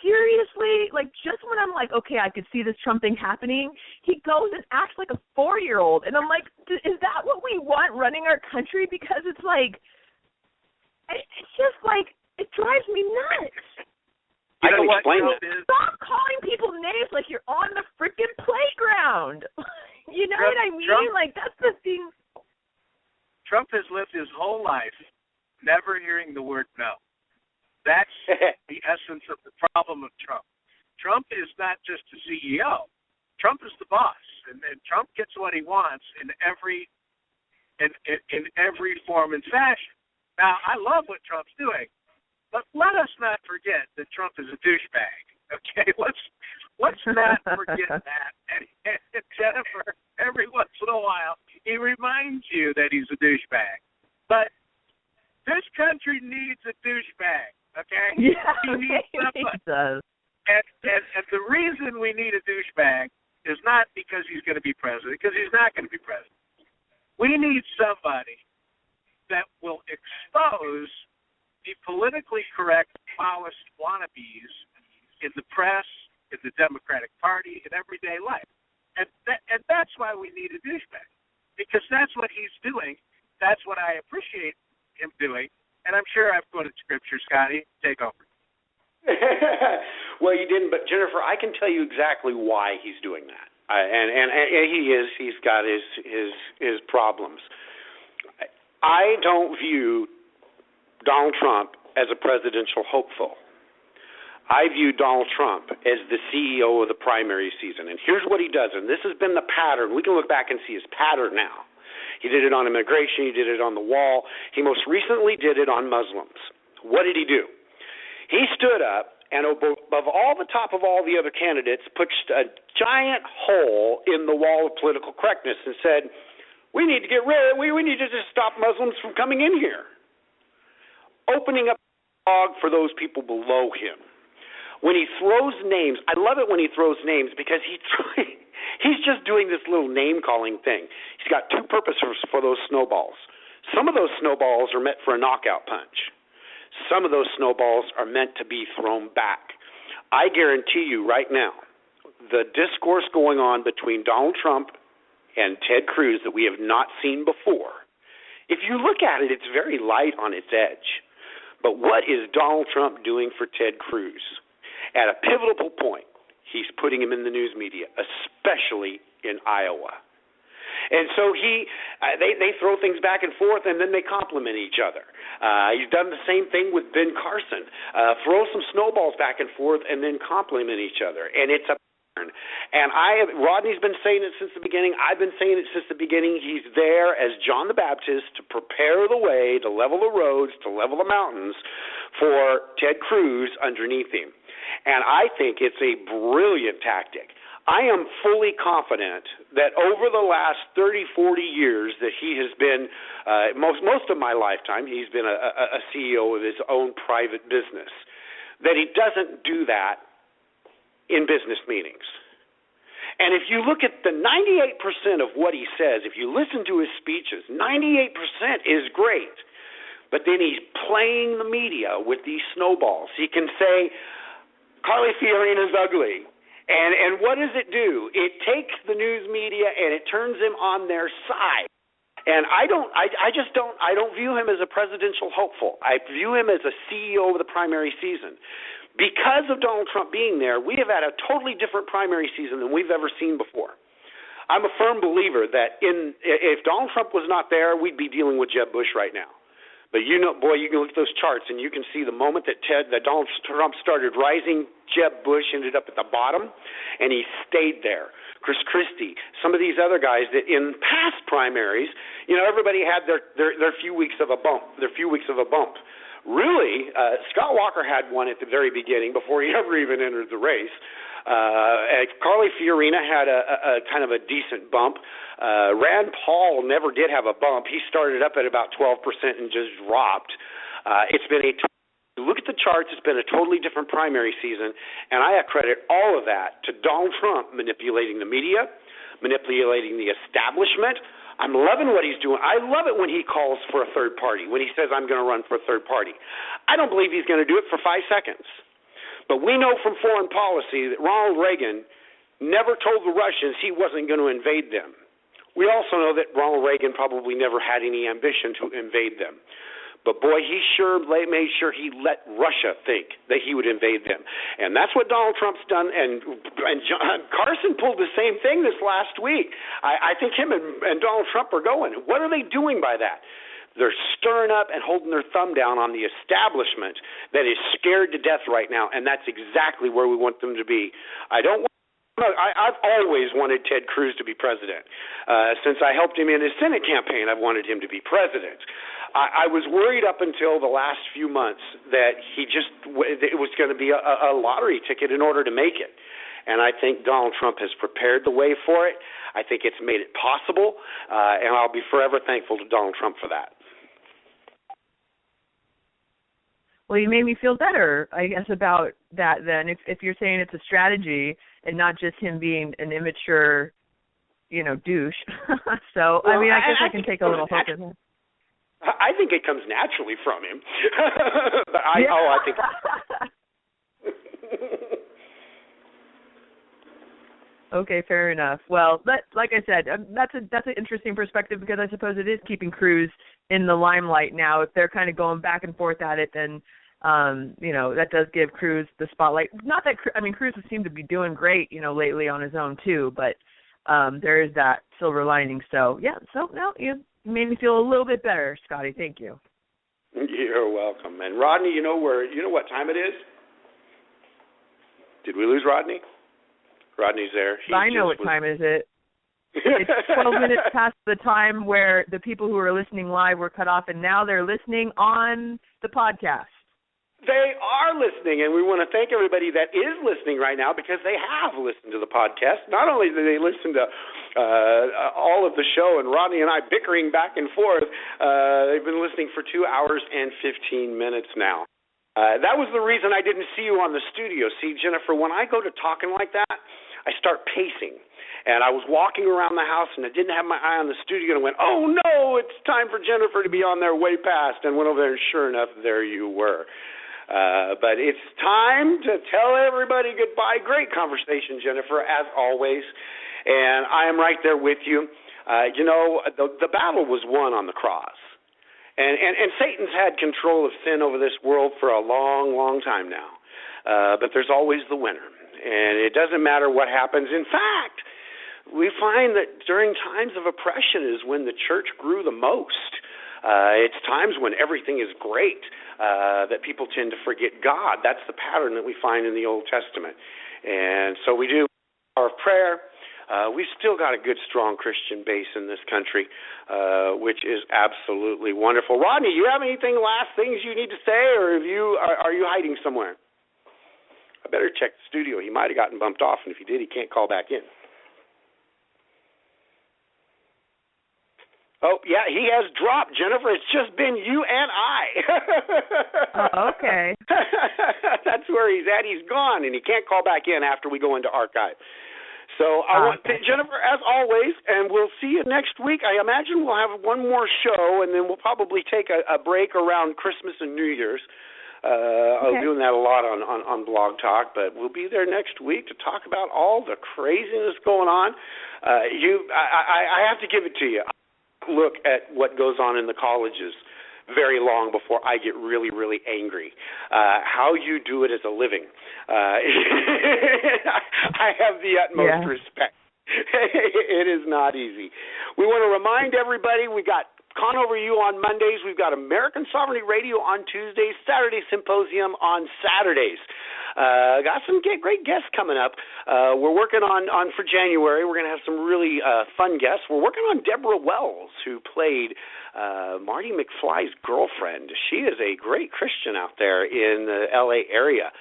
[SPEAKER 7] seriously, like, just when I'm like, okay, I could see this Trump thing happening, he goes and acts like a 4-year-old. And I'm like, is that what we want running our country? Because it's like, it's just like, it drives me nuts.
[SPEAKER 6] I can explain that.
[SPEAKER 7] Stop calling people names like you're on the freaking playground. You know what I mean? Like, that's the thing.
[SPEAKER 4] Trump has lived his whole life never hearing the word no. That's the essence of the problem of Trump. Trump is not just the CEO. Trump is the boss, and Trump gets what he wants in every form and fashion. Now, I love what Trump's doing, but let us not forget that Trump is a douchebag. Okay, let's not forget that. And Jennifer, every once in a while, he reminds you that he's a douchebag. But this country needs a douchebag. Okay?
[SPEAKER 7] Yeah,
[SPEAKER 4] he
[SPEAKER 7] does.
[SPEAKER 4] And the reason we need a douchebag is not because he's going to be president, because he's not going to be president. We need somebody that will expose the politically correct, polished wannabes in the press, in the Democratic Party, in everyday life. And that's why we need a douchebag, because that's what he's doing. That's what I appreciate him doing. And I'm sure I've quoted scripture, Scotty. Take over.
[SPEAKER 6] Well, you didn't, but Jennifer, I can tell you exactly why he's doing that. And he is. He's got his problems. I don't view Donald Trump as a presidential hopeful. I view Donald Trump as the CEO of the primary season. And here's what he does, and this has been the pattern. We can look back and see his pattern now. He did it on immigration. He did it on the wall. He most recently did it on Muslims. What did he do? He stood up and above all the top of all the other candidates pushed a giant hole in the wall of political correctness and said, we need to get rid, we need to just stop Muslims from coming in here. Opening up the dialogue for those people below him. When he throws names, I love it when he throws names because he's just doing this little name-calling thing. He's got two purposes for those snowballs. Some of those snowballs are meant for a knockout punch. Some of those snowballs are meant to be thrown back. I guarantee you right now, the discourse going on between Donald Trump and Ted Cruz that we have not seen before, if you look at it, it's very light on its edge. But what is Donald Trump doing for Ted Cruz? At a pivotal point, he's putting him in the news media, especially in Iowa. And so they throw things back and forth, and then they compliment each other. He's done the same thing with Ben Carson. Throw some snowballs back and forth, and then compliment each other. And it's a pattern. And Rodney's been saying it since the beginning. I've been saying it since the beginning. He's there as John the Baptist to prepare the way, to level the roads, to level the mountains for Ted Cruz underneath him. And I think it's a brilliant tactic. I am fully confident that over the last 30, 40 years that he has been, most of my lifetime, he's been a CEO of his own private business, that he doesn't do that in business meetings. And if you look at the 98% of what he says, if you listen to his speeches, 98% is great. But then he's playing the media with these snowballs. He can say, Carly Fiorina's ugly. And what does it do? It takes the news media and it turns them on their side. And I don't view him as a presidential hopeful. I view him as a CEO of the primary season. Because of Donald Trump being there, we have had a totally different primary season than we've ever seen before. I'm a firm believer that if Donald Trump was not there, we'd be dealing with Jeb Bush right now. But you can look at those charts and you can see the moment that Donald Trump started rising, Jeb Bush ended up at the bottom, and he stayed there. Chris Christie, some of these other guys that in past primaries, everybody had their few weeks of a bump. Really, Scott Walker had one at the very beginning before he ever even entered the race. Carly Fiorina had a kind of a decent bump. Rand Paul never did have a bump. He started up at about 12% and just dropped. It's been look at the charts, it's been a totally different primary season, and I accredit all of that to Donald Trump manipulating the media, manipulating the establishment. I'm loving what he's doing. I love it when he calls for a third party, when he says, I'm going to run for a third party. I don't believe he's going to do it for 5 seconds. But we know from foreign policy that Ronald Reagan never told the Russians he wasn't going to invade them. We also know that Ronald Reagan probably never had any ambition to invade them. But, boy, he sure made sure he let Russia think that he would invade them. And that's what Donald Trump's done. And Carson pulled the same thing this last week. I think him and Donald Trump are going. What are they doing by that? They're stirring up and holding their thumb down on the establishment that is scared to death right now, and that's exactly where we want them to be. I've always wanted Ted Cruz to be president. Since I helped him in his Senate campaign, I've wanted him to be president. I was worried up until the last few months that it was going to be a lottery ticket in order to make it. And I think Donald Trump has prepared the way for it. I think it's made it possible, and I'll be forever thankful to Donald Trump for that.
[SPEAKER 7] Well, you made me feel better, I guess, about that then, if you're saying it's a strategy and not just him being an immature, douche. So, well, I guess I can take a little hope in that.
[SPEAKER 6] I think it comes naturally from him. But I think...
[SPEAKER 7] Okay, fair enough. Well, like I said, that's an interesting perspective because I suppose it is keeping Cruz in the limelight now. If they're kind of going back and forth at it, then that does give Cruz the spotlight. Not that Cruz has seemed to be doing great, lately on his own too, but there is that silver lining. So yeah, you made me feel a little bit better, Scotty. Thank you.
[SPEAKER 6] You're welcome. And Rodney, you know what time it is? Did we lose Rodney? Rodney's there.
[SPEAKER 7] I know what time is it. It's 12 minutes past the time where the people who were listening live were cut off, and now they're listening on the podcast.
[SPEAKER 6] They are listening, and we want to thank everybody that is listening right now because they have listened to the podcast. Not only did they listen to all of the show and Rodney and I bickering back and forth, they've been listening for 2 hours and 15 minutes now. That was the reason I didn't see you on the studio. See, Jennifer, when I go to talking like that, I start pacing. And I was walking around the house, and I didn't have my eye on the studio, and I went, oh, no, it's time for Jennifer to be on there way past. And went over there, and sure enough, there you were. But it's time to tell everybody goodbye. Great conversation, Jennifer, as always. And I am right there with you. The battle was won on the cross. And Satan's had control of sin over this world for a long, long time now. But there's always the winner. And it doesn't matter what happens. In fact, we find that during times of oppression is when the church grew the most. It's times when everything is great that people tend to forget God. That's the pattern that we find in the Old Testament. And so we do our prayer. We've still got a good, strong Christian base in this country, which is absolutely wonderful. Rodney, you have anything, last things you need to say, or are you hiding somewhere? I better check the studio. He might have gotten bumped off, and if he did, he can't call back in. Oh, yeah, he has dropped, Jennifer. It's just been you and I.
[SPEAKER 7] Oh, okay.
[SPEAKER 6] That's where he's at. He's gone, and he can't call back in after we go into archive. So I want Jennifer, as always, and we'll see you next week. I imagine we'll have one more show, and then we'll probably take a break around Christmas and New Year's. I was doing that a lot on Blog Talk, but we'll be there next week to talk about all the craziness going on. I have to give it to you. Look at what goes on in the colleges very long before I get really, really angry. How you do it as a living. I have the utmost respect. It is not easy. We want to remind everybody we got Conover U on Mondays. We've got American Sovereignty Radio on Tuesdays, Saturday Symposium on Saturdays. Got some great guests coming up. We're working on for January. We're going to have some really fun guests. We're working on Deborah Wells, who played Marty McFly's girlfriend. She is a great Christian out there in the L.A. area.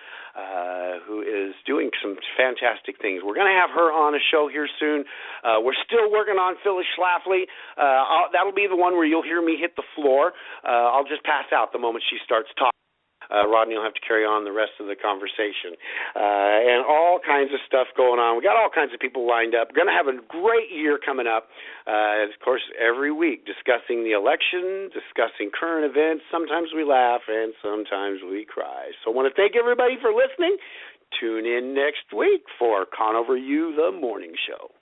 [SPEAKER 6] Who is doing some fantastic things. We're going to have her on a show here soon. We're still working on Phyllis Schlafly. That'll be the one where you'll hear me hit the floor. I'll just pass out the moment she starts talking. Rodney will have to carry on the rest of the conversation. And all kinds of stuff going on. We got all kinds of people lined up. We're going to have a great year coming up. Of course, every week discussing the election, discussing current events. Sometimes we laugh and sometimes we cry. So I want to thank everybody for listening. Tune in next week for Conover U, the morning show.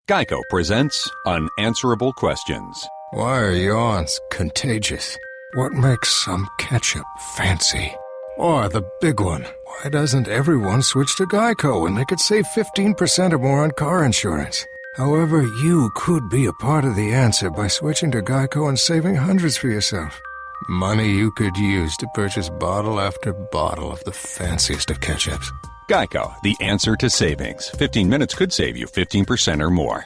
[SPEAKER 8] Geico presents Unanswerable Questions.
[SPEAKER 9] Why are yawns contagious? What makes some ketchup fancy? Or the big one, why doesn't everyone switch to Geico and they could save 15% or more on car insurance? However, you could be a part of the answer by switching to Geico and saving hundreds for yourself. Money you could use to purchase bottle after bottle of the fanciest of ketchups.
[SPEAKER 8] Geico, the answer to savings. 15 minutes could save you 15% or more.